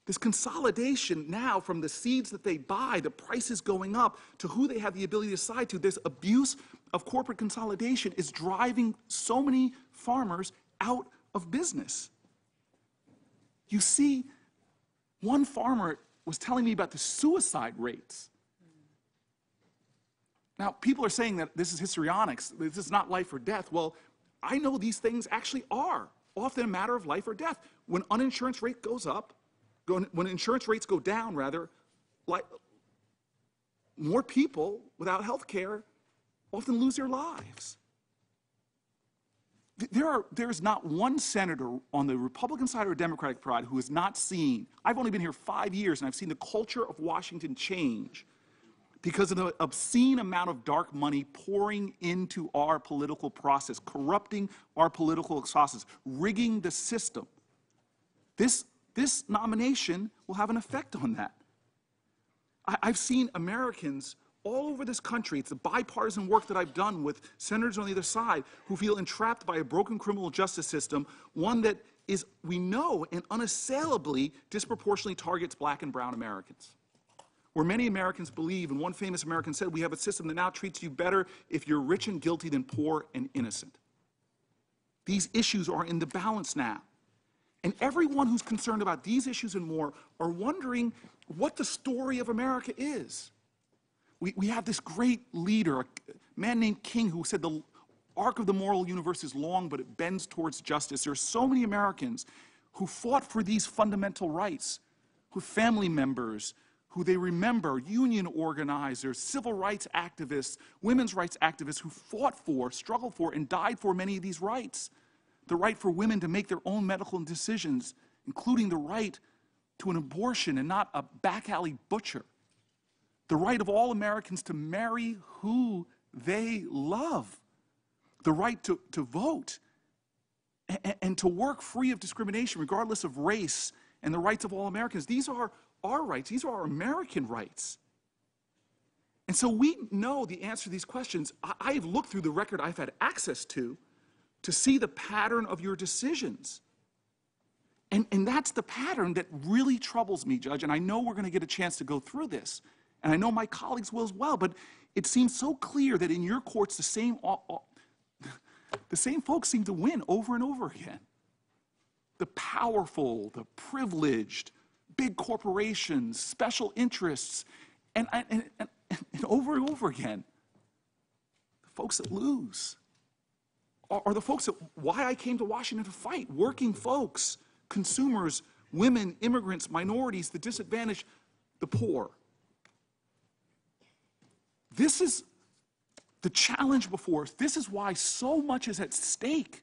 This consolidation now, from the seeds that they buy, the prices going up, to who they have the ability to decide to, this abuse of corporate consolidation is driving so many farmers out of business. You see, one farmer was telling me about the suicide rates. Now, people are saying that this is histrionics, this is not life or death. Well, I know these things actually are often a matter of life or death. When uninsurance rate goes up, when insurance rates go down, rather, more people without health care often lose their lives. There's not one senator on the Republican side or Democratic side who has not seen, I've only been here 5 years, and I've seen the culture of Washington change because of the obscene amount of dark money pouring into our political process, corrupting our political process, rigging the system. This this nomination will have an effect on that. I've seen Americans all over this country, it's the bipartisan work that I've done with senators on the other side who feel entrapped by a broken criminal justice system, one that is, we know, and unassailably disproportionately targets black and brown Americans. Where many Americans believe, and one famous American said, we have a system that now treats you better if you're rich and guilty than poor and innocent. These issues are in the balance now. And everyone who's concerned about these issues and more are wondering what the story of America is. We have this great leader, a man named King, who said the arc of the moral universe is long, but it bends towards justice. There are so many Americans who fought for these fundamental rights, who family members, who they remember, union organizers, civil rights activists, women's rights activists who fought for, struggled for, and died for many of these rights. The right for women to make their own medical decisions, including the right to an abortion and not a back alley butcher. The right of all Americans to marry who they love. The right to vote and to work free of discrimination regardless of race, and the rights of all Americans. These are our rights. These are our American rights. And so we know the answer to these questions. I've looked through the record I've had access to see the pattern of your decisions. And that's the pattern that really troubles me, Judge, and I know we're going to get a chance to go through this, and I know my colleagues will as well, but it seems so clear that in your courts the same folks seem to win over and over again. The powerful, the privileged, big corporations, special interests, and over and over again, the folks that lose are the folks that, why I came to Washington to fight, working folks, consumers, women, immigrants, minorities, the disadvantaged, the poor. This is the challenge before us. This is why so much is at stake.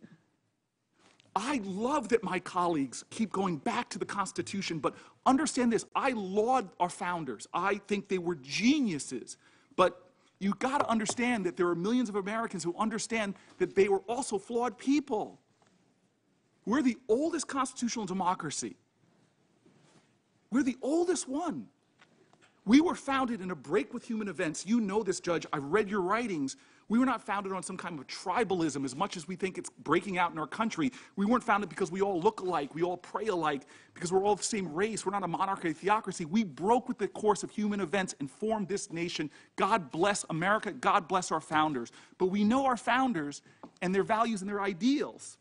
I love that my colleagues keep going back to the Constitution, but understand this, I laud our founders. I think they were geniuses, but you've got to understand that there are millions of Americans who understand that they were also flawed people. We're the oldest constitutional democracy. We're the oldest one. We were founded in a break with human events. You know this, Judge. I've read your writings. We were not founded on some kind of tribalism as much as we think it's breaking out in our country. We weren't founded because we all look alike, we all pray alike, because we're all the same race. We're not a monarchy, a theocracy. We broke with the course of human events and formed this nation. God bless America. God bless our founders. But we know our founders and their values and their ideals.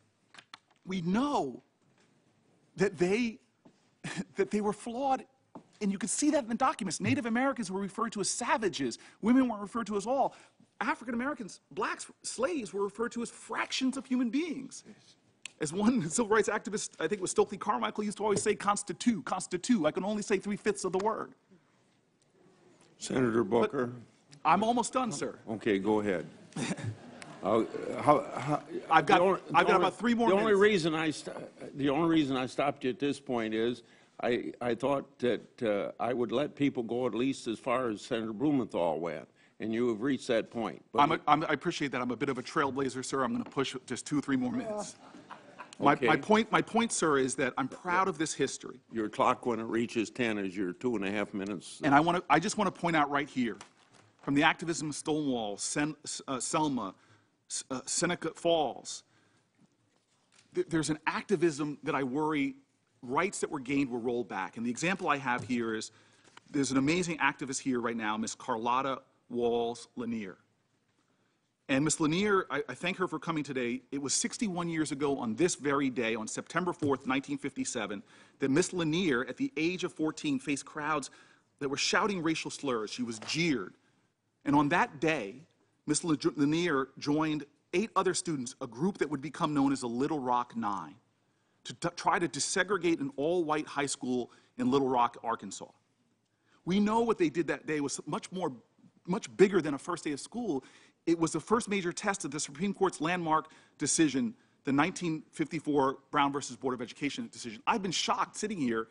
We know that they were flawed. And you can see that in the documents. Native Americans were referred to as savages. Women were referred to as all. African Americans, blacks, slaves were referred to as fractions of human beings. As one civil rights activist, I think it was Stokely Carmichael, used to always say, constitute, constitute. I can only say 3/5 of the word. Senator Booker. But I'm almost done, sir. Okay, go ahead. I've got about 3 more minutes. The only reason I stopped you at this point is I thought that I would let people go at least as far as Senator Blumenthal went, and you have reached that point. But I appreciate that. I'm a bit of a trailblazer, sir. I'm going to push just 2 or 3 more minutes. Okay. My point, sir, is that I'm proud of this history. Your clock, when it reaches 10, is your 2.5 minutes. And I just want to point out right here, from the activism of Stonewall, Selma, Seneca Falls, there's an activism that I worry rights that were gained were rolled back. And the example I have here is there's an amazing activist here right now, Miss Carlotta Walls Lanier. And Miss Lanier, I thank her for coming today. It was 61 years ago on this very day, on September 4th, 1957, that Miss Lanier, at the age of 14, faced crowds that were shouting racial slurs. She was jeered. And on that day, Miss Lanier joined 8 other students, a group that would become known as the Little Rock Nine, to try to desegregate an all-white high school in Little Rock, Arkansas. We know what they did that day was much bigger than a first day of school. It was the first major test of the Supreme Court's landmark decision, the 1954 Brown versus Board of Education decision. I've been shocked sitting here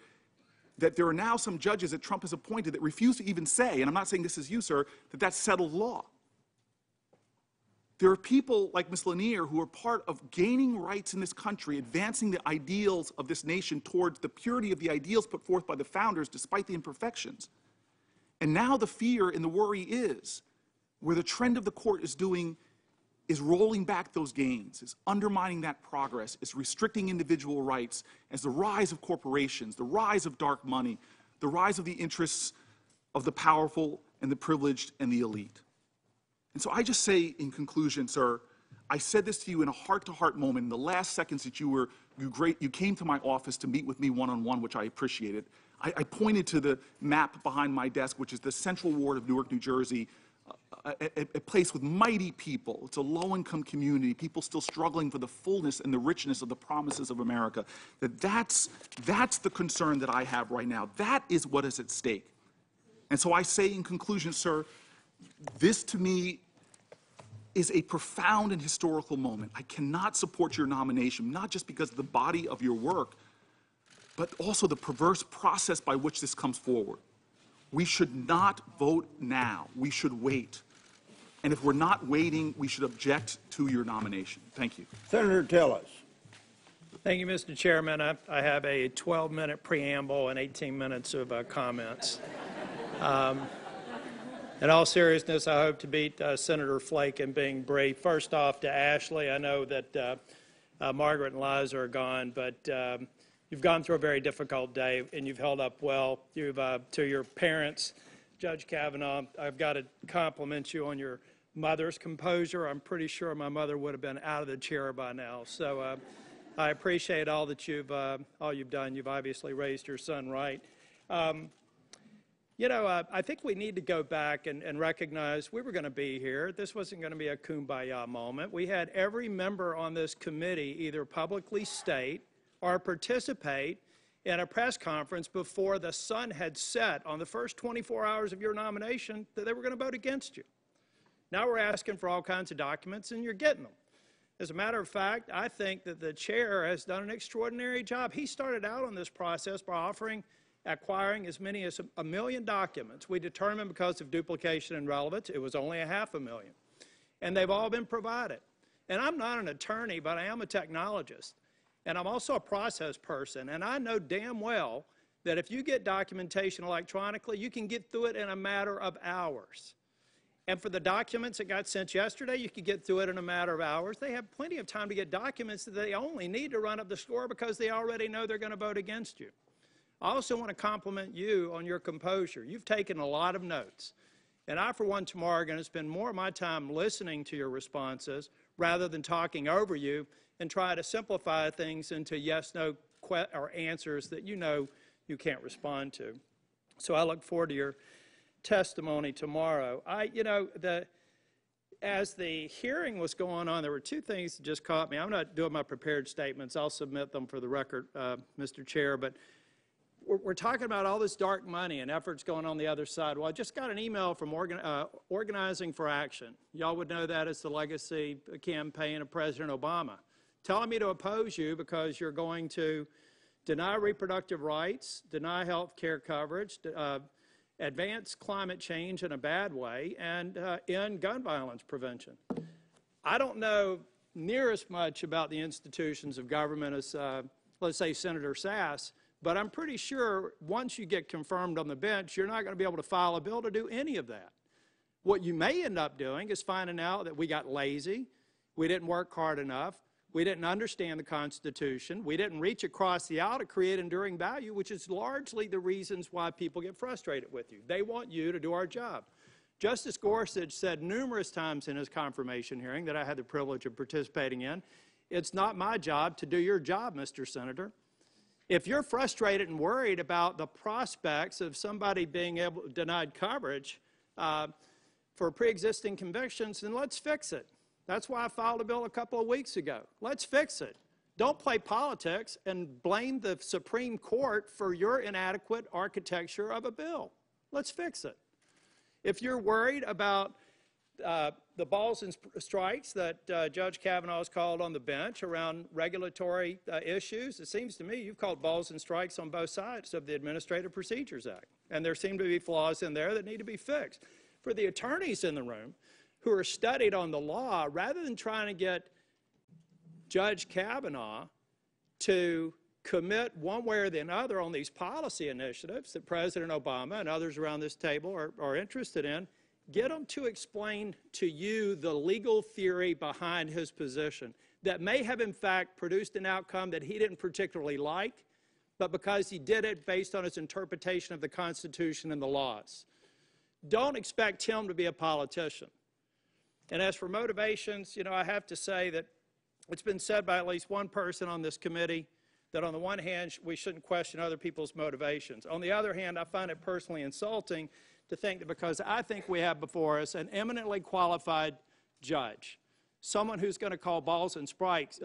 that there are now some judges that Trump has appointed that refuse to even say, and I'm not saying this is you, sir, that that's settled law. There are people like Ms. Lanier who are part of gaining rights in this country, advancing the ideals of this nation towards the purity of the ideals put forth by the founders despite the imperfections. And now the fear and the worry is where the trend of the court is doing is rolling back those gains, is undermining that progress, is restricting individual rights, as the rise of corporations, the rise of dark money, the rise of the interests of the powerful and the privileged and the elite. And so I just say in conclusion, sir, I said this to you in a heart-to-heart moment in the last seconds that you came to my office to meet with me one-on-one, which I appreciated. I pointed to the map behind my desk, which is the Central Ward of Newark, New Jersey, a place with mighty people. It's a low-income community, people still struggling for the fullness and the richness of the promises of America. That's the concern that I have right now. That is what is at stake. And so I say in conclusion, sir, this to me is a profound and historical moment. I cannot support your nomination, not just because of the body of your work, but also the perverse process by which this comes forward. We should not vote now. We should wait. And if we're not waiting, we should object to your nomination. Thank you. Senator Tillis. Thank you, Mr. Chairman. I have a 12-minute preamble and 18 minutes of comments. In all seriousness, I hope to beat Senator Flake in being brief. First off, to Ashley, I know that Margaret and Liza are gone, but you've gone through a very difficult day, and you've held up well. To your parents, Judge Kavanaugh, I've got to compliment you on your mother's composure. I'm pretty sure my mother would have been out of the chair by now. So I appreciate all that you've done. You've obviously raised your son right. You know, I think we need to go back and recognize we were going to be here. This wasn't going to be a kumbaya moment. We had every member on this committee either publicly state or participate in a press conference before the sun had set on the first 24 hours of your nomination that they were going to vote against you. Now we're asking for all kinds of documents, and you're getting them. As a matter of fact, I think that the chair has done an extraordinary job. He started out on this process by acquiring as many as 1 million documents. We determined because of duplication and relevance, it was only 500,000. And they've all been provided. And I'm not an attorney, but I am a technologist. And I'm also a process person. And I know damn well that if you get documentation electronically, you can get through it in a matter of hours. And for the documents that got sent yesterday, you could get through it in a matter of hours. They have plenty of time to get documents that they only need to run up the score because they already know they're going to vote against you. I also want to compliment you on your composure. You've taken a lot of notes. And I, for one, tomorrow are going to spend more of my time listening to your responses rather than talking over you and try to simplify things into yes, no, or answers that you know you can't respond to. So I look forward to your testimony tomorrow. As the hearing was going on, there were two things that just caught me. I'm not doing my prepared statements. I'll submit them for the record, Mr. Chair, but we're talking about all this dark money and efforts going on the other side. Well, I just got an email from Organizing for Action. Y'all would know that as the legacy campaign of President Obama, telling me to oppose you because you're going to deny reproductive rights, deny health care coverage, advance climate change in a bad way, and end gun violence prevention. I don't know near as much about the institutions of government as, let's say, Senator Sass, but I'm pretty sure once you get confirmed on the bench, you're not going to be able to file a bill to do any of that. What you may end up doing is finding out that we got lazy, we didn't work hard enough, we didn't understand the Constitution, we didn't reach across the aisle to create enduring value, which is largely the reasons why people get frustrated with you. They want you to do our job. Justice Gorsuch said numerous times in his confirmation hearing that I had the privilege of participating in, it's not my job to do your job, Mr. Senator. If you're frustrated and worried about the prospects of somebody being denied coverage for pre-existing convictions, then let's fix it. That's why I filed a bill a couple of weeks ago. Let's fix it. Don't play politics and blame the Supreme Court for your inadequate architecture of a bill. Let's fix it. If you're worried about the balls and strikes that Judge Kavanaugh has called on the bench around regulatory issues, it seems to me you've called balls and strikes on both sides of the Administrative Procedures Act. And there seem to be flaws in there that need to be fixed. For the attorneys in the room who are studied on the law, rather than trying to get Judge Kavanaugh to commit one way or the other on these policy initiatives that President Obama and others around this table are interested in, get him to explain to you the legal theory behind his position that may have in fact produced an outcome that he didn't particularly like, but because he did it based on his interpretation of the Constitution and the laws. Don't expect him to be a politician. And as for motivations, you know, I have to say that it's been said by at least one person on this committee that on the one hand, we shouldn't question other people's motivations. On the other hand, I find it personally insulting to think that because I think we have before us an eminently qualified judge, someone who's going to call balls and strikes,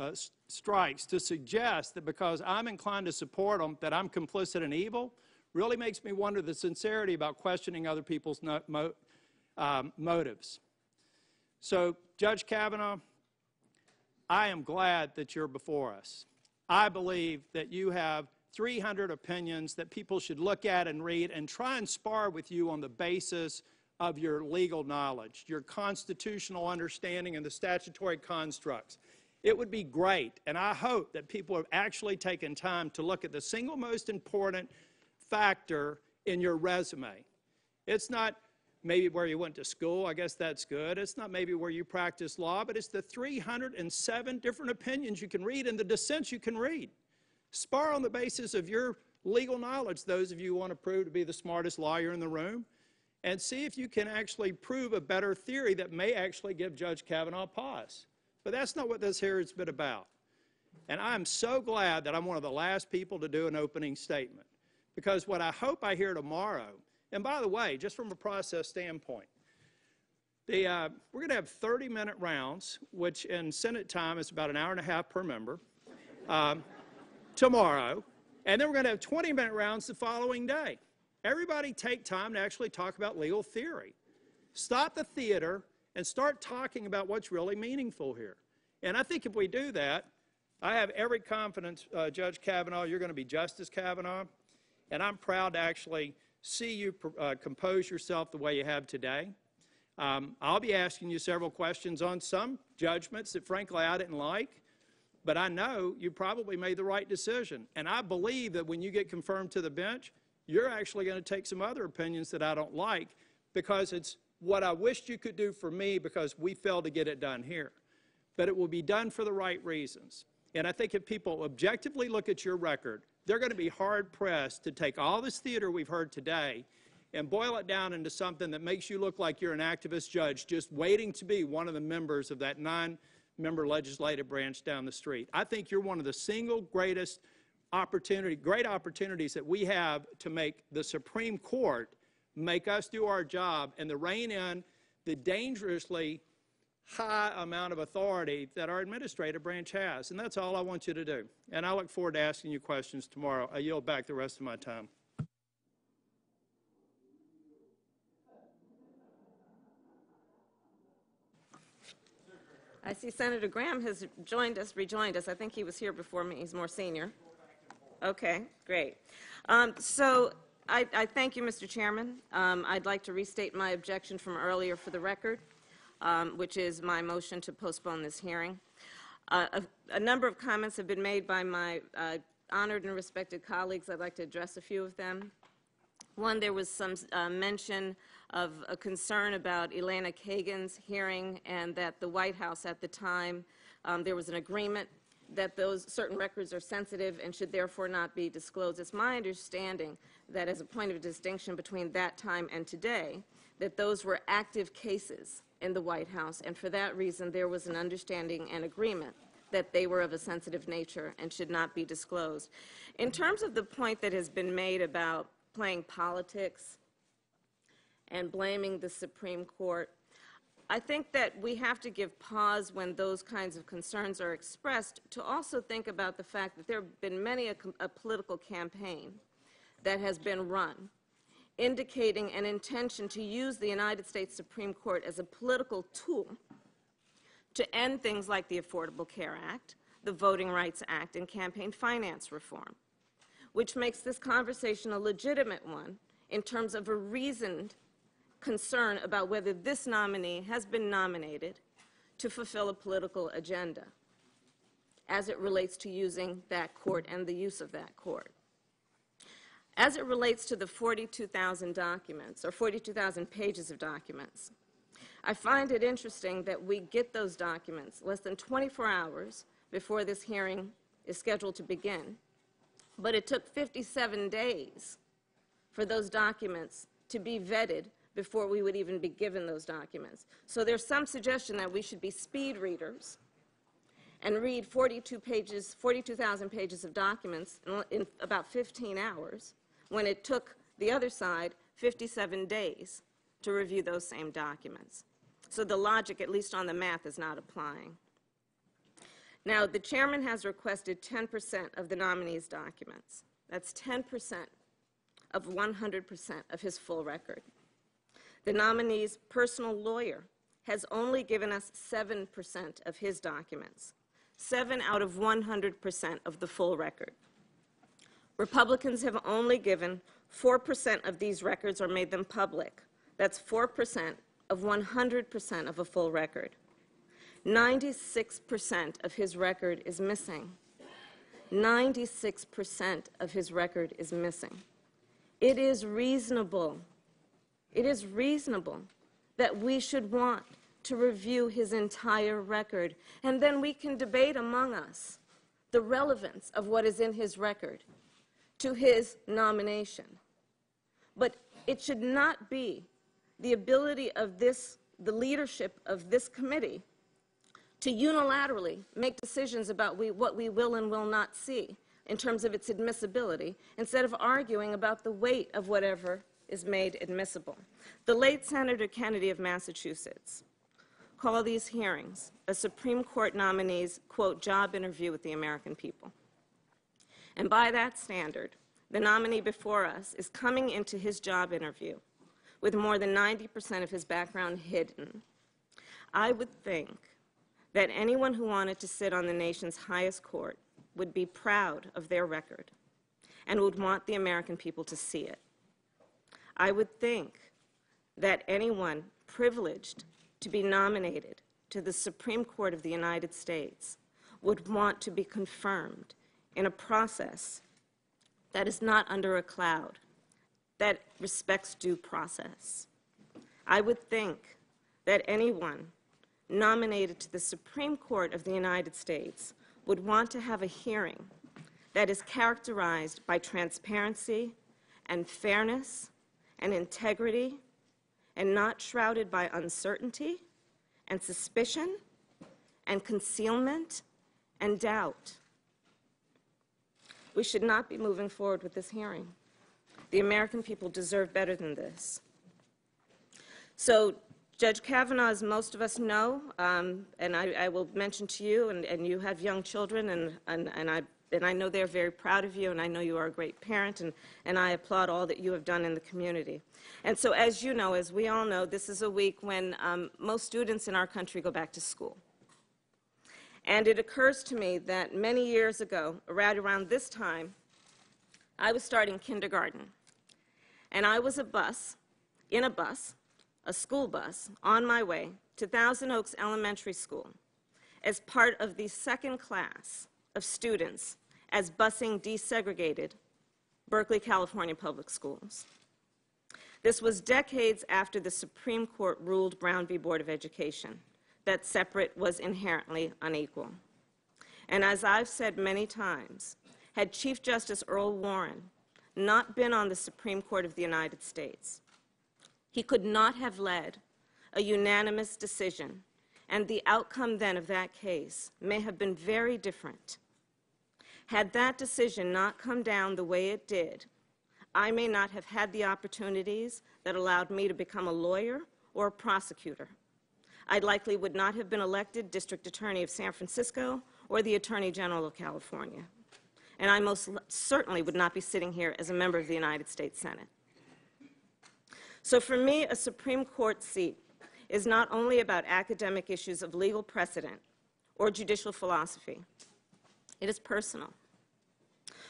to suggest that because I'm inclined to support him, that I'm complicit in evil, really makes me wonder the sincerity about questioning other people's motives. So, Judge Kavanaugh, I am glad that you're before us. I believe that you have 300 opinions that people should look at and read and try and spar with you on the basis of your legal knowledge, your constitutional understanding and the statutory constructs. It would be great, and I hope that people have actually taken time to look at the single most important factor in your resume. It's not maybe where you went to school, I guess that's good. It's not maybe where you practice law, but it's the 307 different opinions you can read and the dissents you can read. Spar on the basis of your legal knowledge, those of you who want to prove to be the smartest lawyer in the room, and see if you can actually prove a better theory that may actually give Judge Kavanaugh pause. But that's not what this hearing's been about. And I'm so glad that I'm one of the last people to do an opening statement, because what I hope I hear tomorrow, and by the way, just from a process standpoint, we're going to have 30-minute rounds, which in Senate time is about an hour and a half per member, tomorrow, and then we're going to have 20-minute rounds the following day. Everybody take time to actually talk about legal theory. Stop the theater and start talking about what's really meaningful here. And I think if we do that, I have every confidence, Judge Kavanaugh, you're going to be Justice Kavanaugh, and I'm proud to actually see you compose yourself the way you have today. I'll be asking you several questions on some judgments that, frankly, I didn't like, but I know you probably made the right decision. And I believe that when you get confirmed to the bench, you're actually going to take some other opinions that I don't like, because it's what I wished you could do for me because we failed to get it done here. But it will be done for the right reasons. And I think if people objectively look at your record, they're going to be hard-pressed to take all this theater we've heard today and boil it down into something that makes you look like you're an activist judge just waiting to be one of the members of that 9-member legislative branch down the street. I think you're one of the single great opportunities that we have to make the Supreme Court make us do our job and to rein in the dangerously high amount of authority that our administrative branch has. And that's all I want you to do. And I look forward to asking you questions tomorrow. I yield back the rest of my time. I see Senator Graham has rejoined us. I think he was here before me. He's more senior. Okay, great. So I thank you, Mr. Chairman. I'd like to restate my objection from earlier for the record, which is my motion to postpone this hearing. A number of comments have been made by my honored and respected colleagues. I'd like to address a few of them. One, there was some mention of a concern about Elena Kagan's hearing, and that the White House at the time, there was an agreement that those certain records are sensitive and should therefore not be disclosed. It's my understanding that as a point of distinction between that time and today, that those were active cases in the White House, and for that reason there was an understanding and agreement that they were of a sensitive nature and should not be disclosed. In terms of the point that has been made about playing politics and blaming the Supreme Court, I think that we have to give pause when those kinds of concerns are expressed to also think about the fact that there have been many a political campaign that has been run indicating an intention to use the United States Supreme Court as a political tool to end things like the Affordable Care Act, the Voting Rights Act, and campaign finance reform, which makes this conversation a legitimate one in terms of a reasoned concern about whether this nominee has been nominated to fulfill a political agenda as it relates to using that court and the use of that court. As it relates to the 42,000 documents, or 42,000 pages of documents, I find it interesting that we get those documents less than 24 hours before this hearing is scheduled to begin, but it took 57 days for those documents to be vetted before we would even be given those documents. So there's some suggestion that we should be speed readers and read 42,000 pages of documents in about 15 hours, when it took the other side 57 days to review those same documents. So the logic, at least on the math, is not applying. Now, the chairman has requested 10% of the nominee's documents. That's 10% of 100% of his full record. The nominee's personal lawyer has only given us 7% of his documents, 7 out of 100% of the full record. Republicans have only given 4% of these records or made them public. That's 4% of 100% of a full record. 96% of his record is missing. 96% of his record is missing. It is reasonable that we should want to review his entire record, and then we can debate among us the relevance of what is in his record to his nomination. But it should not be the ability of the leadership of this committee to unilaterally make decisions about what we will and will not see in terms of its admissibility, instead of arguing about the weight of whatever is made admissible. The late Senator Kennedy of Massachusetts called these hearings a Supreme Court nominee's, quote, job interview with the American people. And by that standard, the nominee before us is coming into his job interview with more than 90% of his background hidden. I would think that anyone who wanted to sit on the nation's highest court would be proud of their record and would want the American people to see it. I would think that anyone privileged to be nominated to the Supreme Court of the United States would want to be confirmed in a process that is not under a cloud, that respects due process. I would think that anyone nominated to the Supreme Court of the United States would want to have a hearing that is characterized by transparency and fairness and integrity, and not shrouded by uncertainty and suspicion and concealment and doubt. We should not be moving forward with this hearing. The American people deserve better than this. So, Judge Kavanaugh, as most of us know, and I will mention to you, and you have young children, and I know they're very proud of you, and I know you are a great parent, and I applaud all that you have done in the community. And so, as you know, as we all know, this is a week when most students in our country go back to school. And it occurs to me that many years ago, right around this time, I was starting kindergarten. And I was in a school bus, on my way to Thousand Oaks Elementary School as part of the second class of students as busing desegregated Berkeley, California public schools. This was decades after the Supreme Court ruled Brown v. Board of Education that separate was inherently unequal. And as I've said many times, had Chief Justice Earl Warren not been on the Supreme Court of the United States, he could not have led a unanimous decision, and the outcome then of that case may have been very different. Had that decision not come down the way it did, I may not have had the opportunities that allowed me to become a lawyer or a prosecutor. I likely would not have been elected District Attorney of San Francisco or the Attorney General of California. And I most certainly would not be sitting here as a member of the United States Senate. So for me, a Supreme Court seat is not only about academic issues of legal precedent or judicial philosophy. It is personal.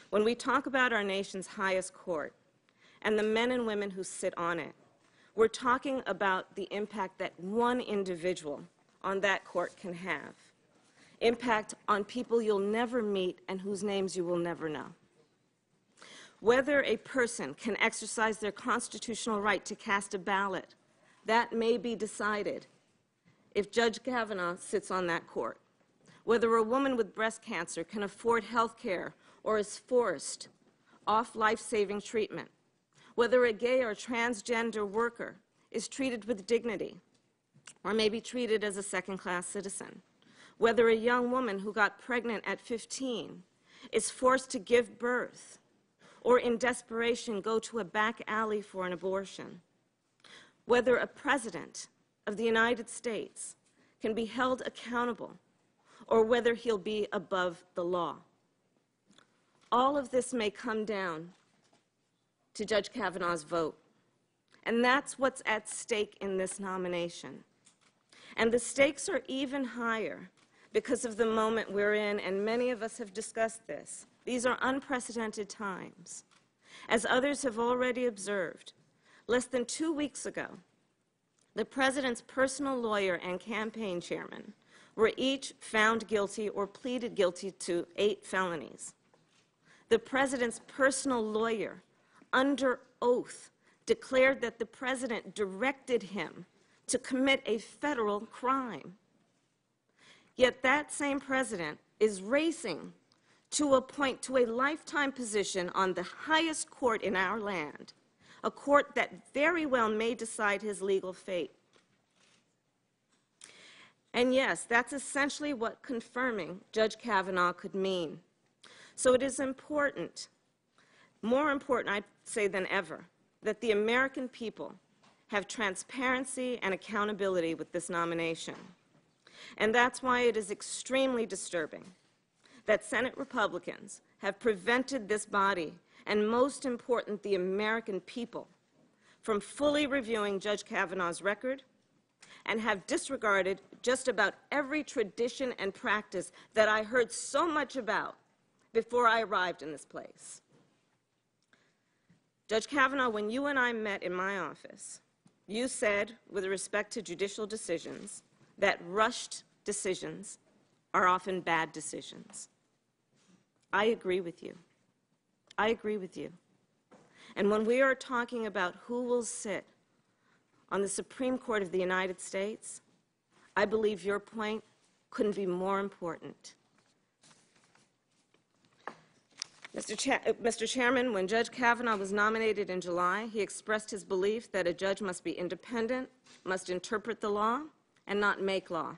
When we talk about our nation's highest court and the men and women who sit on it, We're talking about the impact that one individual on that court can have. Impact on people you'll never meet and whose names you will never know. Whether a person can exercise their constitutional right to cast a ballot, that may be decided if Judge Kavanaugh sits on that court. Whether a woman with breast cancer can afford health care or is forced off life-saving treatment. Whether a gay or transgender worker is treated with dignity or may be treated as a second-class citizen. Whether a young woman who got pregnant at 15 is forced to give birth or in desperation go to a back alley for an abortion. Whether a president of the United States can be held accountable or whether he'll be above the law. All of this may come down to Judge Kavanaugh's vote. And that's what's at stake in this nomination. And the stakes are even higher because of the moment we're in, and many of us have discussed this. These are unprecedented times. As others have already observed, less than 2 weeks ago, the president's personal lawyer and campaign chairman were each found guilty or pleaded guilty to 8 felonies. The president's personal lawyer, under oath, declared that the president directed him to commit a federal crime. Yet that same president is racing to appoint to a lifetime position on the highest court in our land, a court that very well may decide his legal fate. And yes, that's essentially what confirming Judge Kavanaugh could mean. So it is important, more important, I'd say, than ever, that the American people have transparency and accountability with this nomination. And that's why it is extremely disturbing that Senate Republicans have prevented this body, and most important, the American people, from fully reviewing Judge Kavanaugh's record and have disregarded just about every tradition and practice that I heard so much about before I arrived in this place. Judge Kavanaugh, when you and I met in my office, you said, with respect to judicial decisions, that rushed decisions are often bad decisions. I agree with you. I agree with you. And when we are talking about who will sit on the Supreme Court of the United States, I believe your point couldn't be more important. Mr. Chairman, when Judge Kavanaugh was nominated in July, he expressed his belief that a judge must be independent, must interpret the law, and not make law.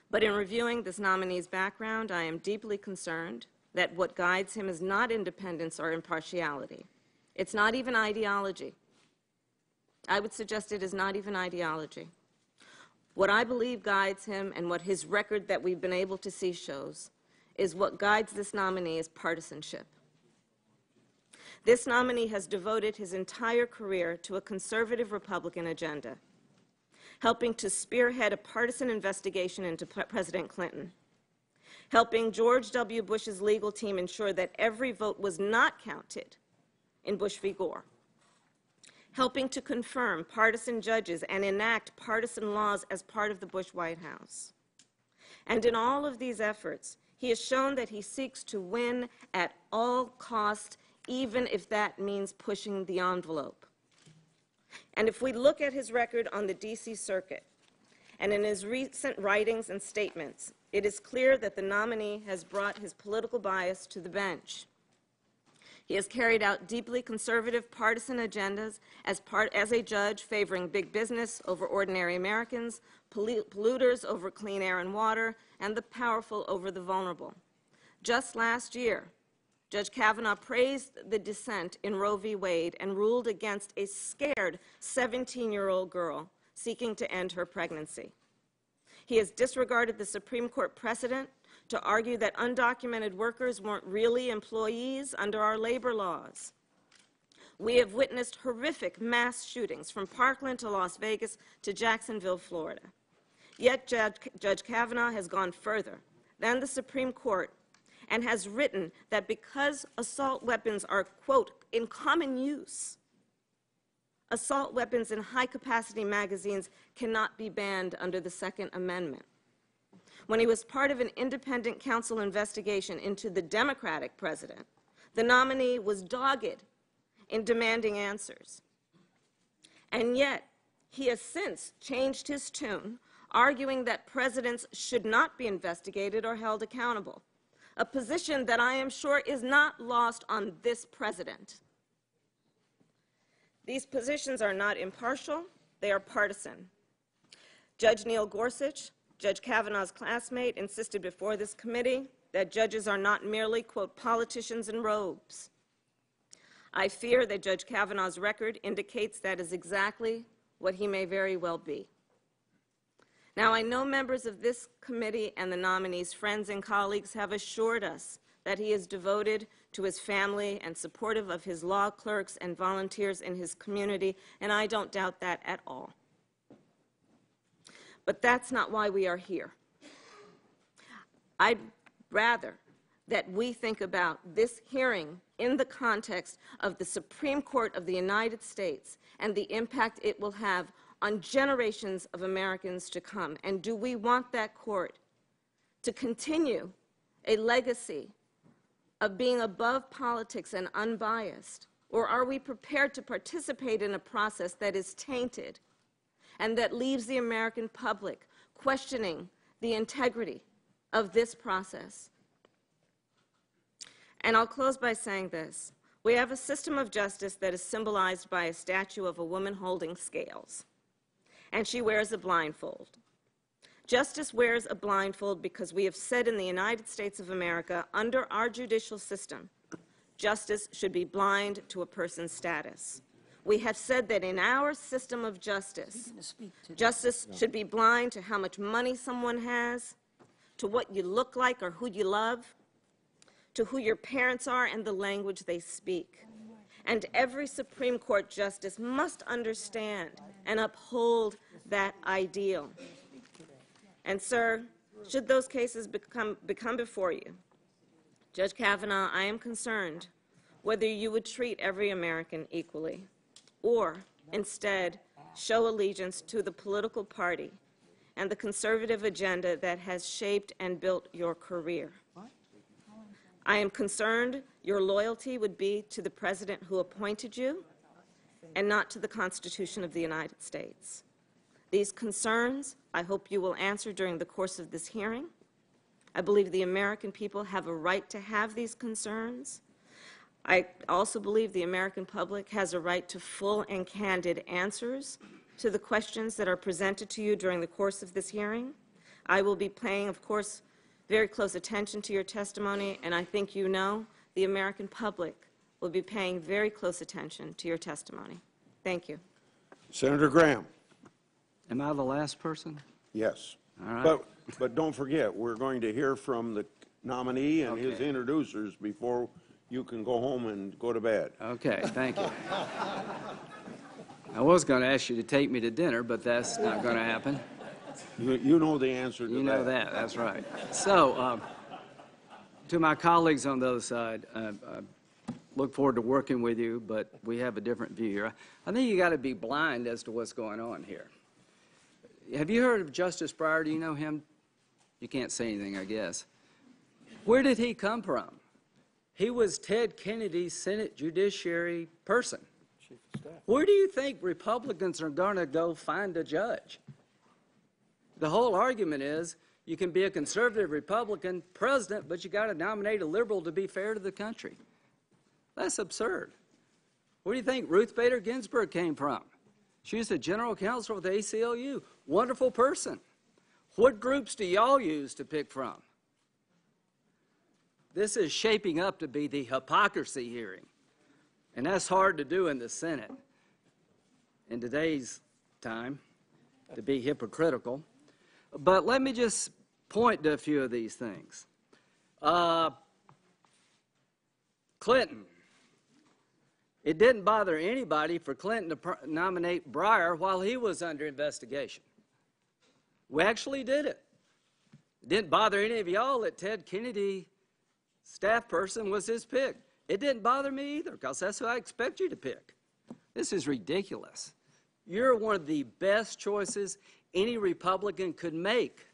But in reviewing this nominee's background, I am deeply concerned that what guides him is not independence or impartiality. It's not even ideology. I would suggest it is not even ideology. What I believe guides him and what his record that we've been able to see shows is what guides this nominee is partisanship. This nominee has devoted his entire career to a conservative Republican agenda, helping to spearhead a partisan investigation into President Clinton, helping George W. Bush's legal team ensure that every vote was not counted in Bush v. Gore, helping to confirm partisan judges and enact partisan laws as part of the Bush White House. And in all of these efforts, he has shown that he seeks to win at all costs, even if that means pushing the envelope. And if we look at his record on the D.C. Circuit, and in his recent writings and statements, it is clear that the nominee has brought his political bias to the bench. He has carried out deeply conservative partisan agendas as a judge, favoring big business over ordinary Americans, polluters over clean air and water, and the powerful over the vulnerable. Just last year, Judge Kavanaugh praised the dissent in Roe v. Wade and ruled against a scared 17-year-old girl seeking to end her pregnancy. He has disregarded the Supreme Court precedent to argue that undocumented workers weren't really employees under our labor laws. We have witnessed horrific mass shootings from Parkland to Las Vegas to Jacksonville, Florida. Yet Judge Kavanaugh has gone further than the Supreme Court and has written that because assault weapons are, quote, in common use, Assault weapons and high-capacity magazines cannot be banned under the Second Amendment. When he was part of an independent counsel investigation into the Democratic president, the nominee was dogged in demanding answers. And yet, he has since changed his tune, arguing that presidents should not be investigated or held accountable, a position that I am sure is not lost on this president. These positions are not impartial, they are partisan. Judge Neil Gorsuch, Judge Kavanaugh's classmate, insisted before this committee that judges are not merely, quote, politicians in robes. I fear that Judge Kavanaugh's record indicates that is exactly what he may very well be. Now, I know members of this committee and the nominee's friends and colleagues have assured us that he is devoted to his family and supportive of his law clerks and volunteers in his community, and I don't doubt that at all. But that's not why we are here. I'd rather that we think about this hearing in the context of the Supreme Court of the United States and the impact it will have on generations of Americans to come. And do we want that court to continue a legacy of being above politics and unbiased? Or are we prepared to participate in a process that is tainted and that leaves the American public questioning the integrity of this process? And I'll close by saying this. We have a system of justice that is symbolized by a statue of a woman holding scales, and she wears a blindfold. Justice wears a blindfold because we have said in the United States of America, under our judicial system, justice should be blind to a person's status. We have said that in our system of justice, justice should be blind to how much money someone has, to what you look like or who you love, to who your parents are and the language they speak. And every Supreme Court justice must understand and uphold that ideal. And, sir, should those cases become before you, Judge Kavanaugh, I am concerned whether you would treat every American equally or instead show allegiance to the political party and the conservative agenda that has shaped and built your career. I am concerned your loyalty would be to the president who appointed you and not to the Constitution of the United States. These concerns, I hope you will answer during the course of this hearing. I believe the American people have a right to have these concerns. I also believe the American public has a right to full and candid answers to the questions that are presented to you during the course of this hearing. I will be paying, of course, very close attention to your testimony, and I think you know the American public will be paying very close attention to your testimony. Thank you. Senator Graham. Am I the last person? Yes. All right. But don't forget, we're going to hear from the nominee and his introducers before you can go home and go to bed. Okay, thank you. I was going to ask you to take me to dinner, but that's not going to happen. You know the answer to that. You know that, that's right. So, to my colleagues on the other side, look forward to working with you, but we have a different view here. I think you got to be blind as to what's going on here. Have you heard of Justice Breyer? Do you know him? You can't say anything, I guess. Where did he come from? He was Ted Kennedy's Senate Judiciary person. Chief of Staff. Where do you think Republicans are going to go find a judge? The whole argument is you can be a conservative Republican president, but you got to nominate a liberal to be fair to the country. That's absurd. Where do you think Ruth Bader Ginsburg came from? She was the general counsel of the ACLU. Wonderful person. What groups do y'all use to pick from? This is shaping up to be the hypocrisy hearing, and that's hard to do in the Senate in today's time, to be hypocritical. But let me just point to a few of these things. Clinton. It didn't bother anybody for Clinton to nominate Breyer while he was under investigation. We actually did it. It didn't bother any of y'all that Ted Kennedy, staff person, was his pick. It didn't bother me either, because that's who I expect you to pick. This is ridiculous. You're one of the best choices any Republican could make.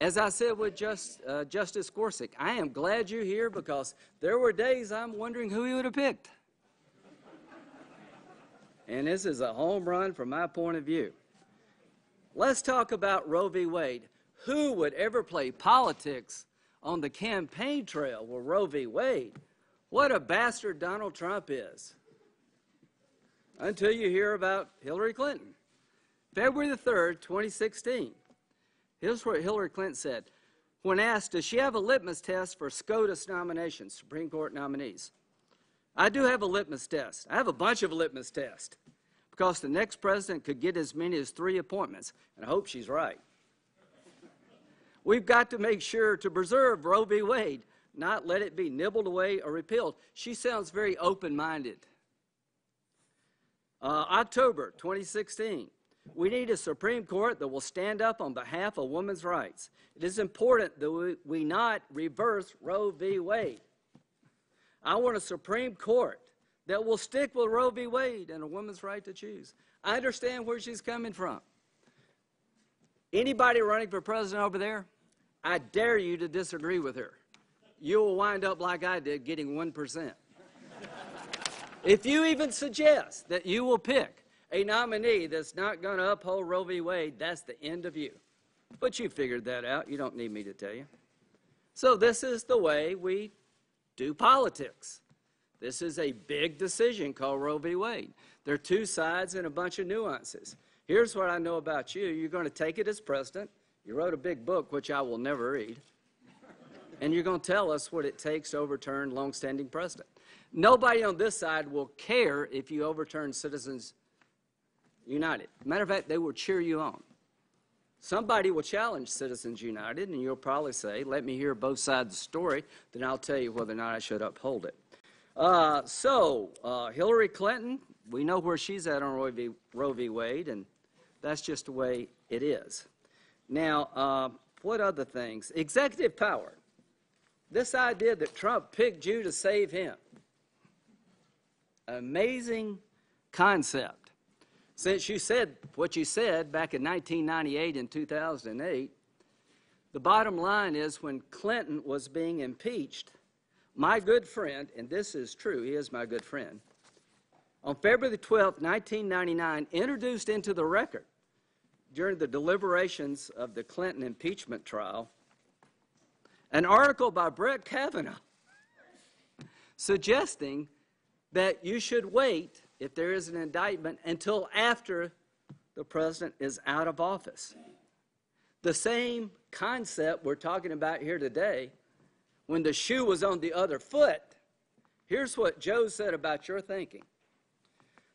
As I said with Justice Gorsuch, I am glad you're here because there were days I'm wondering who he would have picked. And this is a home run from my point of view. Let's talk about Roe v. Wade. Who would ever play politics on the campaign trail with Roe v. Wade? What a bastard Donald Trump is. Until you hear about Hillary Clinton. February the 3rd, 2016. Here's what Hillary Clinton said. When asked, does she have a litmus test for SCOTUS nominations, Supreme Court nominees? I do have a litmus test. I have a bunch of litmus tests because the next president could get as many as 3 appointments, and I hope she's right. We've got to make sure to preserve Roe v. Wade, not let it be nibbled away or repealed. She sounds very open-minded. October 2016. We need a Supreme Court that will stand up on behalf of women's rights. It is important that we not reverse Roe v. Wade. I want a Supreme Court that will stick with Roe v. Wade and a woman's right to choose. I understand where she's coming from. Anybody running for president over there, I dare you to disagree with her. You will wind up like I did, getting 1%. If you even suggest that you will pick a nominee that's not going to uphold Roe v. Wade, that's the end of you. But you figured that out. You don't need me to tell you. So this is the way we do politics. This is a big decision called Roe v. Wade. There are 2 sides and a bunch of nuances. Here's what I know about you. You're going to take it as president. You wrote a big book, which I will never read. And you're going to tell us what it takes to overturn longstanding precedent. Nobody on this side will care if you overturn Citizens United. Matter of fact, they will cheer you on. Somebody will challenge Citizens United, and you'll probably say, let me hear both sides of the story, then I'll tell you whether or not I should uphold it. Hillary Clinton, we know where she's at on Roe v. Wade, and that's just the way it is. Now, what other things? Executive power. This idea that Trump picked you to save him. Amazing concept. Since you said what you said back in 1998 and 2008, the bottom line is when Clinton was being impeached, my good friend, and this is true, he is my good friend, on February the 12th, 1999, introduced into the record during the deliberations of the Clinton impeachment trial an article by Brett Kavanaugh suggesting that you should wait, if there is an indictment, until after the president is out of office. The same concept we're talking about here today, when the shoe was on the other foot, here's what Joe said about your thinking.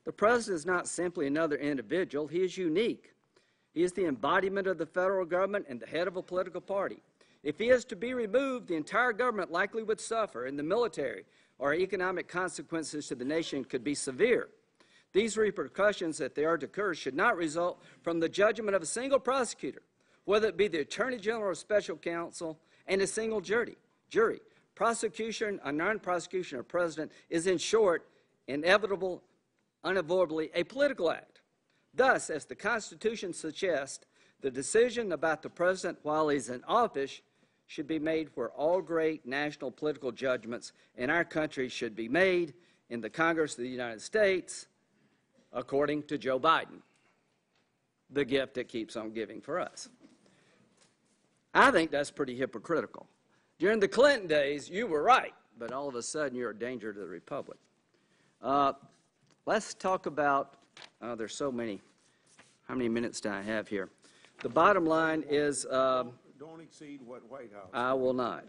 The president is not simply another individual. He is unique. He is the embodiment of the federal government and the head of a political party. If he is to be removed, the entire government likely would suffer, and the military or economic consequences to the nation could be severe. These repercussions, if they are to occur, should not result from the judgment of a single prosecutor, whether it be the Attorney General or Special Counsel, and a single jury. Prosecution or non-prosecution of president is, in short, inevitable, unavoidably, a political act. Thus, as the Constitution suggests, the decision about the president while he's in office should be made where all great national political judgments in our country should be made in the Congress of the United States, according to Joe Biden, the gift that keeps on giving for us. I think that's pretty hypocritical. During the Clinton days, you were right, but all of a sudden you're a danger to the republic. Let's talk about, there's so many. How many minutes do I have here? The bottom line is... Don't exceed what White House. I will not.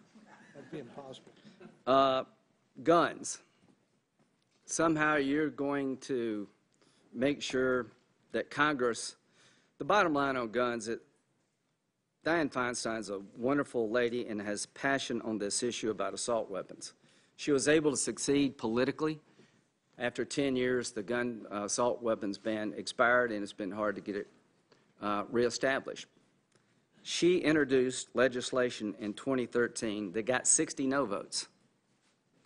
That'd be impossible. Guns. Somehow you're going to make sure that Congress, the bottom line on guns, Dianne Feinstein's a wonderful lady and has passion on this issue about assault weapons. She was able to succeed politically. After 10 years, the gun assault weapons ban expired, and it's been hard to get it reestablished. She introduced legislation in 2013 that got 60 no votes,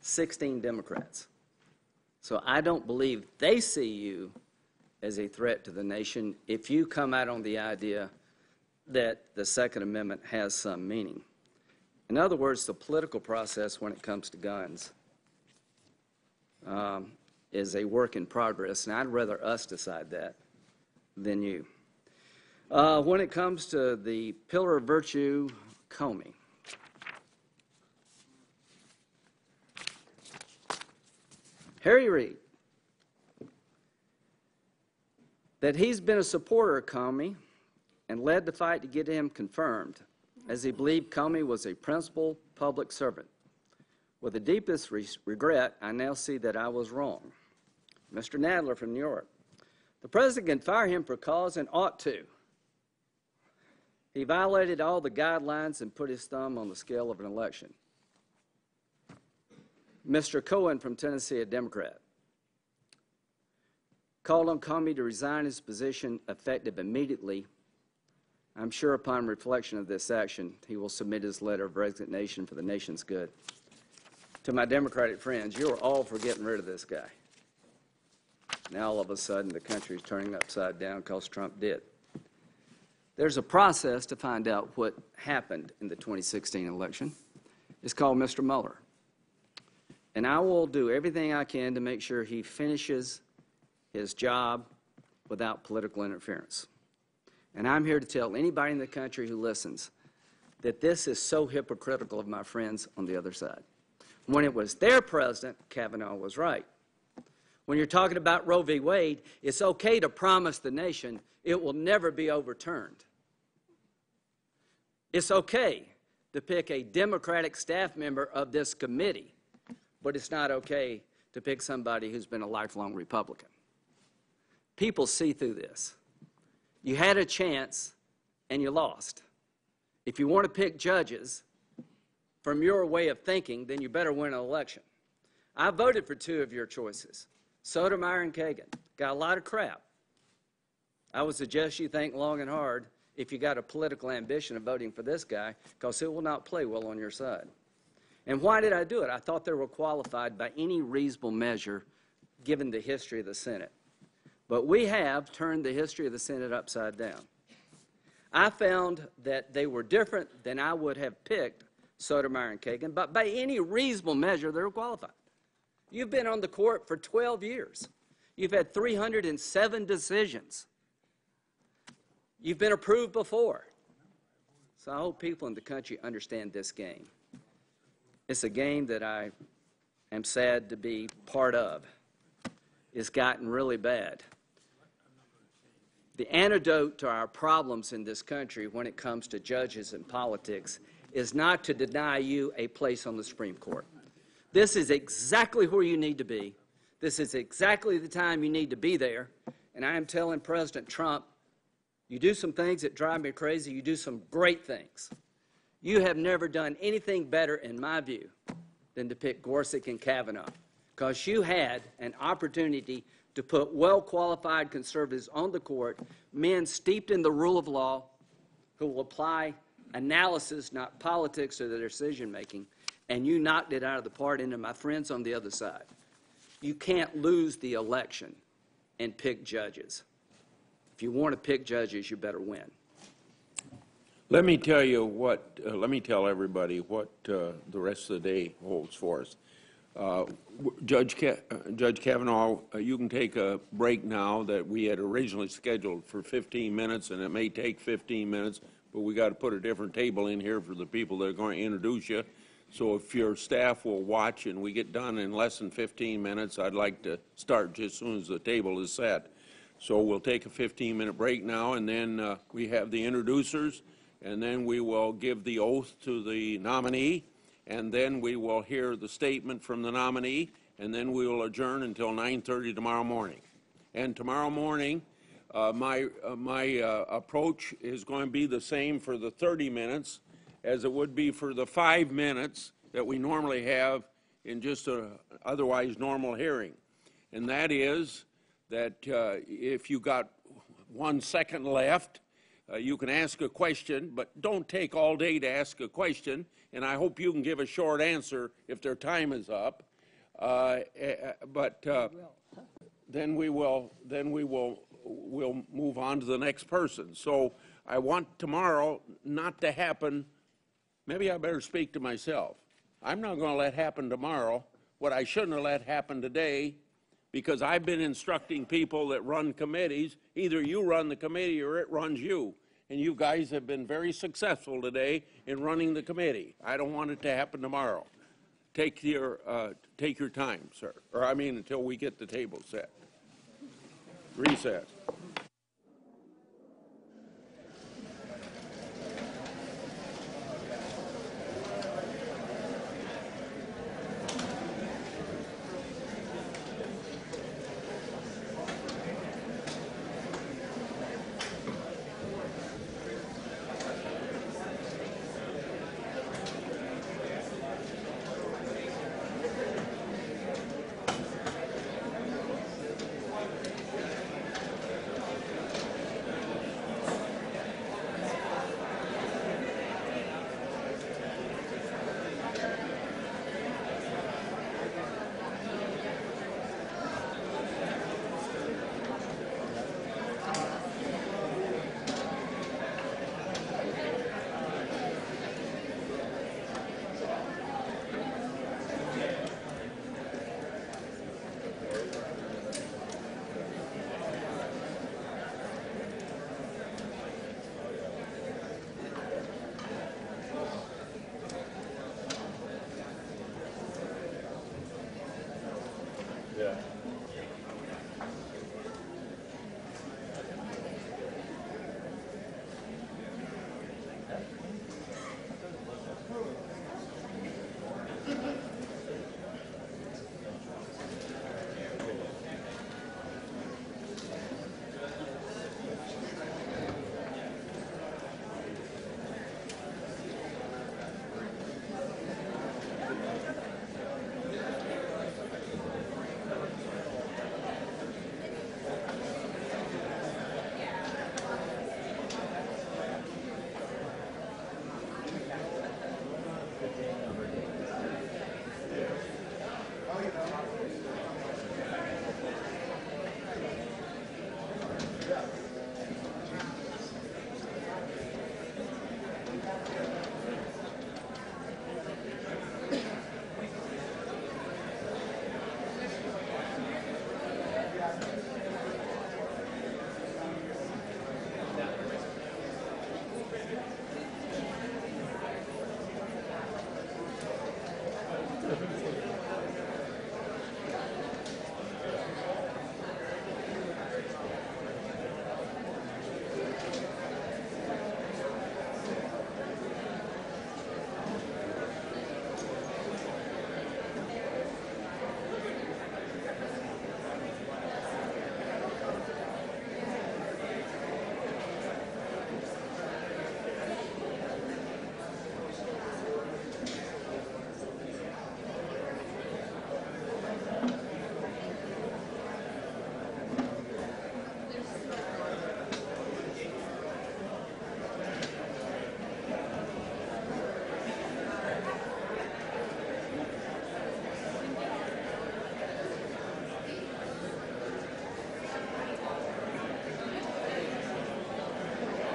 16 Democrats. So I don't believe they see you as a threat to the nation if you come out on the idea that the Second Amendment has some meaning. In other words, the political process when it comes to guns is a work in progress, and I'd rather us decide that than you. When it comes to the pillar of virtue, Comey. Harry Reid, that he's been a supporter of Comey and led the fight to get him confirmed, as he believed Comey was a principled public servant. With the deepest regret, I now see that I was wrong. Mr. Nadler from New York. The president can fire him for cause and ought to. He violated all the guidelines and put his thumb on the scale of an election. Mr. Cohen from Tennessee, a Democrat, called on Comey to resign his position effective immediately. I'm sure upon reflection of this action, he will submit his letter of resignation for the nation's good. To my Democratic friends, you are all for getting rid of this guy. Now all of a sudden the country is turning upside down because Trump did. There's a process to find out what happened in the 2016 election. It's called Mr. Mueller. And I will do everything I can to make sure he finishes his job without political interference. And I'm here to tell anybody in the country who listens that this is so hypocritical of my friends on the other side. When it was their president, Kavanaugh was right. When you're talking about Roe v. Wade, it's okay to promise the nation it will never be overturned. It's okay to pick a Democratic staff member of this committee, but it's not okay to pick somebody who's been a lifelong Republican. People see through this. You had a chance and you lost. If you want to pick judges from your way of thinking, then you better win an election. I voted for two of your choices, Sotomayor and Kagan. Got a lot of crap. I would suggest you think long and hard if you got a political ambition of voting for this guy, because it will not play well on your side. And why did I do it? I thought they were qualified by any reasonable measure given the history of the Senate. But we have turned the history of the Senate upside down. I found that they were different than I would have picked Sotomayor and Kagan, but by any reasonable measure, they were qualified. You've been on the court for 12 years. You've had 307 decisions. You've been approved before. So I hope people in the country understand this game. It's a game that I am sad to be part of. It's gotten really bad. The antidote to our problems in this country when it comes to judges and politics is not to deny you a place on the Supreme Court. This is exactly where you need to be. This is exactly the time you need to be there. And I am telling President Trump, you do some things that drive me crazy. You do some great things. You have never done anything better, in my view, than to pick Gorsuch and Kavanaugh, because you had an opportunity to put well-qualified conservatives on the court, men steeped in the rule of law, who will apply analysis, not politics, to their decision-making, and you knocked it out of the park. Into my friends on the other side, you can't lose the election and pick judges. If you want to pick judges, you better win. Let me tell you what, let me tell everybody what the rest of the day holds for us. Judge Kavanaugh, you can take a break now that we had originally scheduled for 15 minutes, and it may take 15 minutes, but we got to put a different table in here for the people that are going to introduce you. So if your staff will watch and we get done in less than 15 minutes, I'd like to start just as soon as the table is set. So we'll take a 15-minute break now, and then we have the introducers, and then we will give the oath to the nominee, and then we will hear the statement from the nominee, and then we will adjourn until 9:30 tomorrow morning. And tomorrow morning, my approach is going to be the same for the 30 minutes as it would be for the 5 minutes that we normally have in just an otherwise normal hearing. And that is that if you got 1 second left, you can ask a question, but don't take all day to ask a question, and I hope you can give a short answer if their time is up. But then we'll move on to the next person. So I want tomorrow not to happen. Maybe I better speak to myself. I'm not going to let happen tomorrow what I shouldn't have let happen today, because I've been instructing people that run committees, either you run the committee or it runs you. And you guys have been very successful today in running the committee. I don't want it to happen tomorrow. Take your time, sir. Or I mean, until we get the table set. Recess.